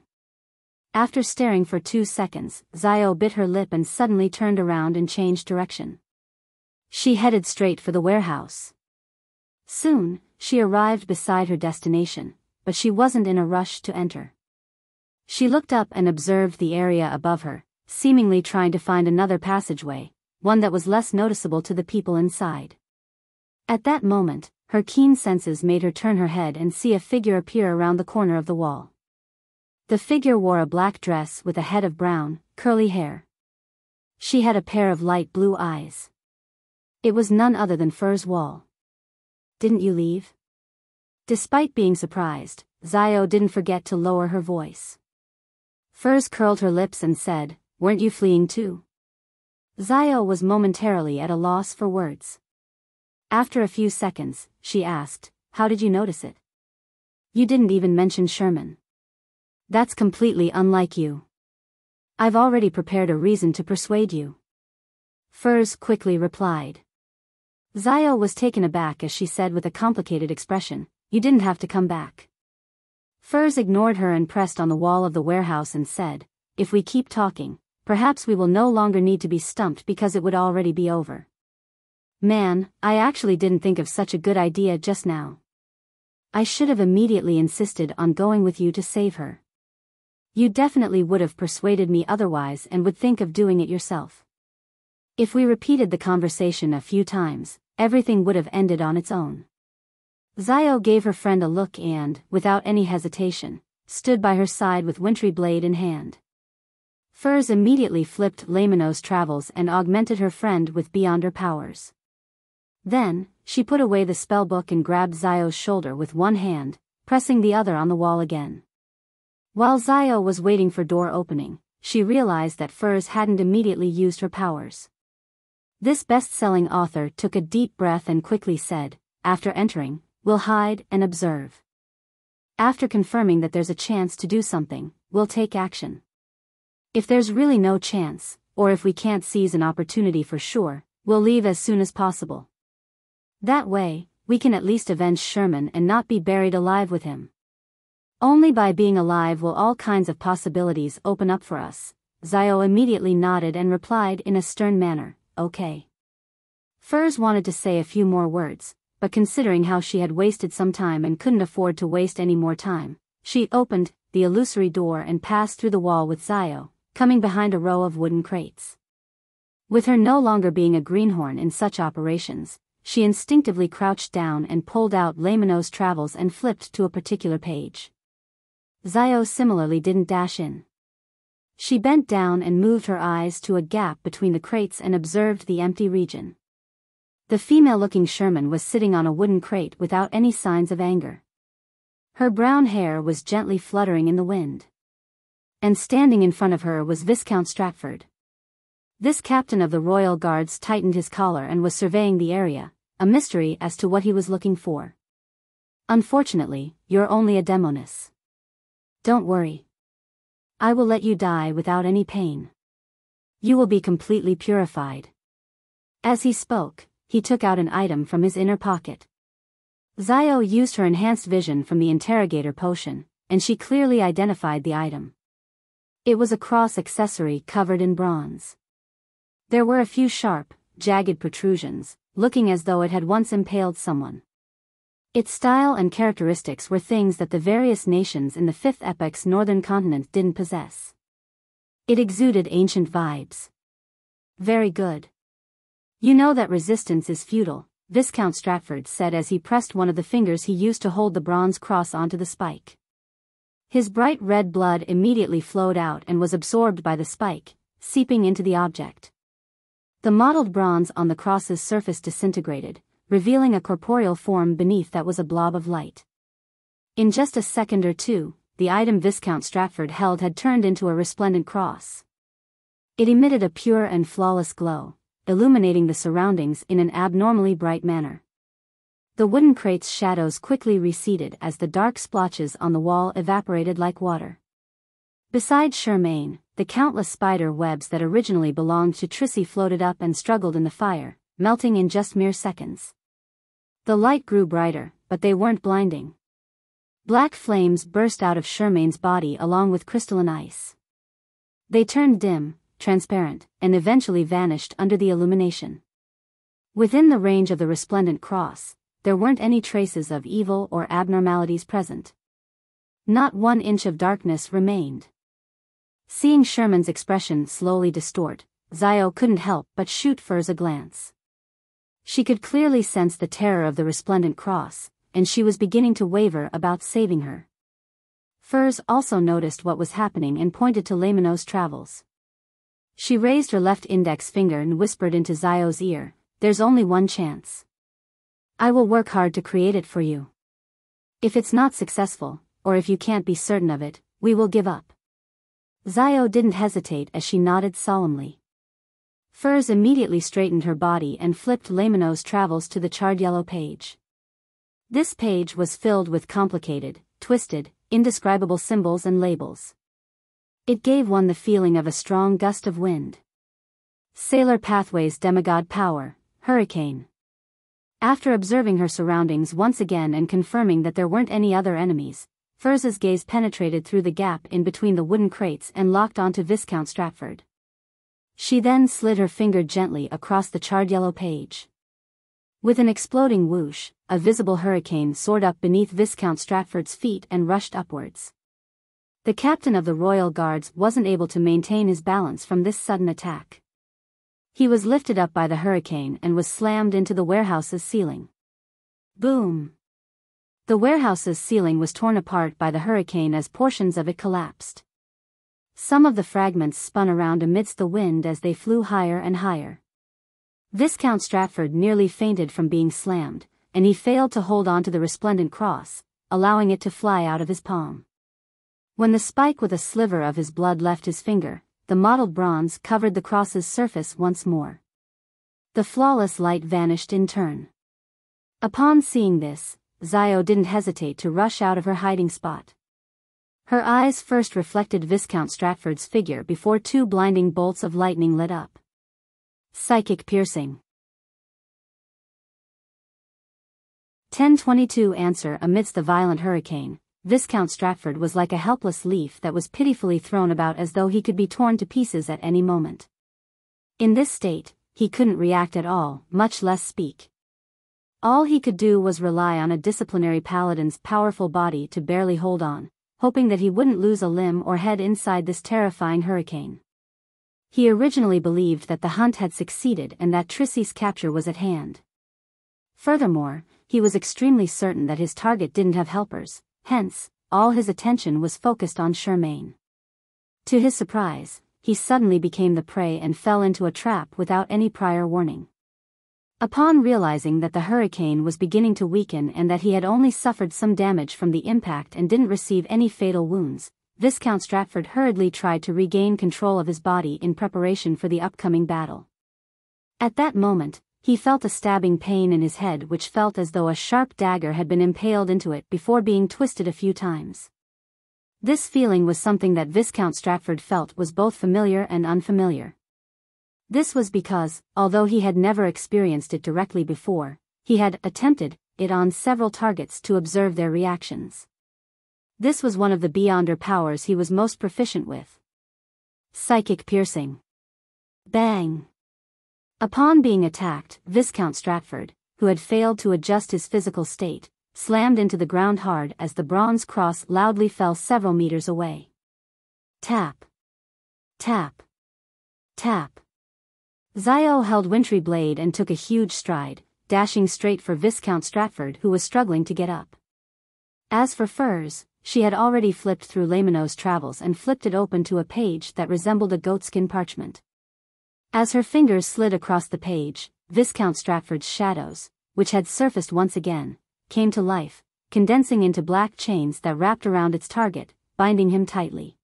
S1: After staring for 2 seconds, Xiao bit her lip and suddenly turned around and changed direction. She headed straight for the warehouse. Soon, she arrived beside her destination, but she wasn't in a rush to enter. She looked up and observed the area above her, seemingly trying to find another passageway, one that was less noticeable to the people inside. At that moment, her keen senses made her turn her head and see a figure appear around the corner of the wall. The figure wore a black dress with a head of brown, curly hair. She had a pair of light blue eyes. It was none other than Furs Wall. "Didn't you leave?" Despite being surprised, Xiao didn't forget to lower her voice. Furs curled her lips and said, "Weren't you fleeing too?" Xiao was momentarily at a loss for words. After a few seconds, she asked, "How did you notice it? You didn't even mention Sherman." "That's completely unlike you. I've already prepared a reason to persuade you," Furs quickly replied. Xiao was taken aback as she said with a complicated expression, "You didn't have to come back." Furs ignored her and pressed on the wall of the warehouse and said, "If we keep talking, perhaps we will no longer need to be stumped because it would already be over." "Man, I actually didn't think of such a good idea just now. I should have immediately insisted on going with you to save her. You definitely would have persuaded me otherwise and would think of doing it yourself. If we repeated the conversation a few times, everything would have ended on its own." Xiao gave her friend a look and, without any hesitation, stood by her side with Wintry Blade in hand. Furs immediately flipped Lamino's travels and augmented her friend with Beyonder powers. Then, she put away the spellbook and grabbed Xiao's shoulder with one hand, pressing the other on the wall again. While Xiao was waiting for door opening, she realized that Furs hadn't immediately used her powers. This best-selling author took a deep breath and quickly said, after entering, we'll hide and observe. After confirming that there's a chance to do something, we'll take action. If there's really no chance, or if we can't seize an opportunity for sure, we'll leave as soon as possible. That way, we can at least avenge Sherman and not be buried alive with him. Only by being alive will all kinds of possibilities open up for us. Zio immediately nodded and replied in a stern manner, okay. Furs wanted to say a few more words, but considering how she had wasted some time and couldn't afford to waste any more time, she opened the illusory door and passed through the wall with Zio, coming behind a row of wooden crates. With her no longer being a greenhorn in such operations, she instinctively crouched down and pulled out Lamino's Travels and flipped to a particular page. Zio similarly didn't dash in. She bent down and moved her eyes to a gap between the crates and observed the empty region. The female-looking Sherman was sitting on a wooden crate without any signs of anger. Her brown hair was gently fluttering in the wind. And standing in front of her was Viscount Stratford. This captain of the Royal Guards tightened his collar and was surveying the area, a mystery as to what he was looking for. Unfortunately, you're only a demoness. Don't worry. I will let you die without any pain. You will be completely purified. As he spoke, he took out an item from his inner pocket. Zio used her enhanced vision from the interrogator potion, and she clearly identified the item. It was a cross accessory covered in bronze. There were a few sharp, jagged protrusions, looking as though it had once impaled someone. Its style and characteristics were things that the various nations in the Fifth Epoch's northern continent didn't possess. It exuded ancient vibes. Very good. You know that resistance is futile, Viscount Stratford said as he pressed one of the fingers he used to hold the bronze cross onto the spike. His bright red blood immediately flowed out and was absorbed by the spike, seeping into the object. The mottled bronze on the cross's surface disintegrated, revealing a corporeal form beneath that was a blob of light. In just a second or two, the item Viscount Stratford held had turned into a resplendent cross. It emitted a pure and flawless glow, illuminating the surroundings in an abnormally bright manner. The wooden crate's shadows quickly receded as the dark splotches on the wall evaporated like water. Beside Charmaine, the countless spider webs that originally belonged to Trissy floated up and struggled in the fire, melting in just mere seconds. The light grew brighter, but they weren't blinding. Black flames burst out of Charmaine's body along with crystalline ice. They turned dim, transparent, and eventually vanished under the illumination. Within the range of the resplendent cross, there weren't any traces of evil or abnormalities present. Not 1 inch of darkness remained. Seeing Sherman's expression slowly distort, Zio couldn't help but shoot Furs a glance. She could clearly sense the terror of the resplendent cross, and she was beginning to waver about saving her. Furs also noticed what was happening and pointed to Lamino's Travels. She raised her left index finger and whispered into Zio's ear, "There's only one chance. I will work hard to create it for you. If it's not successful, or if you can't be certain of it, we will give up." Zio didn't hesitate as she nodded solemnly. Furs immediately straightened her body and flipped Lamino's Travels to the charred yellow page. This page was filled with complicated, twisted, indescribable symbols and labels. It gave one the feeling of a strong gust of wind. Sailor Pathway's demigod power, hurricane. After observing her surroundings once again and confirming that there weren't any other enemies, Furs's gaze penetrated through the gap in between the wooden crates and locked onto Viscount Stratford. She then slid her finger gently across the charred yellow page. With an exploding whoosh, a visible hurricane soared up beneath Viscount Stratford's feet and rushed upwards. The captain of the Royal Guards wasn't able to maintain his balance from this sudden attack. He was lifted up by the hurricane and was slammed into the warehouse's ceiling. Boom! The warehouse's ceiling was torn apart by the hurricane as portions of it collapsed. Some of the fragments spun around amidst the wind as they flew higher and higher. Viscount Stratford nearly fainted from being slammed, and he failed to hold on to the resplendent cross, allowing it to fly out of his palm. When the spike with a sliver of his blood left his finger, the mottled bronze covered the cross's surface once more. The flawless light vanished in turn. Upon seeing this, Zio didn't hesitate to rush out of her hiding spot. Her eyes first reflected Viscount Stratford's figure before two blinding bolts of lightning lit up. Psychic piercing. 10:22 Answer. Amidst the violent hurricane, Viscount Stratford was like a helpless leaf that was pitifully thrown about as though he could be torn to pieces at any moment. In this state, he couldn't react at all, much less speak. All he could do was rely on a disciplinary paladin's powerful body to barely hold on, hoping that he wouldn't lose a limb or head inside this terrifying hurricane. He originally believed that the hunt had succeeded and that Trissy's capture was at hand. Furthermore, he was extremely certain that his target didn't have helpers, hence, all his attention was focused on Charmaine. To his surprise, he suddenly became the prey and fell into a trap without any prior warning. Upon realizing that the hurricane was beginning to weaken and that he had only suffered some damage from the impact and didn't receive any fatal wounds, Viscount Stratford hurriedly tried to regain control of his body in preparation for the upcoming battle. At that moment, he felt a stabbing pain in his head which felt as though a sharp dagger had been impaled into it before being twisted a few times. This feeling was something that Viscount Stratford felt was both familiar and unfamiliar. This was because, although he had never experienced it directly before, he had attempted it on several targets to observe their reactions. This was one of the Beyonder powers he was most proficient with. Psychic piercing. Bang! Upon being attacked, Viscount Stratford, who had failed to adjust his physical state, slammed into the ground hard as the bronze cross loudly fell several meters away. Tap. Tap. Tap. Zio held Wintry Blade and took a huge stride, dashing straight for Viscount Stratford who was struggling to get up. As for Furs, she had already flipped through Lamino's travels and flipped it open to a page that resembled a goatskin parchment. As her fingers slid across the page, Viscount Stratford's shadows, which had surfaced once again, came to life, condensing into black chains that wrapped around its target, binding him tightly.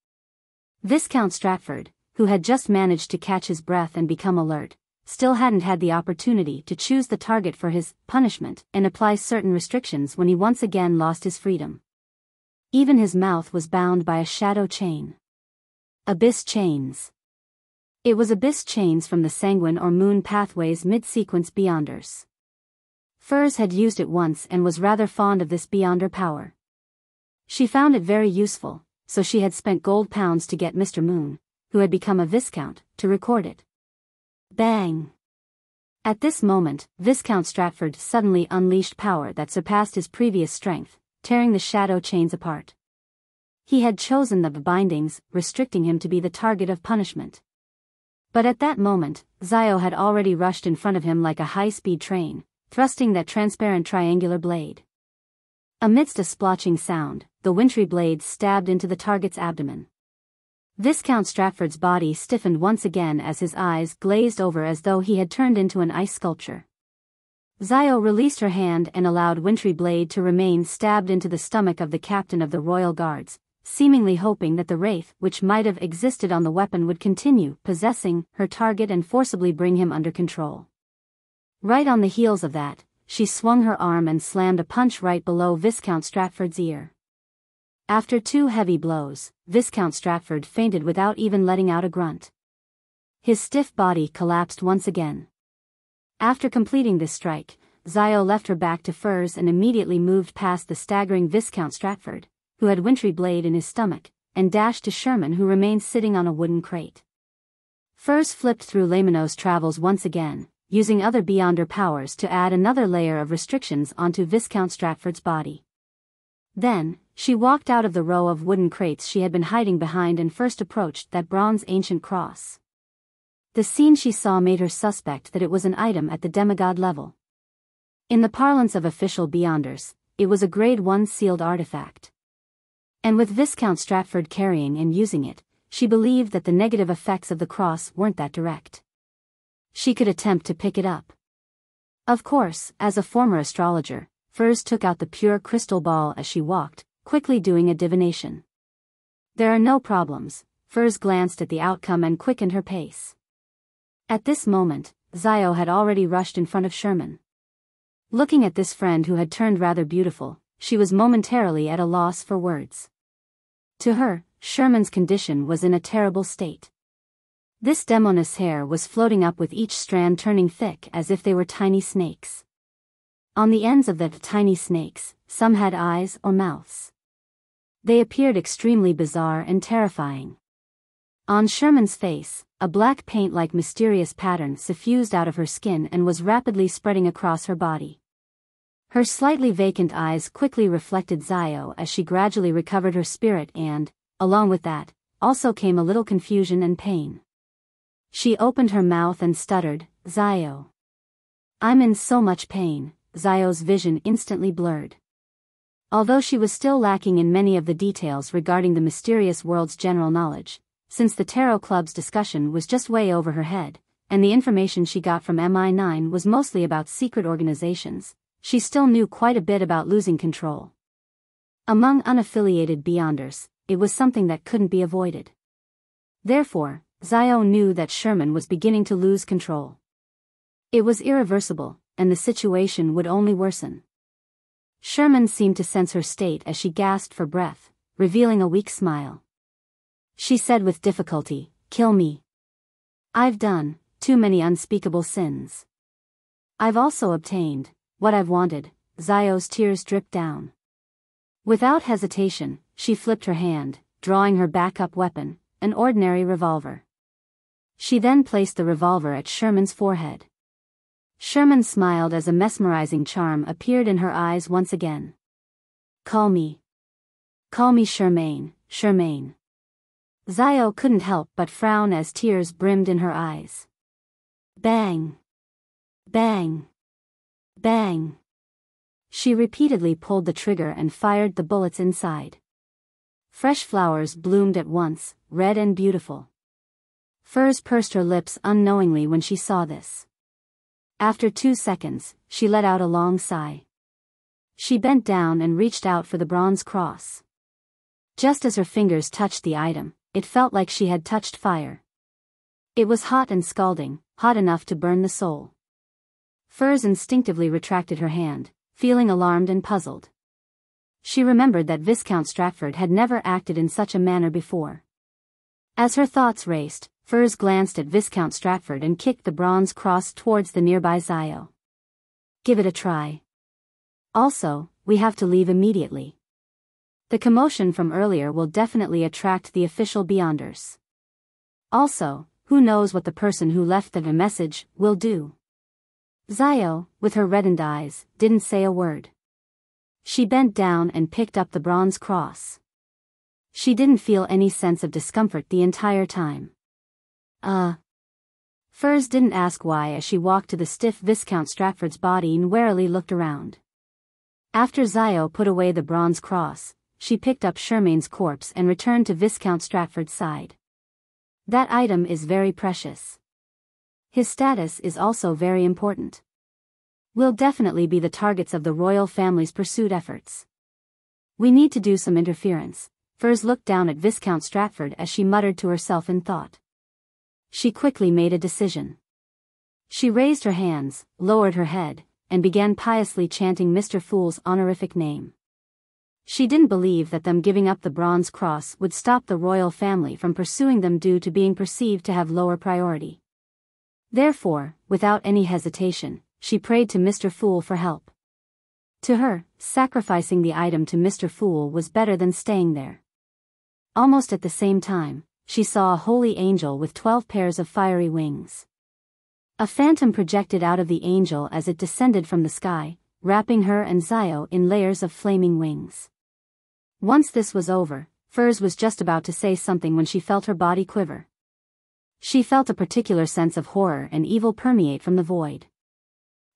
S1: Viscount Stratford, who had just managed to catch his breath and become alert, still hadn't had the opportunity to choose the target for his punishment and apply certain restrictions when he once again lost his freedom. Even his mouth was bound by a shadow chain. Abyss chains. It was abyss chains from the Sanguine or Moon Pathway's mid-sequence Beyonders. Furs had used it once and was rather fond of this Beyonder power. She found it very useful, so she had spent gold pounds to get Mr. Moon, who had become a Viscount, to record it. Bang! At this moment, Viscount Stratford suddenly unleashed power that surpassed his previous strength, tearing the shadow chains apart. He had chosen the bindings, restricting him to be the target of punishment. But at that moment, Zio had already rushed in front of him like a high-speed train, thrusting that transparent triangular blade. Amidst a splotching sound, the wintry blade stabbed into the target's abdomen. Viscount Stratford's body stiffened once again as his eyes glazed over as though he had turned into an ice sculpture. Zio released her hand and allowed Wintry Blade to remain stabbed into the stomach of the captain of the Royal Guards, seemingly hoping that the wraith which might have existed on the weapon would continue possessing her target and forcibly bring him under control. Right on the heels of that, she swung her arm and slammed a punch right below Viscount Stratford's ear. After two heavy blows, Viscount Stratford fainted without even letting out a grunt. His stiff body collapsed once again. After completing this strike, Zio left her back to Furs and immediately moved past the staggering Viscount Stratford, who had Wintry Blade in his stomach, and dashed to Sherman who remained sitting on a wooden crate. Furs flipped through Lamino's travels once again, using other Beyonder powers to add another layer of restrictions onto Viscount Stratford's body. Then, she walked out of the row of wooden crates she had been hiding behind and first approached that bronze ancient cross. The scene she saw made her suspect that it was an item at the demigod level. In the parlance of official Beyonders, it was a Grade 1 sealed artifact. And with Viscount Stratford carrying and using it, she believed that the negative effects of the cross weren't that direct. She could attempt to pick it up. Of course, as a former astrologer, Furs took out the pure crystal ball as she walked, quickly doing a divination. There are no problems. Furs glanced at the outcome and quickened her pace. At this moment, Zio had already rushed in front of Sherman. Looking at this friend who had turned rather beautiful, she was momentarily at a loss for words. To her, Sherman's condition was in a terrible state. This demoness hair was floating up with each strand turning thick as if they were tiny snakes. On the ends of the tiny snakes, some had eyes or mouths. They appeared extremely bizarre and terrifying. On Sherman's face, a black paint-like mysterious pattern suffused out of her skin and was rapidly spreading across her body. Her slightly vacant eyes quickly reflected Zio as she gradually recovered her spirit and, along with that, also came a little confusion and pain. She opened her mouth and stuttered, "Zio. I'm in so much pain." Zio's vision instantly blurred. Although she was still lacking in many of the details regarding the mysterious world's general knowledge, since the Tarot Club's discussion was just way over her head, and the information she got from MI9 was mostly about secret organizations, she still knew quite a bit about losing control. Among unaffiliated Beyonders, it was something that couldn't be avoided. Therefore, Zio knew that Sherman was beginning to lose control. It was irreversible, and the situation would only worsen. Sherman seemed to sense her state as she gasped for breath, revealing a weak smile. She said with difficulty, "Kill me. I've done too many unspeakable sins. I've also obtained what I've wanted." Zio's tears dripped down. Without hesitation, she flipped her hand, drawing her backup weapon, an ordinary revolver. She then placed the revolver at Sherman's forehead. Sherman smiled as a mesmerizing charm appeared in her eyes once again. Call me Charmaine, Charmaine." Zio couldn't help but frown as tears brimmed in her eyes. Bang! Bang! Bang! She repeatedly pulled the trigger and fired the bullets inside. Fresh flowers bloomed at once, red and beautiful. Furs pursed her lips unknowingly when she saw this. After 2 seconds, she let out a long sigh. She bent down and reached out for the bronze cross. Just as her fingers touched the item, it felt like she had touched fire. It was hot and scalding, hot enough to burn the soul. Furs instinctively retracted her hand, feeling alarmed and puzzled. She remembered that Viscount Stratford had never acted in such a manner before. As her thoughts raced, Furs glanced at Viscount Stratford and kicked the bronze cross towards the nearby Zio. "Give it a try. Also, we have to leave immediately. The commotion from earlier will definitely attract the official Beyonders. Also, who knows what the person who left the message will do." Zio, with her reddened eyes, didn't say a word. She bent down and picked up the bronze cross. She didn't feel any sense of discomfort the entire time. Furs didn't ask why as she walked to the stiff Viscount Stratford's body and warily looked around. After Zio put away the bronze cross, she picked up Charmaine's corpse and returned to Viscount Stratford's side. "That item is very precious. His status is also very important. We'll definitely be the targets of the royal family's pursuit efforts. We need to do some interference." Furs looked down at Viscount Stratford as she muttered to herself in thought. She quickly made a decision. She raised her hands, lowered her head, and began piously chanting Mr. Fool's honorific name. She didn't believe that them giving up the bronze cross would stop the royal family from pursuing them due to being perceived to have lower priority. Therefore, without any hesitation, she prayed to Mr. Fool for help. To her, sacrificing the item to Mr. Fool was better than staying there. Almost at the same time, she saw a holy angel with 12 pairs of fiery wings. A phantom projected out of the angel as it descended from the sky, wrapping her and Zio in layers of flaming wings. Once this was over, Furs was just about to say something when she felt her body quiver. She felt a particular sense of horror and evil permeate from the void.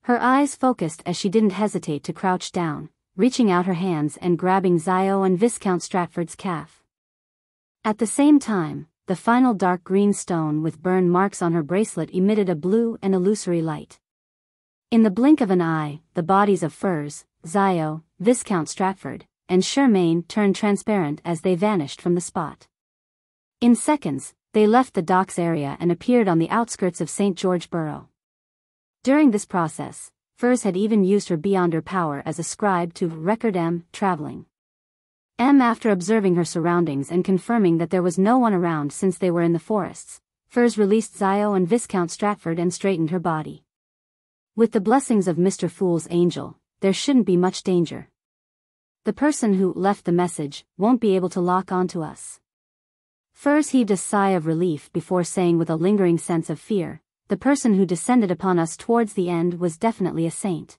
S1: Her eyes focused as she didn't hesitate to crouch down, reaching out her hands and grabbing Zio and Viscount Stratford's calf. At the same time, the final dark green stone with burn marks on her bracelet emitted a blue and illusory light. In the blink of an eye, the bodies of Furs, Zio, Viscount Stratford, and Charmaine turned transparent as they vanished from the spot. In seconds, they left the docks area and appeared on the outskirts of St. George Borough. During this process, Furs had even used her beyonder power as a scribe to record traveling. After observing her surroundings and confirming that there was no one around since they were in the forests, Furs released Biyao and Viscount Stratford and straightened her body. With the blessings of Mr. Fool's angel, there shouldn't be much danger. The person who left the message won't be able to lock onto us. Furs heaved a sigh of relief before saying with a lingering sense of fear, the person who descended upon us towards the end was definitely a saint.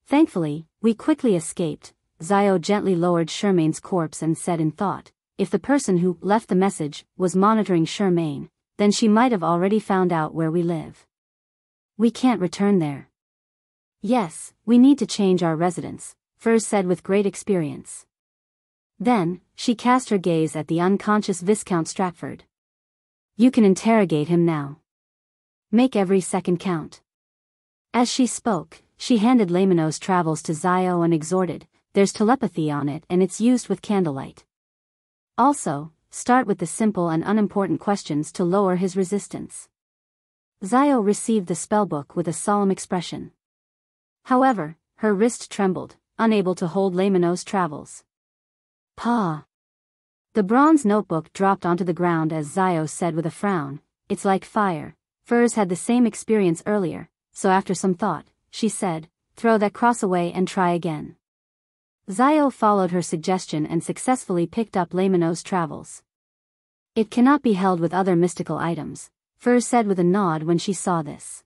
S1: Thankfully, we quickly escaped. Biyao gently lowered Charmaine's corpse and said in thought, if the person who left the message was monitoring Charmaine, then she might have already found out where we live. We can't return there. Yes, we need to change our residence, Furs said with great experience. Then, she cast her gaze at the unconscious Viscount Stratford. You can interrogate him now. Make every second count. As she spoke, she handed Laymanos Travels to Biyao and exhorted, there's telepathy on it and it's used with candlelight. Also, start with the simple and unimportant questions to lower his resistance. Biyao received the spellbook with a solemn expression. However, her wrist trembled, unable to hold Laymanos Travels. Pa! The bronze notebook dropped onto the ground as Biyao said with a frown, it's like fire. Furs had the same experience earlier, so after some thought, she said, throw that cross away and try again. Biyao followed her suggestion and successfully picked up Laymanos Travels. It cannot be held with other mystical items, Furs said with a nod when she saw this.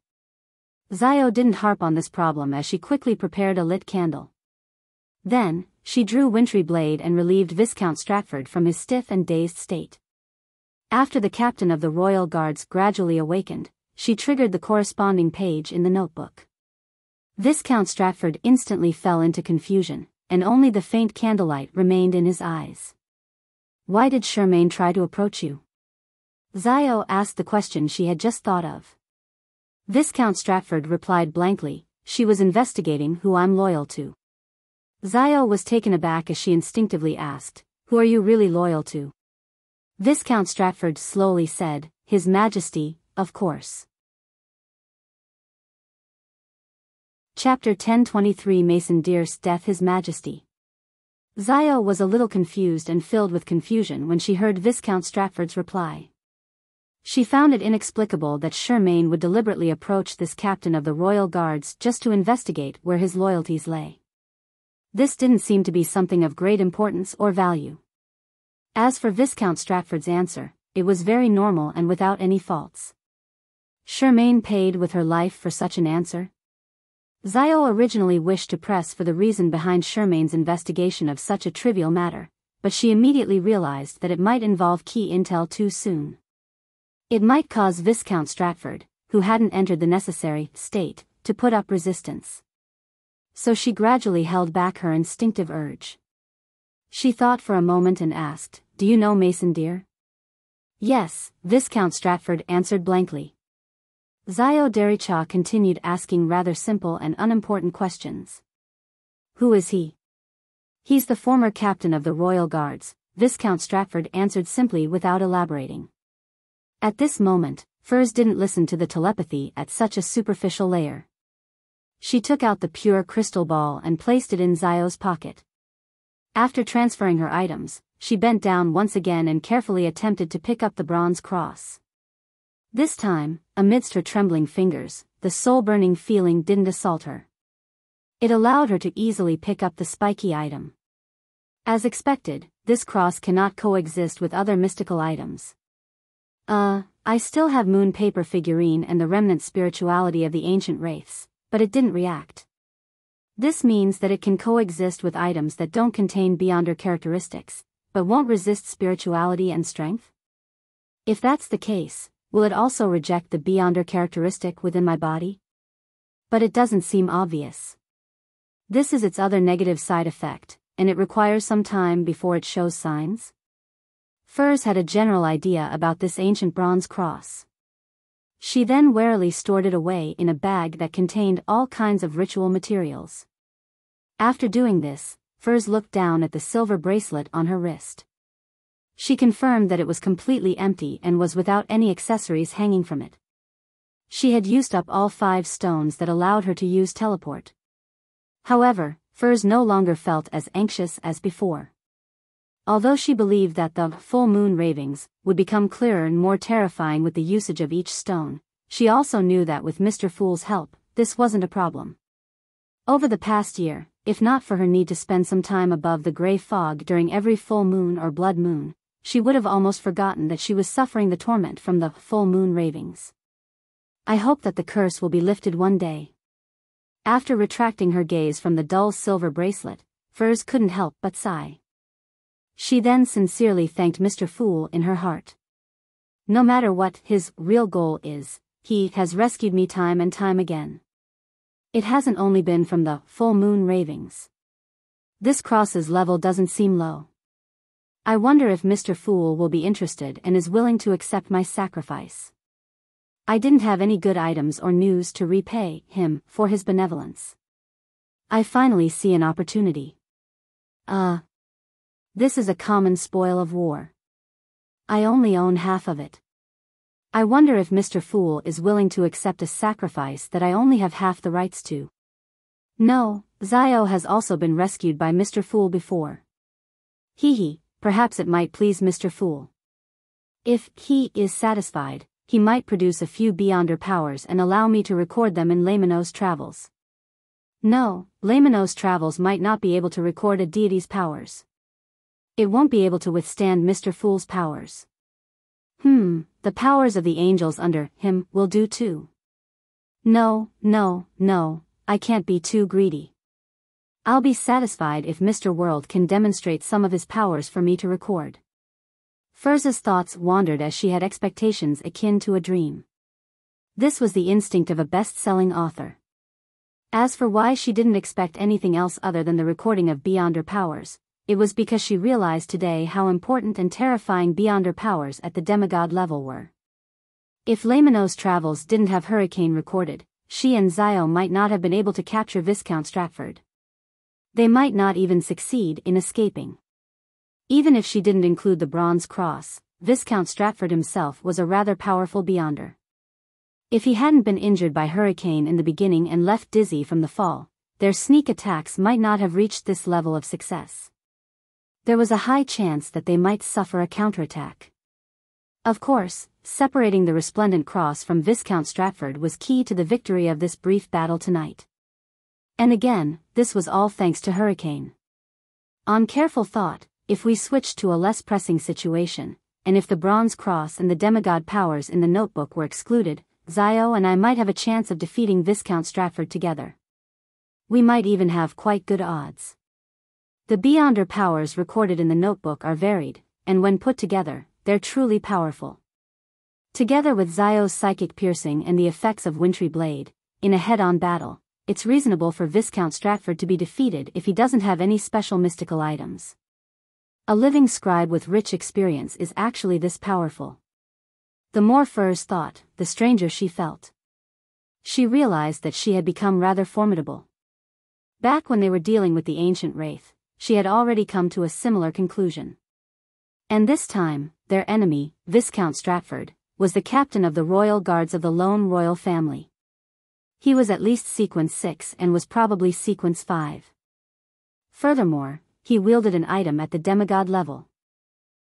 S1: Biyao didn't harp on this problem as she quickly prepared a lit candle. Then, she drew Wintry Blade and relieved Viscount Stratford from his stiff and dazed state. After the captain of the royal guards gradually awakened, she triggered the corresponding page in the notebook. Viscount Stratford instantly fell into confusion, and only the faint candlelight remained in his eyes. Why did Charmaine try to approach you? Biyao asked the question she had just thought of. Viscount Stratford replied blankly, she was investigating who I'm loyal to. Biyao was taken aback as she instinctively asked, who are you really loyal to? Viscount Stratford slowly said, His Majesty, of course. Chapter 1023 Mason Dear's Death. His Majesty. Biyao was a little confused and filled with confusion when she heard Viscount Stratford's reply. She found it inexplicable that Charmaine would deliberately approach this captain of the royal guards just to investigate where his loyalties lay. This didn't seem to be something of great importance or value. As for Viscount Stratford's answer, it was very normal and without any faults. Charmaine paid with her life for such an answer? Biyao originally wished to press for the reason behind Charmaine's investigation of such a trivial matter, but she immediately realized that it might involve key intel too soon. It might cause Viscount Stratford, who hadn't entered the necessary state, to put up resistance. So she gradually held back her instinctive urge. She thought for a moment and asked, do you know Mason Dear? Yes, Viscount Stratford answered blankly. Biyao Dericha continued asking rather simple and unimportant questions. Who is he? He's the former captain of the Royal Guards, Viscount Stratford answered simply without elaborating. At this moment, Furs didn't listen to the telepathy at such a superficial layer. She took out the pure crystal ball and placed it in Biyao's pocket. After transferring her items, she bent down once again and carefully attempted to pick up the bronze cross. This time, amidst her trembling fingers, the soul-burning feeling didn't assault her. It allowed her to easily pick up the spiky item. As expected, this cross cannot coexist with other mystical items. I still have moon paper figurine and the remnant spirituality of the ancient wraiths, but it didn't react. This means that it can coexist with items that don't contain beyonder characteristics, but won't resist spirituality and strength? If that's the case, will it also reject the beyonder characteristic within my body? But it doesn't seem obvious. This is its other negative side effect, and it requires some time before it shows signs. Furs had a general idea about this ancient bronze cross. She then warily stored it away in a bag that contained all kinds of ritual materials. After doing this, Furs looked down at the silver bracelet on her wrist. She confirmed that it was completely empty and was without any accessories hanging from it. She had used up all 5 stones that allowed her to use teleport. However, Furs no longer felt as anxious as before. Although she believed that the full moon ravings would become clearer and more terrifying with the usage of each stone, she also knew that with Mr. Fool's help, this wasn't a problem. Over the past year, if not for her need to spend some time above the gray fog during every full moon or blood moon, she would have almost forgotten that she was suffering the torment from the full moon ravings. I hope that the curse will be lifted one day. After retracting her gaze from the dull silver bracelet, Furs couldn't help but sigh. She then sincerely thanked Mr. Fool in her heart. No matter what his real goal is, he has rescued me time and time again. It hasn't only been from the full moon ravings. This cross's level doesn't seem low. I wonder if Mr. Fool will be interested and is willing to accept my sacrifice. I didn't have any good items or news to repay him for his benevolence. I finally see an opportunity. This is a common spoil of war. I only own half of it. I wonder if Mr. Fool is willing to accept a sacrifice that I only have half the rights to. No, Biyao has also been rescued by Mr. Fool before. Perhaps it might please Mr. Fool. If he is satisfied, he might produce a few Beyonder powers and allow me to record them in Laymanos Travels. No, Laymanos Travels might not be able to record a deity's powers. It won't be able to withstand Mr. Fool's powers. The powers of the angels under him will do too. No, I can't be too greedy. I'll be satisfied if Mr. World can demonstrate some of his powers for me to record. Furz's thoughts wandered as she had expectations akin to a dream. This was the instinct of a best-selling author. As for why she didn't expect anything else other than the recording of Beyonder powers, it was because she realized today how important and terrifying Beyonder powers at the demigod level were. If Laymanos Travels didn't have Hurricane recorded, she and Biyao might not have been able to capture Viscount Stratford. They might not even succeed in escaping. Even if she didn't include the Bronze Cross, Viscount Stratford himself was a rather powerful Beyonder. If he hadn't been injured by Hurricane in the beginning and left dizzy from the fall, their sneak attacks might not have reached this level of success. There was a high chance that they might suffer a counterattack. Of course, separating the resplendent cross from Viscount Stratford was key to the victory of this brief battle tonight. And again, this was all thanks to Hurricane. On careful thought, if we switched to a less pressing situation, and if the Bronze Cross and the demigod powers in the notebook were excluded, Biyao and I might have a chance of defeating Viscount Stratford together. We might even have quite good odds. The Beyonder powers recorded in the notebook are varied, and when put together, they're truly powerful. Together with Biyao's psychic piercing and the effects of Wintry Blade, in a head-on battle, it's reasonable for Viscount Stratford to be defeated if he doesn't have any special mystical items. A living scribe with rich experience is actually this powerful. The more Furs thought, the stranger she felt. She realized that she had become rather formidable. Back when they were dealing with the ancient wraith, she had already come to a similar conclusion. And this time, their enemy, Viscount Stratford, was the captain of the royal guards of the lone royal family. He was at least sequence 6 and was probably sequence 5. Furthermore, he wielded an item at the demigod level.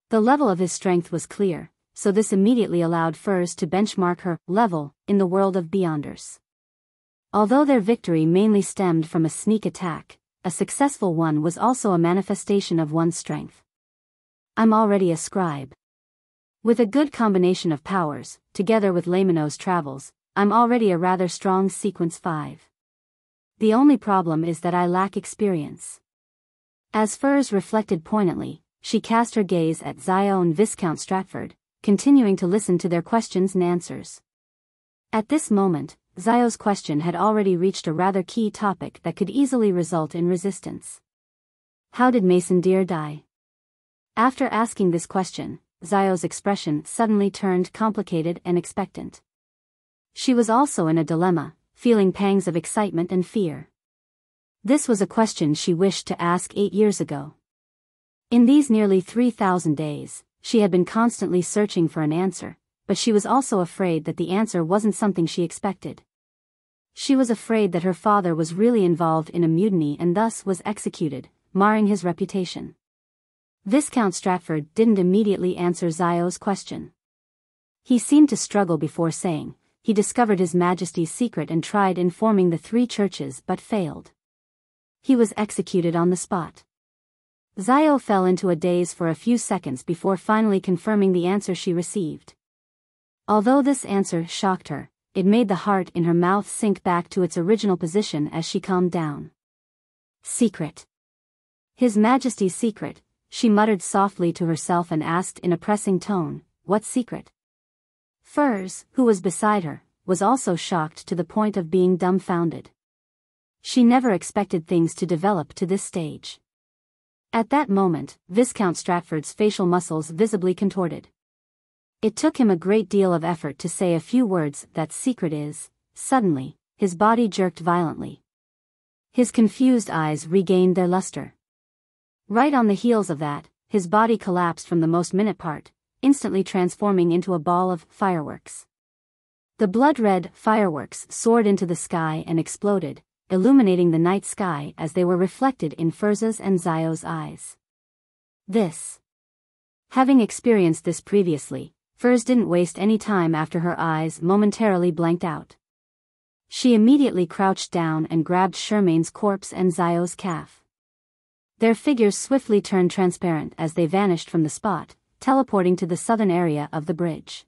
S1: The level of his strength was clear, so this immediately allowed Furs to benchmark her level in the world of Beyonders. Although their victory mainly stemmed from a sneak attack, a successful one was also a manifestation of one's strength. I'm already a scribe. With a good combination of powers, together with Laymanos Travels, I'm already a rather strong sequence 5. The only problem is that I lack experience. As Furs reflected poignantly, she cast her gaze at Biyao and Viscount Stratford, continuing to listen to their questions and answers. At this moment, Biyao's question had already reached a rather key topic that could easily result in resistance. How did Mason Deer die? After asking this question, Biyao's expression suddenly turned complicated and expectant. She was also in a dilemma, feeling pangs of excitement and fear. This was a question she wished to ask 8 years ago. In these nearly 3,000 days, she had been constantly searching for an answer, but she was also afraid that the answer wasn't something she expected. She was afraid that her father was really involved in a mutiny and thus was executed, marring his reputation. Viscount Stratford didn't immediately answer Zio's question. He seemed to struggle before saying, he discovered His Majesty's secret and tried informing the 3 churches but failed. He was executed on the spot. Zio fell into a daze for a few seconds before finally confirming the answer she received. Although this answer shocked her, it made the heart in her mouth sink back to its original position as she calmed down. Secret. His Majesty's secret, she muttered softly to herself and asked in a pressing tone, what secret? Furs, who was beside her, was also shocked to the point of being dumbfounded. She never expected things to develop to this stage. At that moment, Viscount Stratford's facial muscles visibly contorted. It took him a great deal of effort to say a few words, that secret is. Suddenly, his body jerked violently. His confused eyes regained their luster. Right on the heels of that, his body collapsed from the most minute part, instantly transforming into a ball of fireworks. The blood-red fireworks soared into the sky and exploded, illuminating the night sky as they were reflected in Furza's and Zio's eyes. Having experienced this previously, Furs didn't waste any time after her eyes momentarily blanked out. She immediately crouched down and grabbed Shermane's corpse and Zio's calf. Their figures swiftly turned transparent as they vanished from the spot, teleporting to the southern area of the bridge.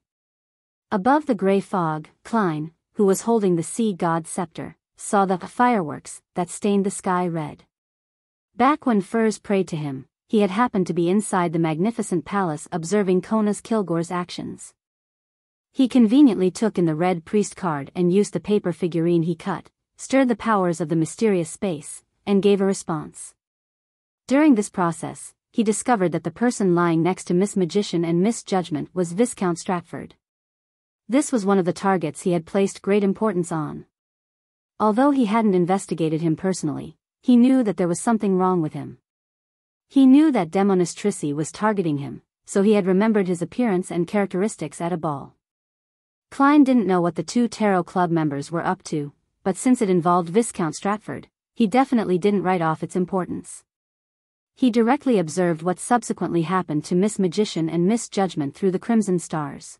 S1: Above the gray fog, Klein, who was holding the sea god's scepter, saw the fireworks that stained the sky red. Back when Furs prayed to him, he had happened to be inside the magnificent palace observing Konas Kilgore's actions. He conveniently took in the red priest card and used the paper figurine he cut, stirred the powers of the mysterious space, and gave a response. During this process, he discovered that the person lying next to Miss Magician and Miss Judgment was Viscount Stratford. This was one of the targets he had placed great importance on. Although he hadn't investigated him personally, he knew that there was something wrong with him. He knew that Demonastrici was targeting him, so he had remembered his appearance and characteristics at a ball. Klein didn't know what the 2 Tarot Club members were up to, but since it involved Viscount Stratford, he definitely didn't write off its importance. He directly observed what subsequently happened to Miss Magician and Miss Judgment through the Crimson Stars.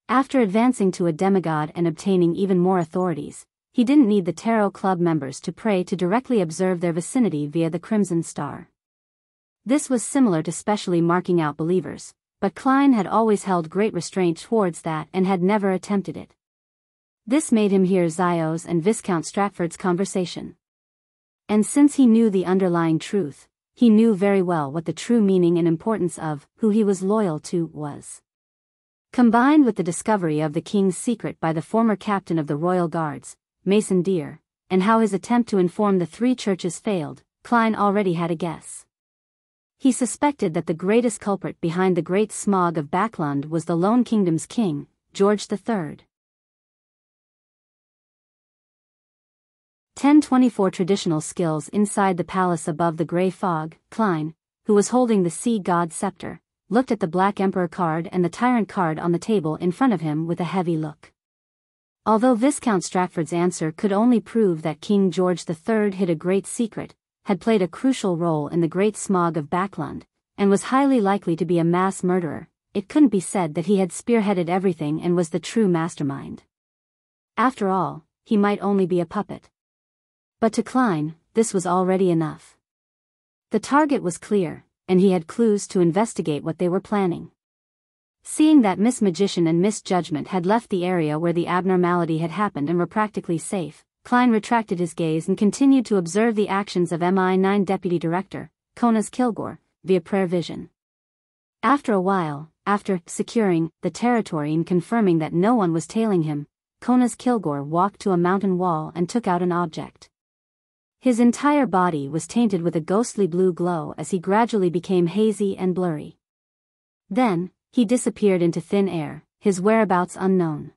S1: After advancing to a demigod and obtaining even more authorities, he didn't need the Tarot Club members to pray to directly observe their vicinity via the Crimson Star. This was similar to specially marking out believers, but Klein had always held great restraint towards that and had never attempted it. This made him hear Zio's and Viscount Stratford's conversation. And since he knew the underlying truth, he knew very well what the true meaning and importance of who he was loyal to was. Combined with the discovery of the king's secret by the former captain of the Royal Guards, Mason Deer, and how his attempt to inform the 3 churches failed, Klein already had a guess. He suspected that the greatest culprit behind the great smog of Backlund was the Lone Kingdom's king, George III. 1024 Traditional skills inside the palace above the grey fog. Klein, who was holding the sea god's scepter, looked at the Black Emperor card and the Tyrant card on the table in front of him with a heavy look. Although Viscount Stratford's answer could only prove that King George III hid a great secret, had played a crucial role in the great smog of Backlund, and was highly likely to be a mass murderer, it couldn't be said that he had spearheaded everything and was the true mastermind. After all, he might only be a puppet. But to Klein, this was already enough. The target was clear, and he had clues to investigate what they were planning. Seeing that Miss Magician and Miss Judgment had left the area where the abnormality had happened and were practically safe, Klein retracted his gaze and continued to observe the actions of MI9 Deputy Director, Konas Kilgore, via prayer vision. After a while, after securing the territory and confirming that no one was tailing him, Konas Kilgore walked to a mountain wall and took out an object. His entire body was tainted with a ghostly blue glow as he gradually became hazy and blurry. Then, he disappeared into thin air, his whereabouts unknown.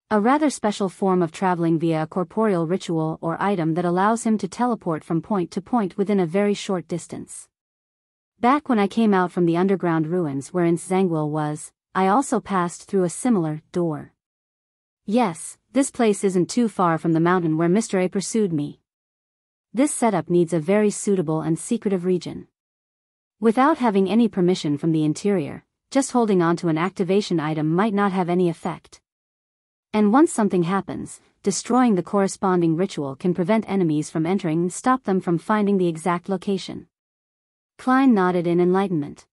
S1: A rather special form of traveling via a corporeal ritual or item that allows him to teleport from point to point within a very short distance. Back when I came out from the underground ruins wherein Zangwil was, I also passed through a similar door. Yes, this place isn't too far from the mountain where Mr. A pursued me. This setup needs a very suitable and secretive region. Without having any permission from the interior, just holding on to an activation item might not have any effect. And once something happens, destroying the corresponding ritual can prevent enemies from entering and stop them from finding the exact location. Klein nodded in enlightenment.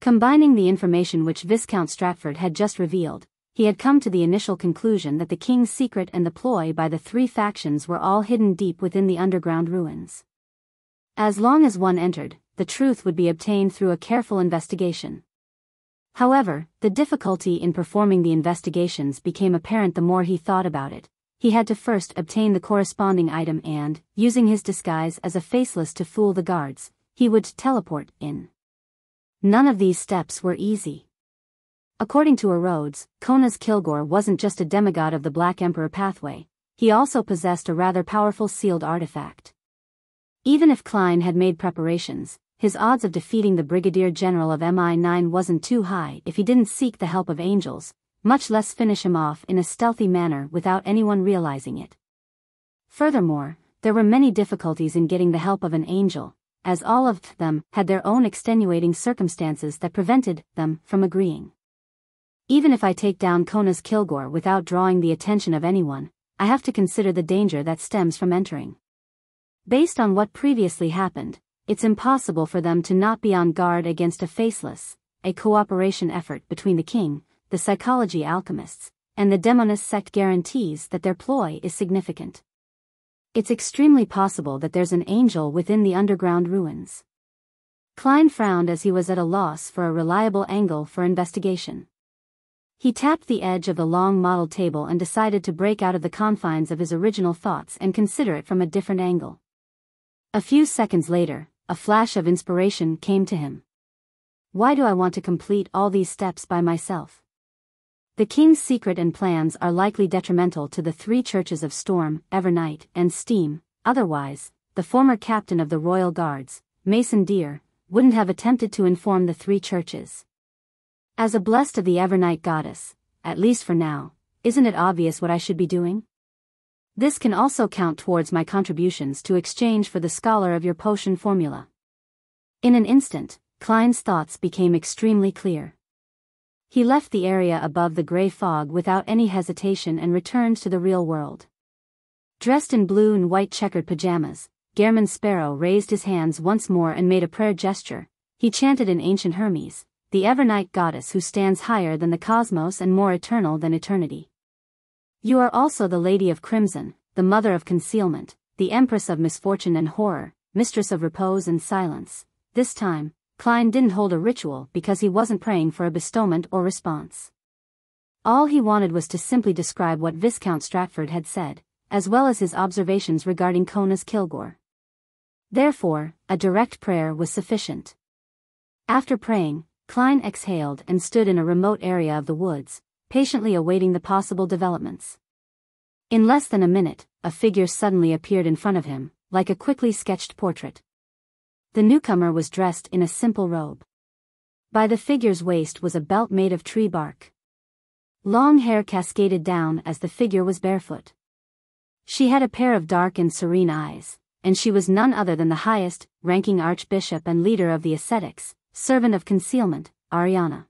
S1: Combining the information which Viscount Stratford had just revealed, he had come to the initial conclusion that the king's secret and the ploy by the three factions were all hidden deep within the underground ruins. As long as one entered, the truth would be obtained through a careful investigation. However, the difficulty in performing the investigations became apparent the more he thought about it. He had to first obtain the corresponding item and, using his disguise as a faceless to fool the guards, he would teleport in. None of these steps were easy. According to Rhodes, Konas Kilgore wasn't just a demigod of the Black Emperor pathway, he also possessed a rather powerful sealed artifact. Even if Klein had made preparations, his odds of defeating the Brigadier General of MI9 wasn't too high if he didn't seek the help of angels, much less finish him off in a stealthy manner without anyone realizing it. Furthermore, there were many difficulties in getting the help of an angel, as all of them had their own extenuating circumstances that prevented them from agreeing. Even if I take down Konas Kilgore without drawing the attention of anyone, I have to consider the danger that stems from entering. Based on what previously happened, it's impossible for them to not be on guard against a faceless, a cooperation effort between the king, the psychology alchemists, and the demonist sect guarantees that their ploy is significant. It's extremely possible that there's an angel within the underground ruins. Klein frowned as he was at a loss for a reliable angle for investigation. He tapped the edge of the long model table and decided to break out of the confines of his original thoughts and consider it from a different angle. A few seconds later, a flash of inspiration came to him. Why do I want to complete all these steps by myself? The king's secret and plans are likely detrimental to the three churches of Storm, Evernight, and Steam. Otherwise, the former captain of the Royal Guards, Mason Deer, wouldn't have attempted to inform the three churches. As a blessed of the Evernight goddess, at least for now, isn't it obvious what I should be doing? This can also count towards my contributions to exchange for the scholar of your potion formula. In an instant, Klein's thoughts became extremely clear. He left the area above the gray fog without any hesitation and returned to the real world. Dressed in blue and white checkered pajamas, Gehrman Sparrow raised his hands once more and made a prayer gesture. He chanted in ancient Hermes, the Evernight goddess who stands higher than the cosmos and more eternal than eternity. You are also the Lady of Crimson, the Mother of Concealment, the Empress of Misfortune and Horror, Mistress of Repose and Silence. This time, Klein didn't hold a ritual because he wasn't praying for a bestowment or response. All he wanted was to simply describe what Viscount Stratford had said, as well as his observations regarding Konas Kilgore. Therefore, a direct prayer was sufficient. After praying, Klein exhaled and stood in a remote area of the woods, patiently awaiting the possible developments. In less than a minute, a figure suddenly appeared in front of him, like a quickly sketched portrait. The newcomer was dressed in a simple robe. By the figure's waist was a belt made of tree bark. Long hair cascaded down as the figure was barefoot. She had a pair of dark and serene eyes, and she was none other than the highest-ranking archbishop and leader of the ascetics, servant of concealment, Ariana.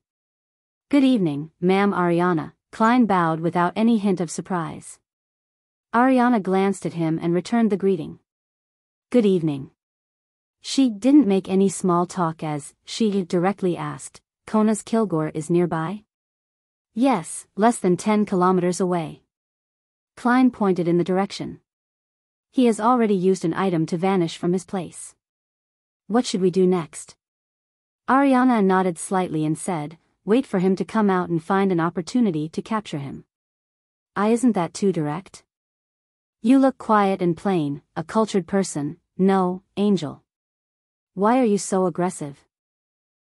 S1: Good evening, Ma'am Ariana, Klein bowed without any hint of surprise. Ariana glanced at him and returned the greeting. Good evening. She didn't make any small talk as she directly asked, Konas Kilgore is nearby? Yes, less than 10 kilometers away. Klein pointed in the direction. He has already used an item to vanish from his place. What should we do next? Ariana nodded slightly and said, wait for him to come out and find an opportunity to capture him. Isn't that too direct? You look quiet and plain, a cultured person, no, angel. Why are you so aggressive?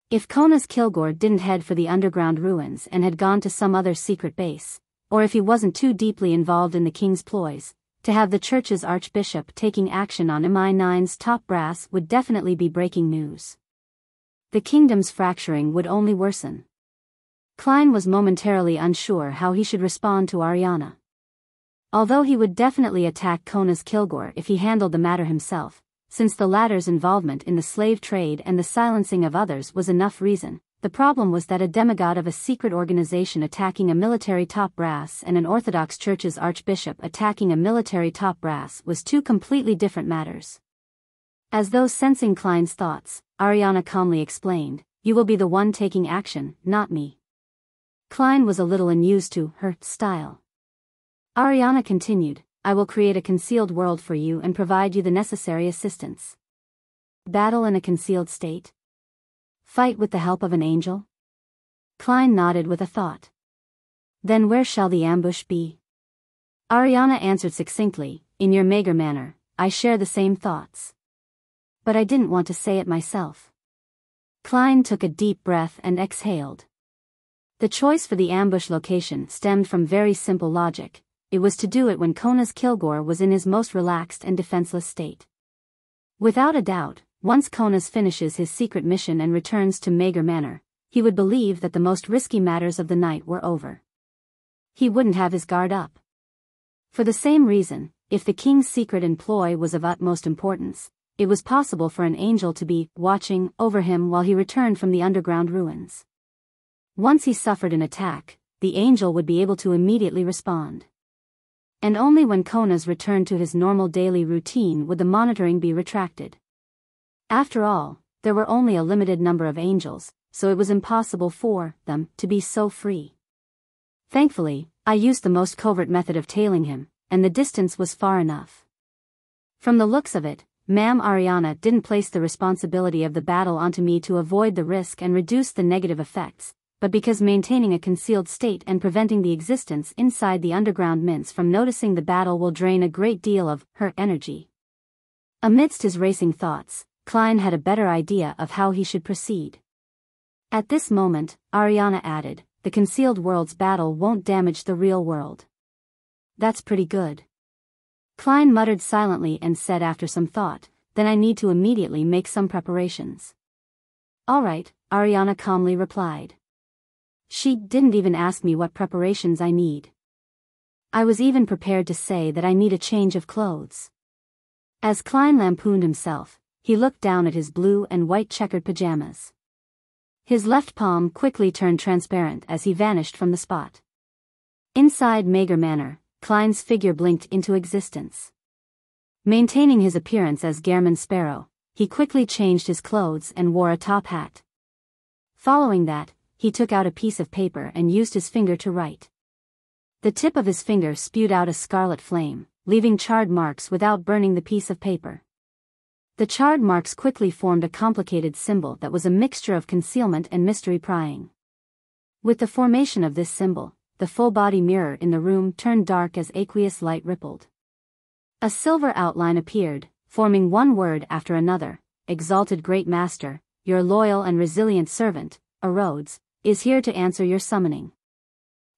S1: If Konas Kilgore didn't head for the underground ruins and had gone to some other secret base, or if he wasn't too deeply involved in the king's ploys, to have the church's archbishop taking action on MI9's top brass would definitely be breaking news. The kingdom's fracturing would only worsen. Klein was momentarily unsure how he should respond to Ariana. Although he would definitely attack Kona's Kilgore if he handled the matter himself, since the latter's involvement in the slave trade and the silencing of others was enough reason, the problem was that a demigod of a secret organization attacking a military top brass and an Orthodox Church's archbishop attacking a military top brass was two completely different matters. As though sensing Klein's thoughts, Ariana calmly explained, "You will be the one taking action, not me." Klein was a little unused to her style. Ariana continued, "I will create a concealed world for you and provide you the necessary assistance." Battle in a concealed state? Fight with the help of an angel? Klein nodded with a thought. "Then where shall the ambush be?" Ariana answered succinctly, "In your mager manner, I share the same thoughts. But I didn't want to say it myself." Klein took a deep breath and exhaled. The choice for the ambush location stemmed from very simple logic. It was to do it when Kona's Kilgore was in his most relaxed and defenseless state. Without a doubt, once Konas finishes his secret mission and returns to Mager Manor, he would believe that the most risky matters of the night were over. He wouldn't have his guard up. For the same reason, if the king's secret employ was of utmost importance, it was possible for an angel to be watching over him while he returned from the underground ruins. Once he suffered an attack, the angel would be able to immediately respond. And only when Konas returned to his normal daily routine would the monitoring be retracted. After all, there were only a limited number of angels, so it was impossible for them to be so free. Thankfully, I used the most covert method of tailing him, and the distance was far enough. From the looks of it, Ma'am Ariana didn't place the responsibility of the battle onto me to avoid the risk and reduce the negative effects, but because maintaining a concealed state and preventing the existence inside the underground mints from noticing the battle will drain a great deal of her energy. Amidst his racing thoughts, Klein had a better idea of how he should proceed. At this moment, Ariana added, "The concealed world's battle won't damage the real world." "That's pretty good." Klein muttered silently and said after some thought, "Then I need to immediately make some preparations." "All right," Ariana calmly replied. She didn't even ask me what preparations I need. I was even prepared to say that I need a change of clothes. As Klein lampooned himself, he looked down at his blue and white checkered pajamas. His left palm quickly turned transparent as he vanished from the spot. Inside Mager Manor, Klein's figure blinked into existence. Maintaining his appearance as Gehrman Sparrow, he quickly changed his clothes and wore a top hat. Following that, he took out a piece of paper and used his finger to write. The tip of his finger spewed out a scarlet flame, leaving charred marks without burning the piece of paper. The charred marks quickly formed a complicated symbol that was a mixture of concealment and mystery prying. With the formation of this symbol, the full-body mirror in the room turned dark as aqueous light rippled. A silver outline appeared, forming one word after another: "Exalted Great Master, your loyal and resilient servant, Rhodes, is here to answer your summoning.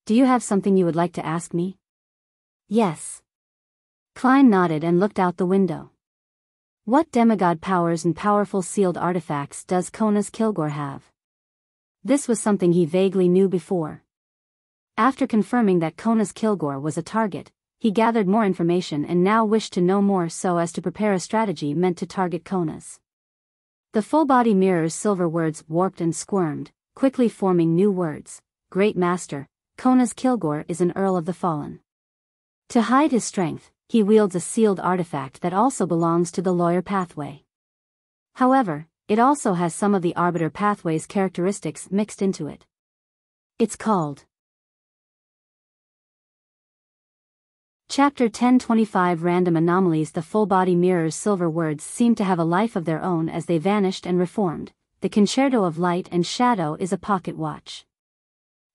S1: Do you have something you would like to ask me?" "Yes." Klein nodded and looked out the window. What demigod powers and powerful sealed artifacts does Kona's Kilgore have? This was something he vaguely knew before. After confirming that Kona's Kilgore was a target, he gathered more information and now wished to know more so as to prepare a strategy meant to target Kona's. The full-body mirror's silver words warped and squirmed, quickly forming new words. "Great Master, Kona's Kilgore is an Earl of the Fallen. To hide his strength, he wields a sealed artifact that also belongs to the lawyer pathway. However, it also has some of the arbiter pathway's characteristics mixed into it. It's called..." Chapter 1025 Random Anomalies. The full-body mirror's silver words seemed to have a life of their own as they vanished and reformed. The concerto of light and shadow is a pocket watch.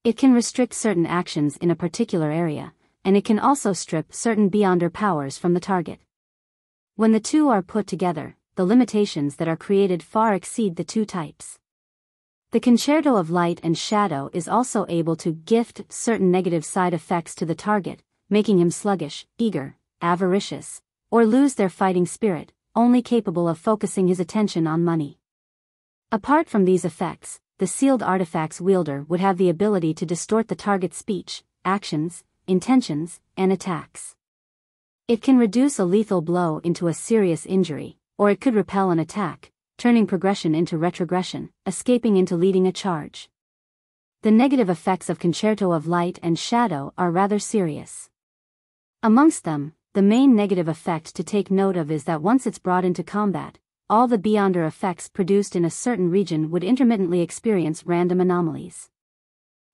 S1: It can restrict certain actions in a particular area, and it can also strip certain beyonder powers from the target. When the two are put together, the limitations that are created far exceed the two types. The concerto of light and shadow is also able to gift certain negative side effects to the target, making him sluggish, eager, avaricious, or lose their fighting spirit, only capable of focusing his attention on money. Apart from these effects, the sealed artifact's wielder would have the ability to distort the target's speech, actions, intentions, and attacks. It can reduce a lethal blow into a serious injury, or it could repel an attack, turning progression into retrogression, escaping into leading a charge. The negative effects of Concerto of Light and Shadow are rather serious. Amongst them, the main negative effect to take note of is that once it's brought into combat, all the Beyonder effects produced in a certain region would intermittently experience random anomalies.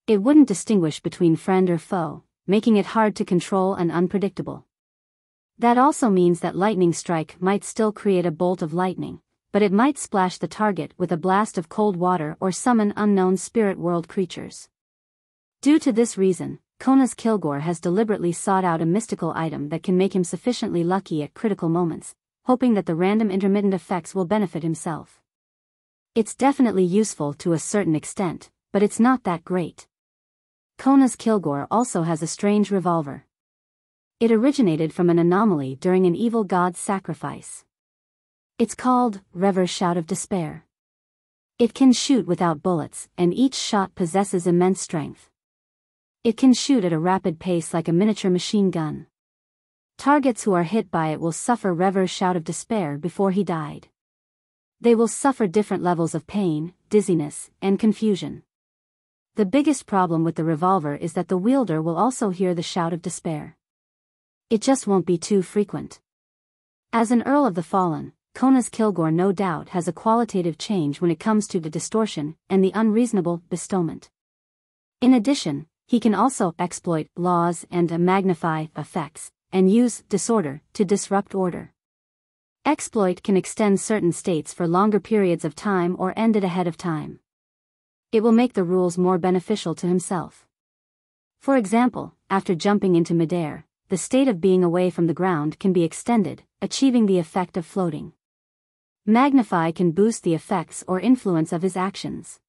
S1: It wouldn't distinguish between friend or foe, making it hard to control and unpredictable. That also means that lightning strike might still create a bolt of lightning, but it might splash the target with a blast of cold water or summon unknown spirit world creatures. Due to this reason, Kona's Kilgore has deliberately sought out a mystical item that can make him sufficiently lucky at critical moments, hoping that the random intermittent effects will benefit himself. It's definitely useful to a certain extent, but it's not that great. Kona's Kilgore also has a strange revolver. It originated from an anomaly during an evil god's sacrifice. It's called Rever's Shout of Despair. It can shoot without bullets, and each shot possesses immense strength. It can shoot at a rapid pace like a miniature machine gun. Targets who are hit by it will suffer Rever's Shout of Despair before he died. They will suffer different levels of pain, dizziness, and confusion. The biggest problem with the revolver is that the wielder will also hear the shout of despair. It just won't be too frequent. As an Earl of the Fallen, Kona's Kilgore no doubt has a qualitative change when it comes to the distortion and the unreasonable bestowment. In addition, he can also exploit laws and magnify effects, and use disorder to disrupt order. Exploit can extend certain states for longer periods of time or end it ahead of time. It will make the rules more beneficial to himself. For example, after jumping into midair, the state of being away from the ground can be extended, achieving the effect of floating. Magnify can boost the effects or influence of his actions.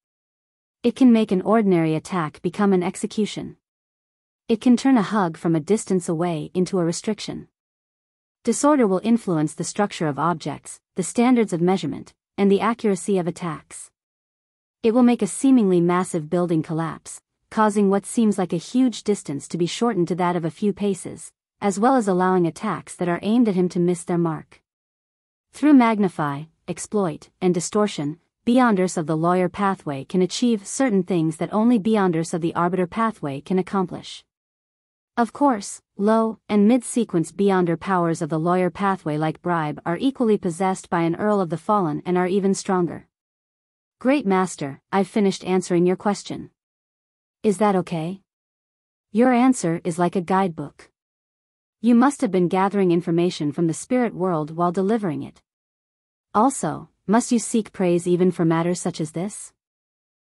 S1: It can make an ordinary attack become an execution. It can turn a hug from a distance away into a restriction. Disorder will influence the structure of objects, the standards of measurement, and the accuracy of attacks. It will make a seemingly massive building collapse, causing what seems like a huge distance to be shortened to that of a few paces, as well as allowing attacks that are aimed at him to miss their mark. Through magnify, exploit, and distortion, Beyonders of the lawyer pathway can achieve certain things that only Beyonders of the arbiter pathway can accomplish. Of course, low and mid-sequence Beyonder powers of the lawyer pathway like bribe are equally possessed by an Earl of the Fallen and are even stronger. Great Master, I've finished answering your question. Is that okay? Your answer is like a guidebook. You must have been gathering information from the spirit world while delivering it. Also, must you seek praise even for matters such as this?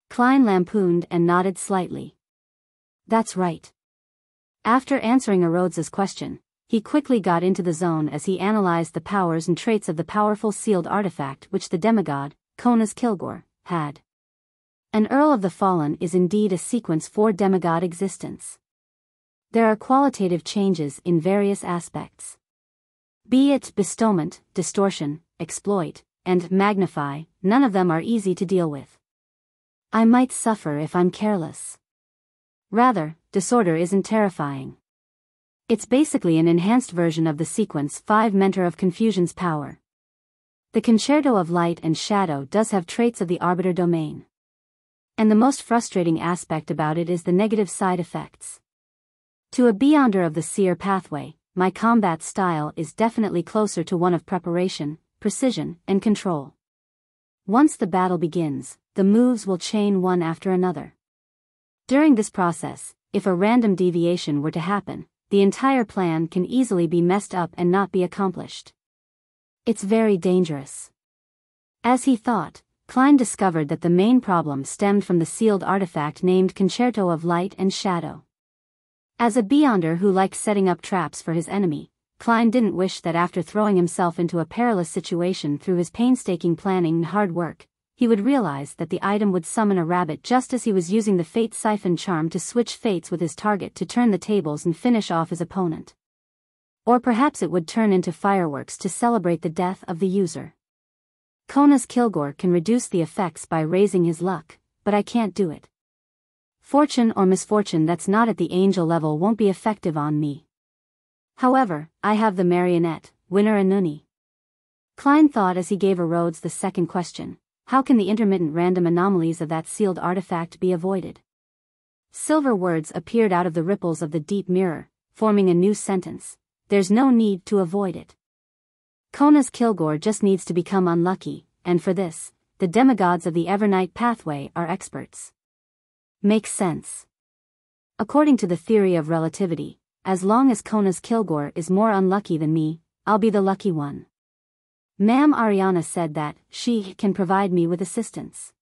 S1: Klein lampooned and nodded slightly. That's right. After answering Rhodes's question, he quickly got into the zone as he analyzed the powers and traits of the powerful sealed artifact which the demigod, Kona's Kilgore, had. An Earl of the Fallen is indeed a sequence for demigod existence. There are qualitative changes in various aspects. Be it bestowment, distortion, exploit, and magnify, none of them are easy to deal with. I might suffer if I'm careless. Rather, disorder isn't terrifying. It's basically an enhanced version of the sequence 5 Mentor of Confusion's power. The Concerto of Light and Shadow does have traits of the arbiter domain. And the most frustrating aspect about it is the negative side effects. To a Beyonder of the Seer pathway, my combat style is definitely closer to one of preparation, precision, and control. Once the battle begins, the moves will chain one after another. During this process, if a random deviation were to happen, the entire plan can easily be messed up and not be accomplished. It's very dangerous. As he thought, Klein discovered that the main problem stemmed from the sealed artifact named Concerto of Light and Shadow. As a Beyonder who liked setting up traps for his enemy, Klein didn't wish that after throwing himself into a perilous situation through his painstaking planning and hard work, he would realize that the item would summon a rabbit just as he was using the Fate Siphon charm to switch fates with his target to turn the tables and finish off his opponent. Or perhaps it would turn into fireworks to celebrate the death of the user. Kona's Kilgore can reduce the effects by raising his luck, but I can't do it. Fortune or misfortune that's not at the angel level won't be effective on me. However, I have the marionette, Winner Anuni. Klein thought as he gave Rhodes the second question, how can the intermittent random anomalies of that sealed artifact be avoided? Silver words appeared out of the ripples of the deep mirror, forming a new sentence. There's no need to avoid it. Kona's Kilgore just needs to become unlucky, and for this, the demigods of the Evernight pathway are experts. Makes sense. According to the theory of relativity, as long as Kona's Kilgore is more unlucky than me, I'll be the lucky one. Ma'am Ariana said that she can provide me with assistance.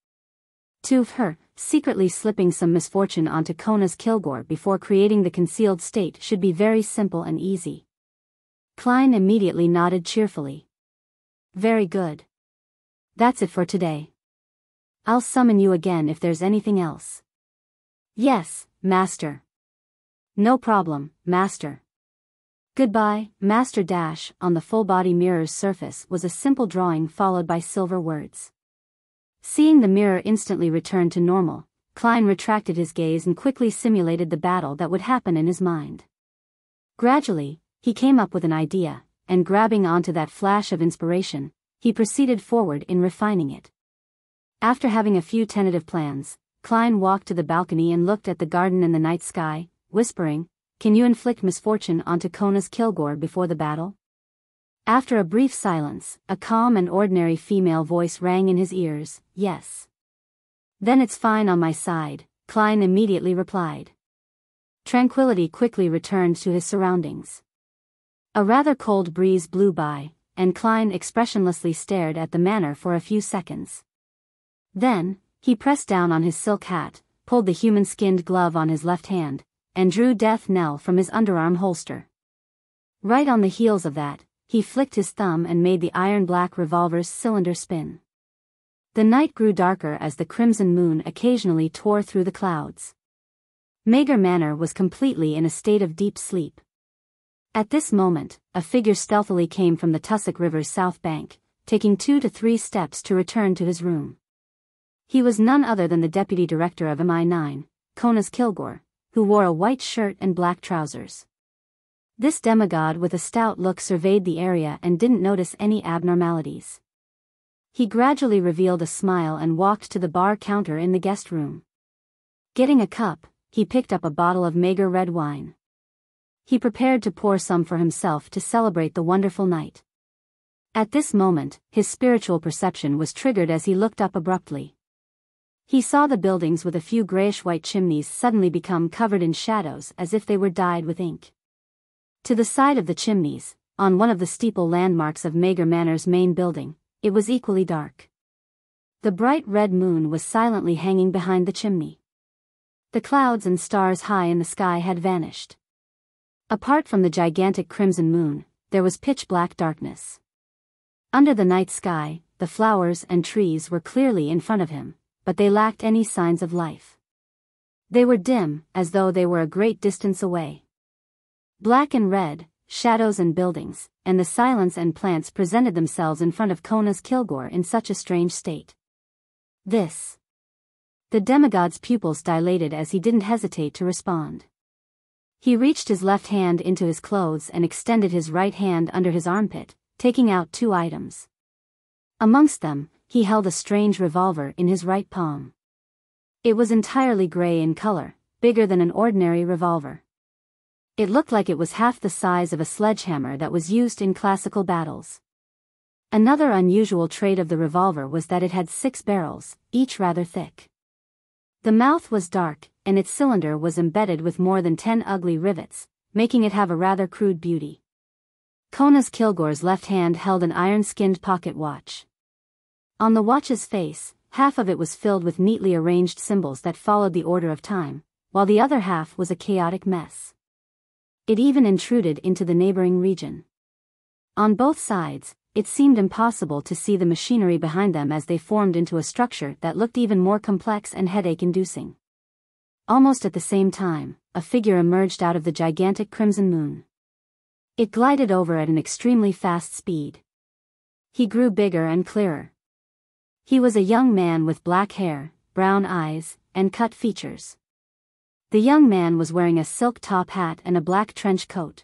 S1: To her, secretly slipping some misfortune onto Kona's Kilgore before creating the concealed state should be very simple and easy. Klein immediately nodded cheerfully. Very good. That's it for today. I'll summon you again if there's anything else. Yes, Master. No problem, Master. Goodbye, Master. On the full-body mirror's surface was a simple drawing followed by silver words. Seeing the mirror instantly return to normal, Klein retracted his gaze and quickly simulated the battle that would happen in his mind. Gradually, he came up with an idea, and grabbing onto that flash of inspiration, he proceeded forward in refining it. After having a few tentative plans, Klein walked to the balcony and looked at the garden and the night sky, whispering, "Can you inflict misfortune onto Kona's Kilgore before the battle?" After a brief silence, a calm and ordinary female voice rang in his ears, "Yes." "Then it's fine on my side," Klein immediately replied. Tranquility quickly returned to his surroundings. A rather cold breeze blew by, and Klein expressionlessly stared at the manor for a few seconds. Then, he pressed down on his silk hat, pulled the human-skinned glove on his left hand, and drew death knell from his underarm holster. Right on the heels of that, he flicked his thumb and made the iron-black revolver's cylinder spin. The night grew darker as the crimson moon occasionally tore through the clouds. Mager Manor was completely in a state of deep sleep. At this moment, a figure stealthily came from the Tussock River's south bank, taking 2 to 3 steps to return to his room. He was none other than the deputy director of MI9, Kona's Kilgore, who wore a white shirt and black trousers. This demigod with a stout look surveyed the area and didn't notice any abnormalities. He gradually revealed a smile and walked to the bar counter in the guest room. Getting a cup, he picked up a bottle of mager red wine. He prepared to pour some for himself to celebrate the wonderful night. At this moment, his spiritual perception was triggered as he looked up abruptly. He saw the buildings with a few grayish-white chimneys suddenly become covered in shadows as if they were dyed with ink. To the side of the chimneys, on one of the steeple landmarks of Mager Manor's main building, it was equally dark. The bright red moon was silently hanging behind the chimney. The clouds and stars high in the sky had vanished. Apart from the gigantic crimson moon, there was pitch-black darkness. Under the night sky, the flowers and trees were clearly in front of him, but they lacked any signs of life. They were dim, as though they were a great distance away. Black and red, shadows and buildings, and the silence and plants presented themselves in front of Kona's Kilgore in such a strange state. This. The demigod's pupils dilated as he didn't hesitate to respond. He reached his left hand into his clothes and extended his right hand under his armpit, taking out 2 items. Amongst them, he held a strange revolver in his right palm. It was entirely gray in color, bigger than an ordinary revolver. It looked like it was half the size of a sledgehammer that was used in classical battles. Another unusual trait of the revolver was that it had 6 barrels, each rather thick. The mouth was dark, and its cylinder was embedded with more than 10 ugly rivets, making it have a rather crude beauty. Kona's Kilgore's left hand held an iron-skinned pocket watch. On the watch's face, half of it was filled with neatly arranged symbols that followed the order of time, while the other half was a chaotic mess. It even intruded into the neighboring region. On both sides, it seemed impossible to see the machinery behind them as they formed into a structure that looked even more complex and headache-inducing. Almost at the same time, a figure emerged out of the gigantic crimson moon. It glided over at an extremely fast speed. He grew bigger and clearer. He was a young man with black hair, brown eyes, and cut features. The young man was wearing a silk top hat and a black trench coat.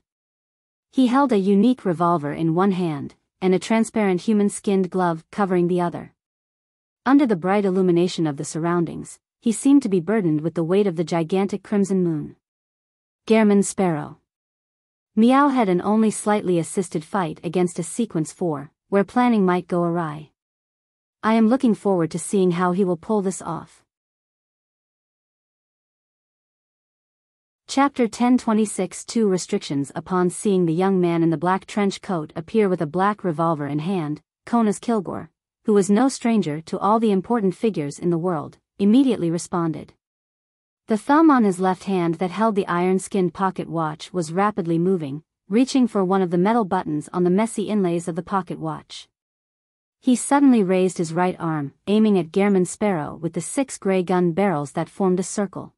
S1: He held a unique revolver in one hand, and a transparent human-skinned glove covering the other. Under the bright illumination of the surroundings, he seemed to be burdened with the weight of the gigantic crimson moon. Gehrman Sparrow. Miao had an only slightly assisted fight against a sequence 4, where planning might go awry. I am looking forward to seeing how he will pull this off. Chapter 1026 2 Restrictions. Upon seeing the young man in the black trench coat appear with a black revolver in hand, Konas Kilgore, who was no stranger to all the important figures in the world, immediately responded. The thumb on his left hand that held the iron-skinned pocket watch was rapidly moving, reaching for one of the metal buttons on the messy inlays of the pocket watch. He suddenly raised his right arm, aiming at Gehrman Sparrow with the 6 gray gun barrels that formed a circle.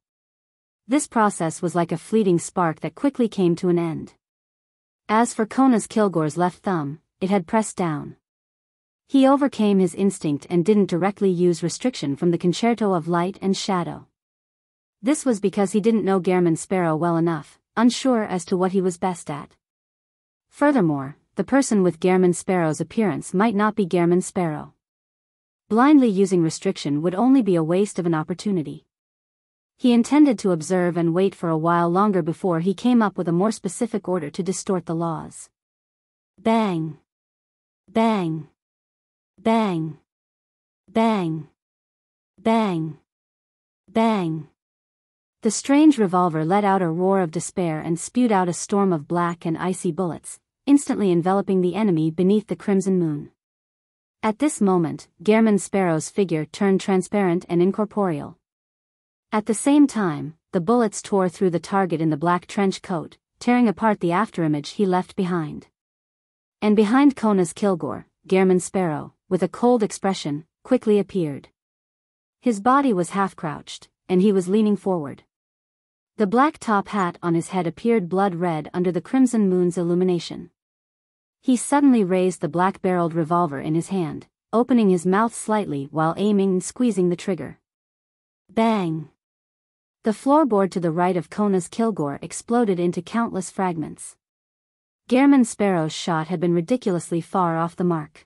S1: This process was like a fleeting spark that quickly came to an end. As for Konas Kilgore's left thumb, it had pressed down. He overcame his instinct and didn't directly use restriction from the Concerto of Light and Shadow. This was because he didn't know Gehrman Sparrow well enough, unsure as to what he was best at. Furthermore, the person with Gehrman Sparrow's appearance might not be Gehrman Sparrow. Blindly using restriction would only be a waste of an opportunity. He intended to observe and wait for a while longer before he came up with a more specific order to distort the laws. Bang! Bang! Bang! Bang! Bang! Bang! The strange revolver let out a roar of despair and spewed out a storm of black and icy bullets, instantly enveloping the enemy beneath the crimson moon. At this moment, Gehrman Sparrow's figure turned transparent and incorporeal. At the same time, the bullets tore through the target in the black trench coat, tearing apart the afterimage he left behind. And behind Konas Kilgore, Gehrman Sparrow, with a cold expression, quickly appeared. His body was half-crouched, and he was leaning forward. The black top hat on his head appeared blood-red under the crimson moon's illumination. He suddenly raised the black-barreled revolver in his hand, opening his mouth slightly while aiming and squeezing the trigger. Bang! The floorboard to the right of Konas Kilgore exploded into countless fragments. Gehrman Sparrow's shot had been ridiculously far off the mark.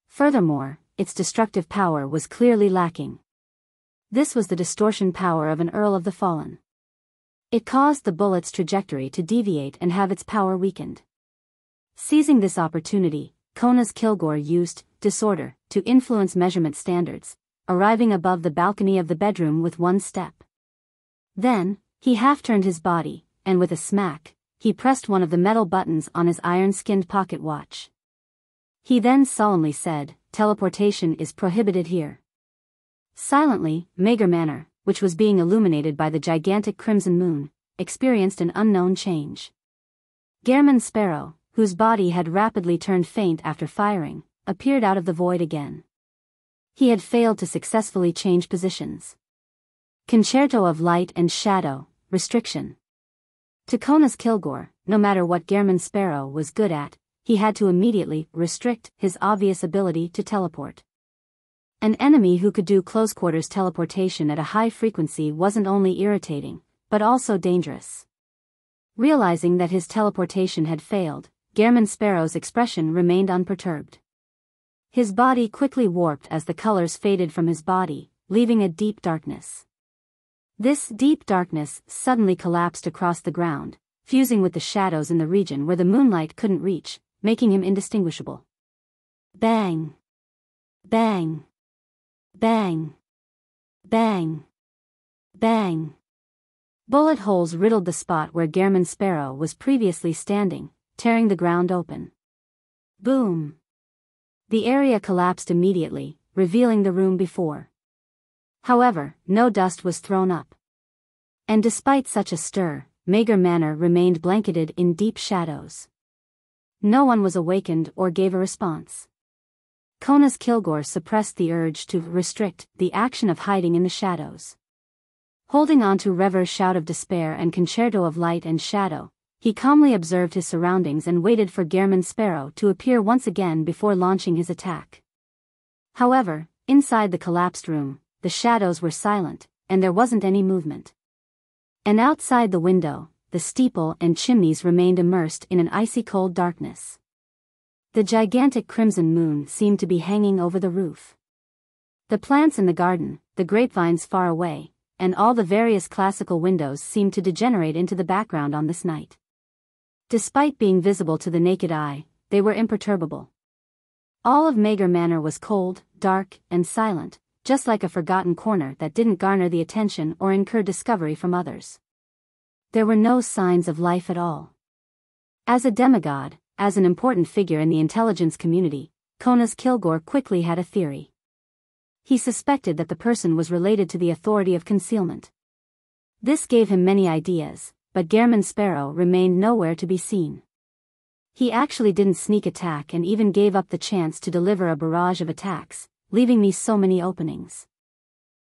S1: Furthermore, its destructive power was clearly lacking. This was the distortion power of an Earl of the Fallen. It caused the bullet's trajectory to deviate and have its power weakened. Seizing this opportunity, Konas Kilgore used disorder to influence measurement standards, arriving above the balcony of the bedroom with one step. Then, he half-turned his body, and with a smack, he pressed one of the metal buttons on his iron-skinned pocket watch. He then solemnly said, "Teleportation is prohibited here." Silently, Mager Manor, which was being illuminated by the gigantic crimson moon, experienced an unknown change. Gehrman Sparrow, whose body had rapidly turned faint after firing, appeared out of the void again. He had failed to successfully change positions. Concerto of Light and Shadow, restriction. To Konas Kilgore, no matter what Gehrman Sparrow was good at, he had to immediately restrict his obvious ability to teleport. An enemy who could do close-quarters teleportation at a high frequency wasn't only irritating, but also dangerous. Realizing that his teleportation had failed, Gehrman Sparrow's expression remained unperturbed. His body quickly warped as the colors faded from his body, leaving a deep darkness. This deep darkness suddenly collapsed across the ground, fusing with the shadows in the region where the moonlight couldn't reach, making him indistinguishable. Bang! Bang! Bang! Bang! Bang! Bullet holes riddled the spot where Gehrman Sparrow was previously standing, tearing the ground open. Boom! The area collapsed immediately, revealing the room before. However, no dust was thrown up. And despite such a stir, Mager Manor remained blanketed in deep shadows. No one was awakened or gave a response. Konas Kilgore suppressed the urge to restrict the action of hiding in the shadows. Holding on to Rever's shout of despair and Concerto of Light and Shadow, he calmly observed his surroundings and waited for Gehrman Sparrow to appear once again before launching his attack. However, inside the collapsed room, the shadows were silent, and there wasn't any movement. And outside the window, the steeple and chimneys remained immersed in an icy cold darkness. The gigantic crimson moon seemed to be hanging over the roof. The plants in the garden, the grapevines far away, and all the various classical windows seemed to degenerate into the background on this night. Despite being visible to the naked eye, they were imperturbable. All of Mager Manor was cold, dark, and silent, just like a forgotten corner that didn't garner the attention or incur discovery from others. There were no signs of life at all. As a demigod, as an important figure in the intelligence community, Konas Kilgore quickly had a theory. He suspected that the person was related to the authority of concealment. This gave him many ideas, but Gehrman Sparrow remained nowhere to be seen. He actually didn't sneak attack and even gave up the chance to deliver a barrage of attacks, leaving me so many openings.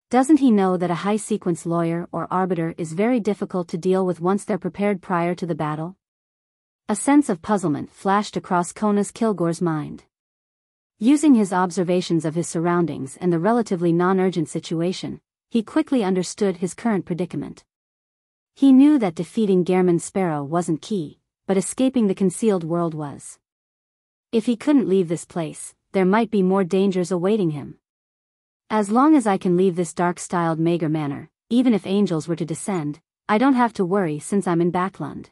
S1: Doesn't he know that a high-sequence lawyer or arbiter is very difficult to deal with once they're prepared prior to the battle? A sense of puzzlement flashed across Konas Kilgore's mind. Using his observations of his surroundings and the relatively non-urgent situation, he quickly understood his current predicament. He knew that defeating Gehrman Sparrow wasn't key, but escaping the concealed world was. If he couldn't leave this place, there might be more dangers awaiting him. As long as I can leave this dark-styled Mager Manor, even if angels were to descend, I don't have to worry since I'm in Backlund.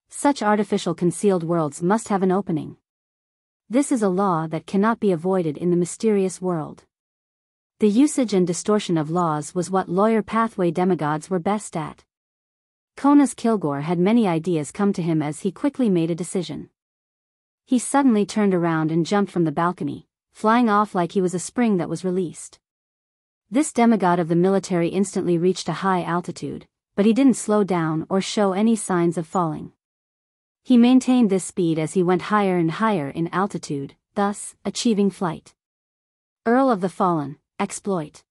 S1: Such artificial concealed worlds must have an opening. This is a law that cannot be avoided in the mysterious world. The usage and distortion of laws was what lawyer pathway demigods were best at. Konas Kilgore had many ideas come to him as he quickly made a decision. He suddenly turned around and jumped from the balcony, flying off like he was a spring that was released. This demigod of the military instantly reached a high altitude, but he didn't slow down or show any signs of falling. He maintained this speed as he went higher and higher in altitude, thus achieving flight. Earl of the Fallen, exploit.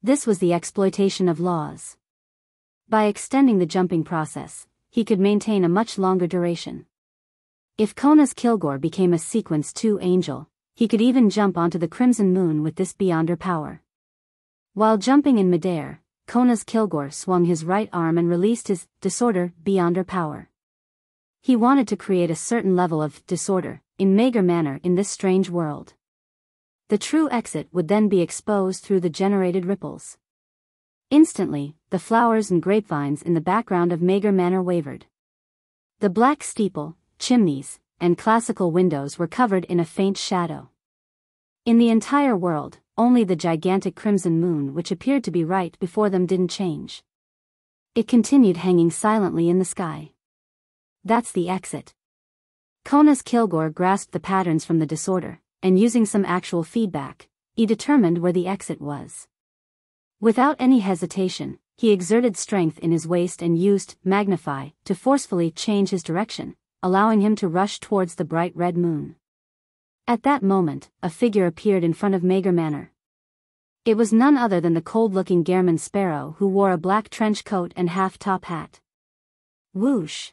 S1: This was the exploitation of laws. By extending the jumping process, he could maintain a much longer duration. If Konas Kilgore became a Sequence 2 angel, he could even jump onto the Crimson Moon with this beyonder power. While jumping in midair, Konas Kilgore swung his right arm and released his disorder beyonder power. He wanted to create a certain level of disorder in Mager Manor in this strange world. The true exit would then be exposed through the generated ripples. Instantly, the flowers and grapevines in the background of Mager Manor wavered. The black steeple, chimneys, and classical windows were covered in a faint shadow. In the entire world, only the gigantic crimson moon which appeared to be right before them didn't change. It continued hanging silently in the sky. That's the exit. Konas Kilgore grasped the patterns from the disorder, and using some actual feedback, he determined where the exit was. Without any hesitation, he exerted strength in his waist and used magnify to forcefully change his direction, allowing him to rush towards the bright red moon. At that moment, a figure appeared in front of Mager Manor. It was none other than the cold-looking Gehrman Sparrow who wore a black trench coat and half-top hat. Whoosh!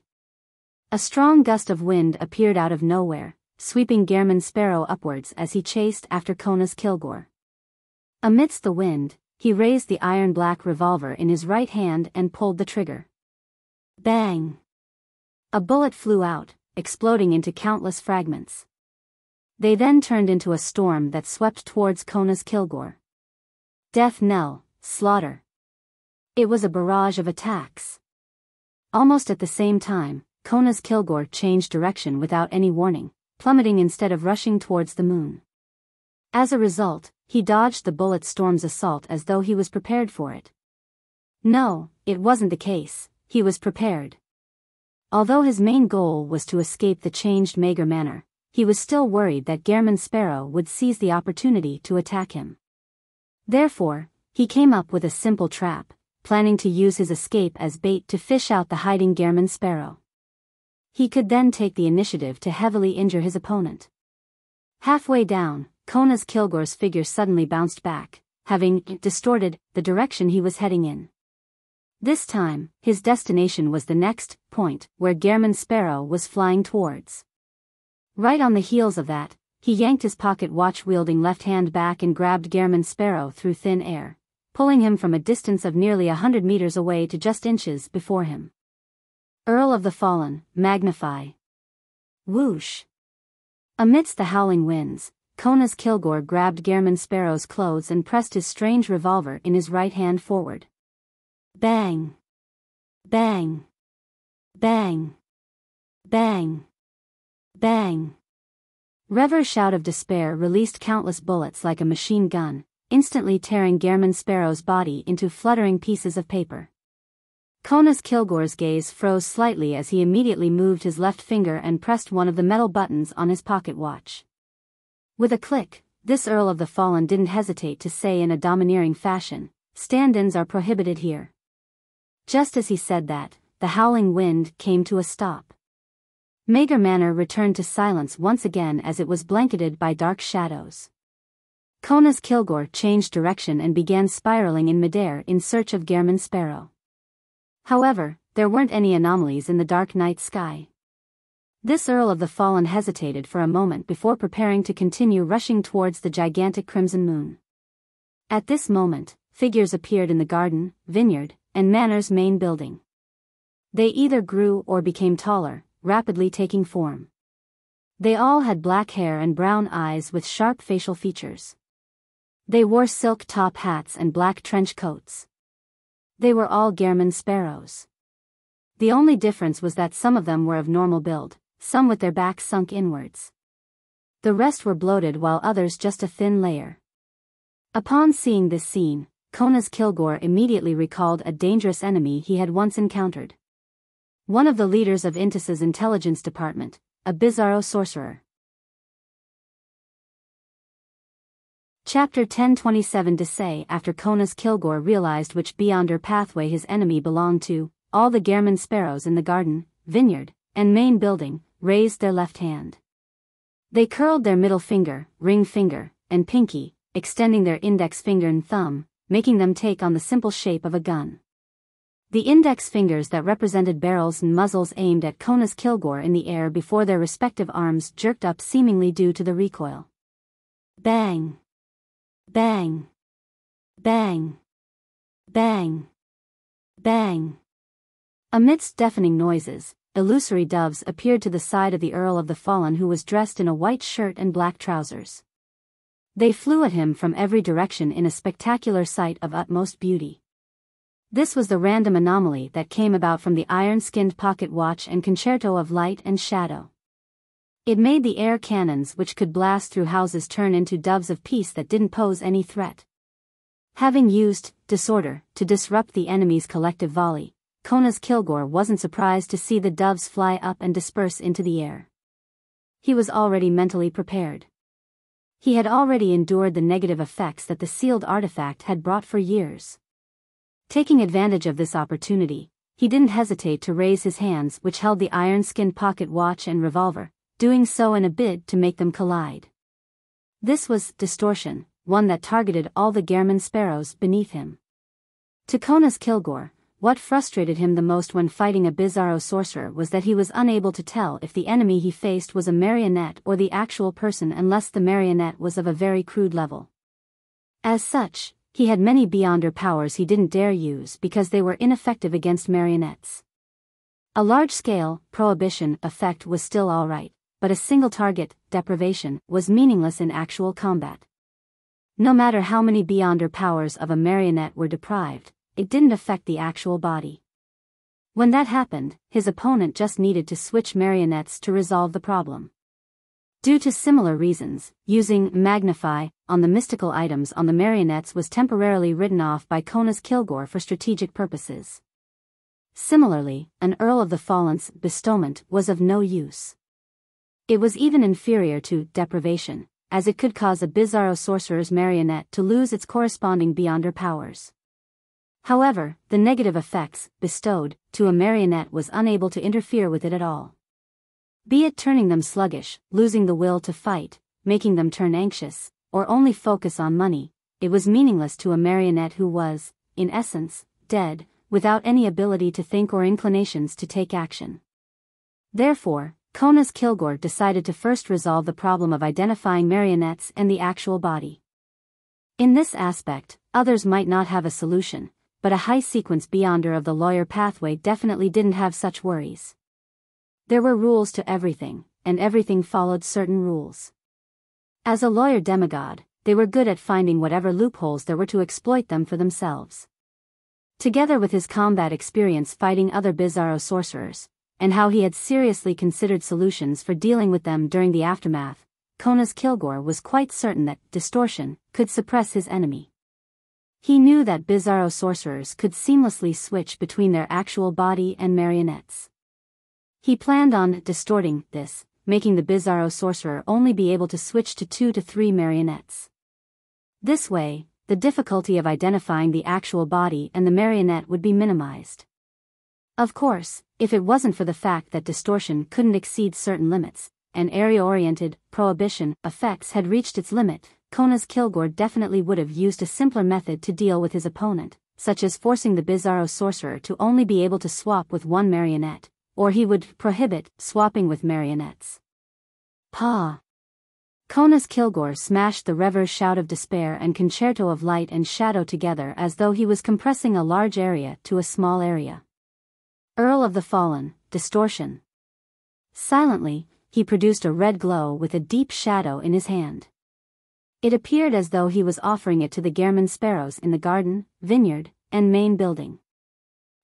S1: A strong gust of wind appeared out of nowhere, sweeping Gehrman Sparrow upwards as he chased after Konas Kilgore. Amidst the wind, he raised the iron-black revolver in his right hand and pulled the trigger. Bang! A bullet flew out, exploding into countless fragments. They then turned into a storm that swept towards Konas Kilgore. Death knell, slaughter. It was a barrage of attacks. Almost at the same time, Konas Kilgore changed direction without any warning, plummeting instead of rushing towards the moon. As a result, he dodged the bullet storm's assault as though he was prepared for it. No, it wasn't the case, he was prepared. Although his main goal was to escape the changed Mager Manor, he was still worried that Gehrman Sparrow would seize the opportunity to attack him. Therefore, he came up with a simple trap, planning to use his escape as bait to fish out the hiding Gehrman Sparrow. He could then take the initiative to heavily injure his opponent. Halfway down, Konas Kilgore's figure suddenly bounced back, having distorted the direction he was heading in. This time, his destination was the next point where Gehrman Sparrow was flying towards. Right on the heels of that, he yanked his pocket watch-wielding left hand back and grabbed Gehrman Sparrow through thin air, pulling him from a distance of nearly 100 meters away to just inches before him. Earl of the Fallen, magnify. Whoosh. Amidst the howling winds, Kona's Kilgore grabbed Gehrman Sparrow's clothes and pressed his strange revolver in his right hand forward. Bang! Bang! Bang! Bang! Bang! Rever's shout of despair released countless bullets like a machine gun, instantly tearing Gehrman Sparrow's body into fluttering pieces of paper. Kona's Kilgore's gaze froze slightly as he immediately moved his left finger and pressed one of the metal buttons on his pocket watch. With a click, this Earl of the Fallen didn't hesitate to say in a domineering fashion, "Stand-ins are prohibited here." Just as he said that, the howling wind came to a stop. Mager Manor returned to silence once again as it was blanketed by dark shadows. Kona's Kilgore changed direction and began spiraling in midair in search of Gehrman Sparrow. However, there weren't any anomalies in the dark night sky. This Earl of the Fallen hesitated for a moment before preparing to continue rushing towards the gigantic crimson moon. At this moment, figures appeared in the garden, vineyard, and manor's main building. They either grew or became taller, rapidly taking form. They all had black hair and brown eyes with sharp facial features. They wore silk top hats and black trench coats. They were all Gehrman Sparrows. The only difference was that some of them were of normal build, some with their backs sunk inwards. The rest were bloated while others just a thin layer. Upon seeing this scene, Kona's Kilgore immediately recalled a dangerous enemy he had once encountered. One of the leaders of Intis's intelligence department, a Bizarro sorcerer. Chapter 1027 to say after Kona's Kilgore realized which beyonder pathway his enemy belonged to, all the Gehrman Sparrows in the garden, vineyard, and main building, raised their left hand. They curled their middle finger, ring finger, and pinky, extending their index finger and thumb, making them take on the simple shape of a gun. The index fingers that represented barrels and muzzles aimed at Kona's Kilgore in the air before their respective arms jerked up seemingly due to the recoil. Bang! Bang! Bang! Bang! Bang! Amidst deafening noises, illusory doves appeared to the side of the Earl of the Fallen, who was dressed in a white shirt and black trousers. They flew at him from every direction in a spectacular sight of utmost beauty. This was the random anomaly that came about from the iron-skinned pocket watch and concerto of light and shadow. It made the air cannons which could blast through houses turn into doves of peace that didn't pose any threat. Having used disorder to disrupt the enemy's collective volley, Kona's Kilgore wasn't surprised to see the doves fly up and disperse into the air. He was already mentally prepared. He had already endured the negative effects that the sealed artifact had brought for years. Taking advantage of this opportunity, he didn't hesitate to raise his hands which held the iron-skinned pocket watch and revolver, doing so in a bid to make them collide. This was distortion, one that targeted all the Gehrman Sparrows beneath him. To Kona's Kilgore, what frustrated him the most when fighting a Bizarro sorcerer was that he was unable to tell if the enemy he faced was a marionette or the actual person unless the marionette was of a very crude level. As such, he had many beyonder powers he didn't dare use because they were ineffective against marionettes. A large-scale, prohibition effect was still alright, but a single target, deprivation, was meaningless in actual combat. No matter how many beyonder powers of a marionette were deprived, it didn't affect the actual body. When that happened, his opponent just needed to switch marionettes to resolve the problem. Due to similar reasons, using magnify on the mystical items on the marionettes was temporarily written off by Kona's Kilgore for strategic purposes. Similarly, an Earl of the Fallen's bestowment was of no use. It was even inferior to deprivation, as it could cause a Bizarro sorcerer's marionette to lose its corresponding beyonder powers. However, the negative effects bestowed to a marionette was unable to interfere with it at all. Be it turning them sluggish, losing the will to fight, making them turn anxious, or only focus on money, it was meaningless to a marionette who was, in essence, dead, without any ability to think or inclinations to take action. Therefore, Konas Kilgore decided to first resolve the problem of identifying marionettes and the actual body. In this aspect, others might not have a solution, but a high-sequence Beyonder of the lawyer pathway definitely didn't have such worries. There were rules to everything, and everything followed certain rules. As a lawyer demigod, they were good at finding whatever loopholes there were to exploit them for themselves. Together with his combat experience fighting other Bizarro sorcerers, and how he had seriously considered solutions for dealing with them during the aftermath, Konas Kilgore was quite certain that distortion could suppress his enemy. He knew that Bizarro sorcerers could seamlessly switch between their actual body and marionettes. He planned on distorting this, making the Bizarro sorcerer only be able to switch to 2 to 3 marionettes. This way, the difficulty of identifying the actual body and the marionette would be minimized. Of course, if it wasn't for the fact that distortion couldn't exceed certain limits, and area-oriented prohibition effects had reached its limit, Konas Kilgore definitely would have used a simpler method to deal with his opponent, such as forcing the Bizarro sorcerer to only be able to swap with one marionette, or he would prohibit swapping with marionettes. Pa! Konas Kilgore smashed the Rever's Shout of Despair and Concerto of Light and Shadow together as though he was compressing a large area to a small area. Earl of the Fallen, Distortion. Silently, he produced a red glow with a deep shadow in his hand. It appeared as though he was offering it to the Gehrman sparrows in the garden, vineyard, and main building.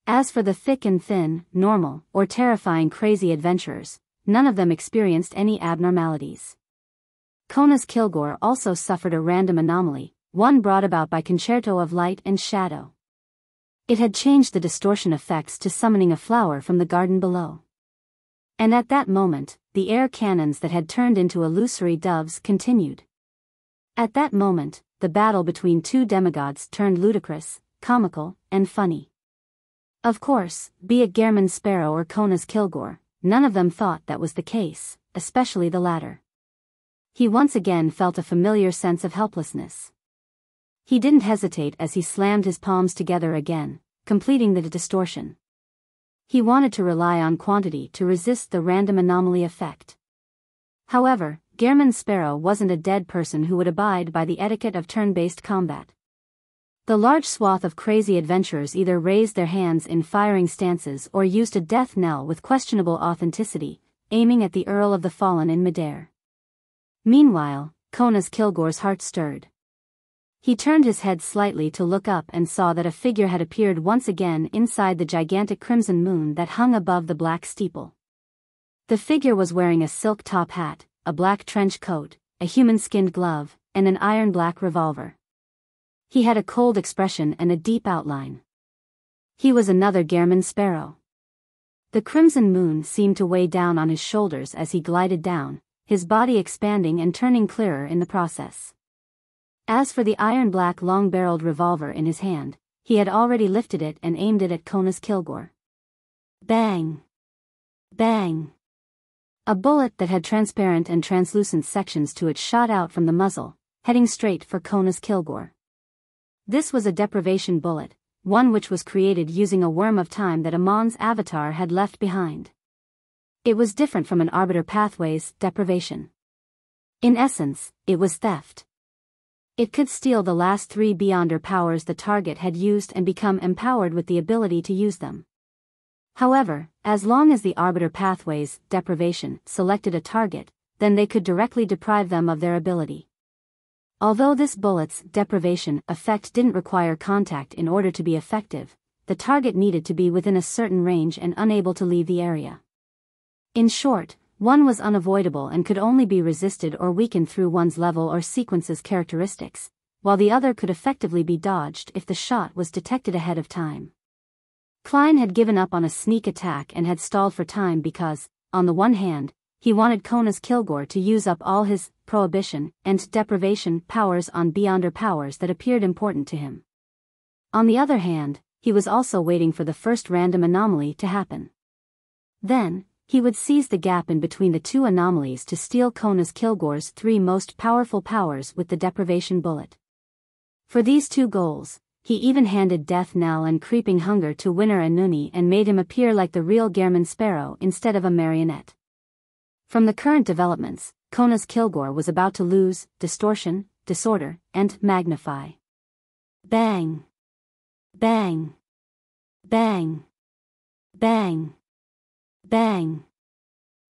S1: As for the thick and thin, normal, or terrifying crazy adventurers, none of them experienced any abnormalities. Konas Kilgore also suffered a random anomaly, one brought about by Concerto of Light and Shadow. It had changed the distortion effects to summoning a flower from the garden below. And at that moment, the air cannons that had turned into illusory doves continued. At that moment, the battle between two demigods turned ludicrous, comical, and funny. Of course, be it Gehrman Sparrow or Konas Kilgore, none of them thought that was the case, especially the latter. He once again felt a familiar sense of helplessness. He didn't hesitate as he slammed his palms together again, completing the distortion. He wanted to rely on quantity to resist the random anomaly effect. However, Gehrman Sparrow wasn't a dead person who would abide by the etiquette of turn-based combat. The large swath of crazy adventurers either raised their hands in firing stances or used a death knell with questionable authenticity, aiming at the Earl of the Fallen in midair. Meanwhile, Konas Kilgore's heart stirred. He turned his head slightly to look up and saw that a figure had appeared once again inside the gigantic crimson moon that hung above the black steeple. The figure was wearing a silk top hat, a black trench coat, a human-skinned glove, and an iron-black revolver. He had a cold expression and a deep outline. He was another Gehrman Sparrow. The crimson moon seemed to weigh down on his shoulders as he glided down, his body expanding and turning clearer in the process. As for the iron-black long-barreled revolver in his hand, he had already lifted it and aimed it at Konas Kilgore. Bang! Bang! A bullet that had transparent and translucent sections to it shot out from the muzzle, heading straight for Konas Kilgore. This was a deprivation bullet, one which was created using a worm of time that Amon's avatar had left behind. It was different from an Arbiter Pathway's deprivation. In essence, it was theft. It could steal the last 3 Beyonder powers the target had used and become empowered with the ability to use them. However, as long as the Arbiter Pathway's deprivation selected a target, then they could directly deprive them of their ability. Although this bullet's deprivation effect didn't require contact in order to be effective, the target needed to be within a certain range and unable to leave the area. In short, one was unavoidable and could only be resisted or weakened through one's level or sequence's characteristics, while the other could effectively be dodged if the shot was detected ahead of time. Klein had given up on a sneak attack and had stalled for time because, on the one hand, he wanted Konas Kilgore to use up all his prohibition and deprivation powers on Beyonder powers that appeared important to him. On the other hand, he was also waiting for the first random anomaly to happen. Then, he would seize the gap in between the two anomalies to steal Konas Kilgore's 3 most powerful powers with the deprivation bullet. For these 2 goals, he even handed Death Knell and Creeping Hunger to Winner and Nuni and made him appear like the real Gehrman Sparrow instead of a marionette. From the current developments, Kona's Kilgore was about to lose, distortion, disorder, and magnify. Bang! Bang! Bang! Bang! Bang!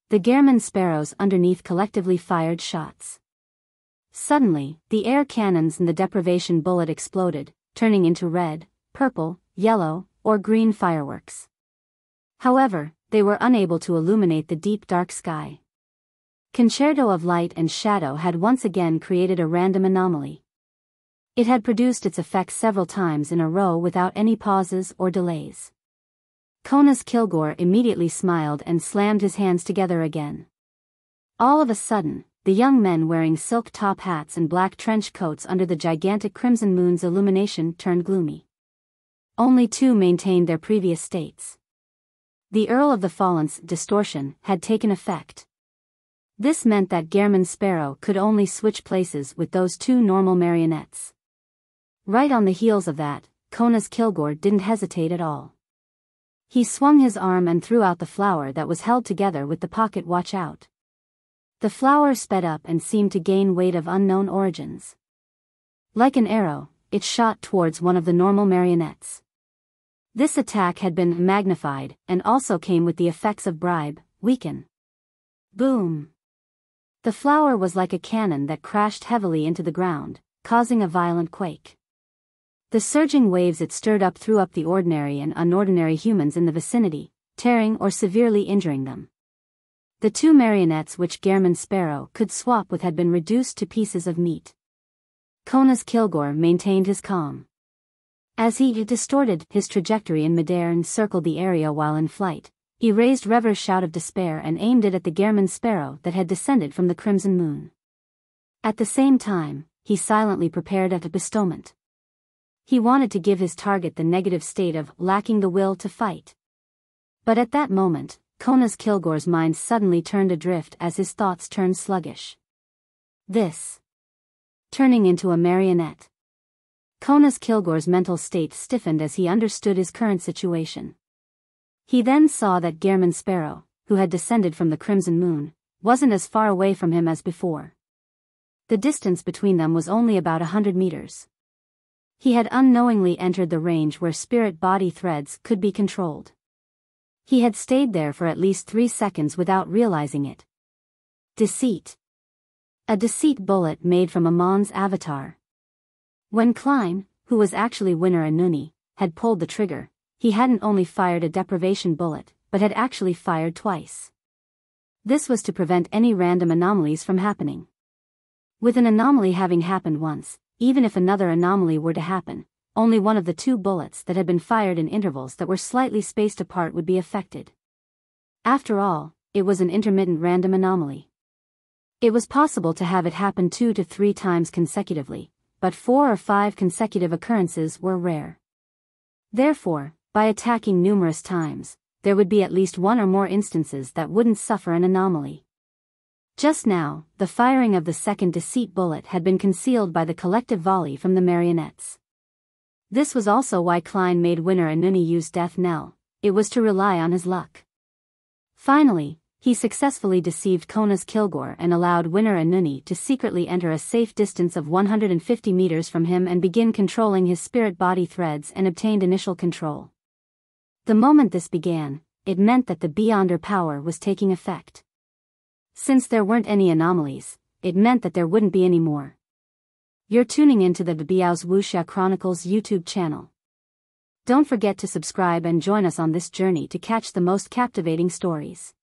S1: The German sparrows underneath collectively fired shots. Suddenly, the air cannons and the deprivation bullet exploded, turning into red, purple, yellow, or green fireworks. However, they were unable to illuminate the deep dark sky. Concerto of light and shadow had once again created a random anomaly. It had produced its effects several times in a row without any pauses or delays. Kona's Kilgore immediately smiled and slammed his hands together again. All of a sudden, the young men wearing silk top hats and black trench coats under the gigantic crimson moon's illumination turned gloomy. Only two maintained their previous states. The Earl of the Fallen's distortion had taken effect. This meant that German Sparrow could only switch places with those two normal marionettes. Right on the heels of that, Kona's Kilgore didn't hesitate at all. He swung his arm and threw out the flower that was held together with the pocket watch out. The flower sped up and seemed to gain weight of unknown origins. Like an arrow, it shot towards one of the normal marionettes. This attack had been magnified, and also came with the effects of bribe, weaken. Boom! The flower was like a cannon that crashed heavily into the ground, causing a violent quake. The surging waves it stirred up threw up the ordinary and unordinary humans in the vicinity, tearing or severely injuring them. The two marionettes which German Sparrow could swap with had been reduced to pieces of meat. Kona's Kilgore maintained his calm. As he distorted his trajectory in midair and circled the area while in flight, he raised Rever's shout of despair and aimed it at the German Sparrow that had descended from the crimson moon. At the same time, he silently prepared a bestowment. He wanted to give his target the negative state of lacking the will to fight. But at that moment, Kona's Kilgore's mind suddenly turned adrift as his thoughts turned sluggish. This. Turning into a marionette. Kona's Kilgore's mental state stiffened as he understood his current situation. He then saw that German Sparrow, who had descended from the crimson moon, wasn't as far away from him as before. The distance between them was only about 100 meters. He had unknowingly entered the range where spirit body threads could be controlled. He had stayed there for at least 3 seconds without realizing it. Deceit. A deceit bullet made from Amon's avatar. When Klein, who was actually Winner Anuni, had pulled the trigger, he hadn't only fired a deprivation bullet, but had actually fired twice. This was to prevent any random anomalies from happening. With an anomaly having happened once, even if another anomaly were to happen, only one of the two bullets that had been fired in intervals that were slightly spaced apart would be affected. After all, it was an intermittent random anomaly. It was possible to have it happen 2 to 3 times consecutively, but 4 or 5 consecutive occurrences were rare. Therefore, by attacking numerous times, there would be at least 1 or more instances that wouldn't suffer an anomaly. Just now, the firing of the second deceit bullet had been concealed by the collective volley from the marionettes. This was also why Klein made Winner Anuni use Death Knell. It was to rely on his luck. Finally, he successfully deceived Kona's Kilgore and allowed Winner Anuni to secretly enter a safe distance of 150 meters from him and begin controlling his spirit body threads and obtained initial control. The moment this began, it meant that the Beyonder power was taking effect. Since there weren't any anomalies, it meant that there wouldn't be any more. You're tuning into the Biyao's Wuxia Chronicles YouTube channel. Don't forget to subscribe and join us on this journey to catch the most captivating stories.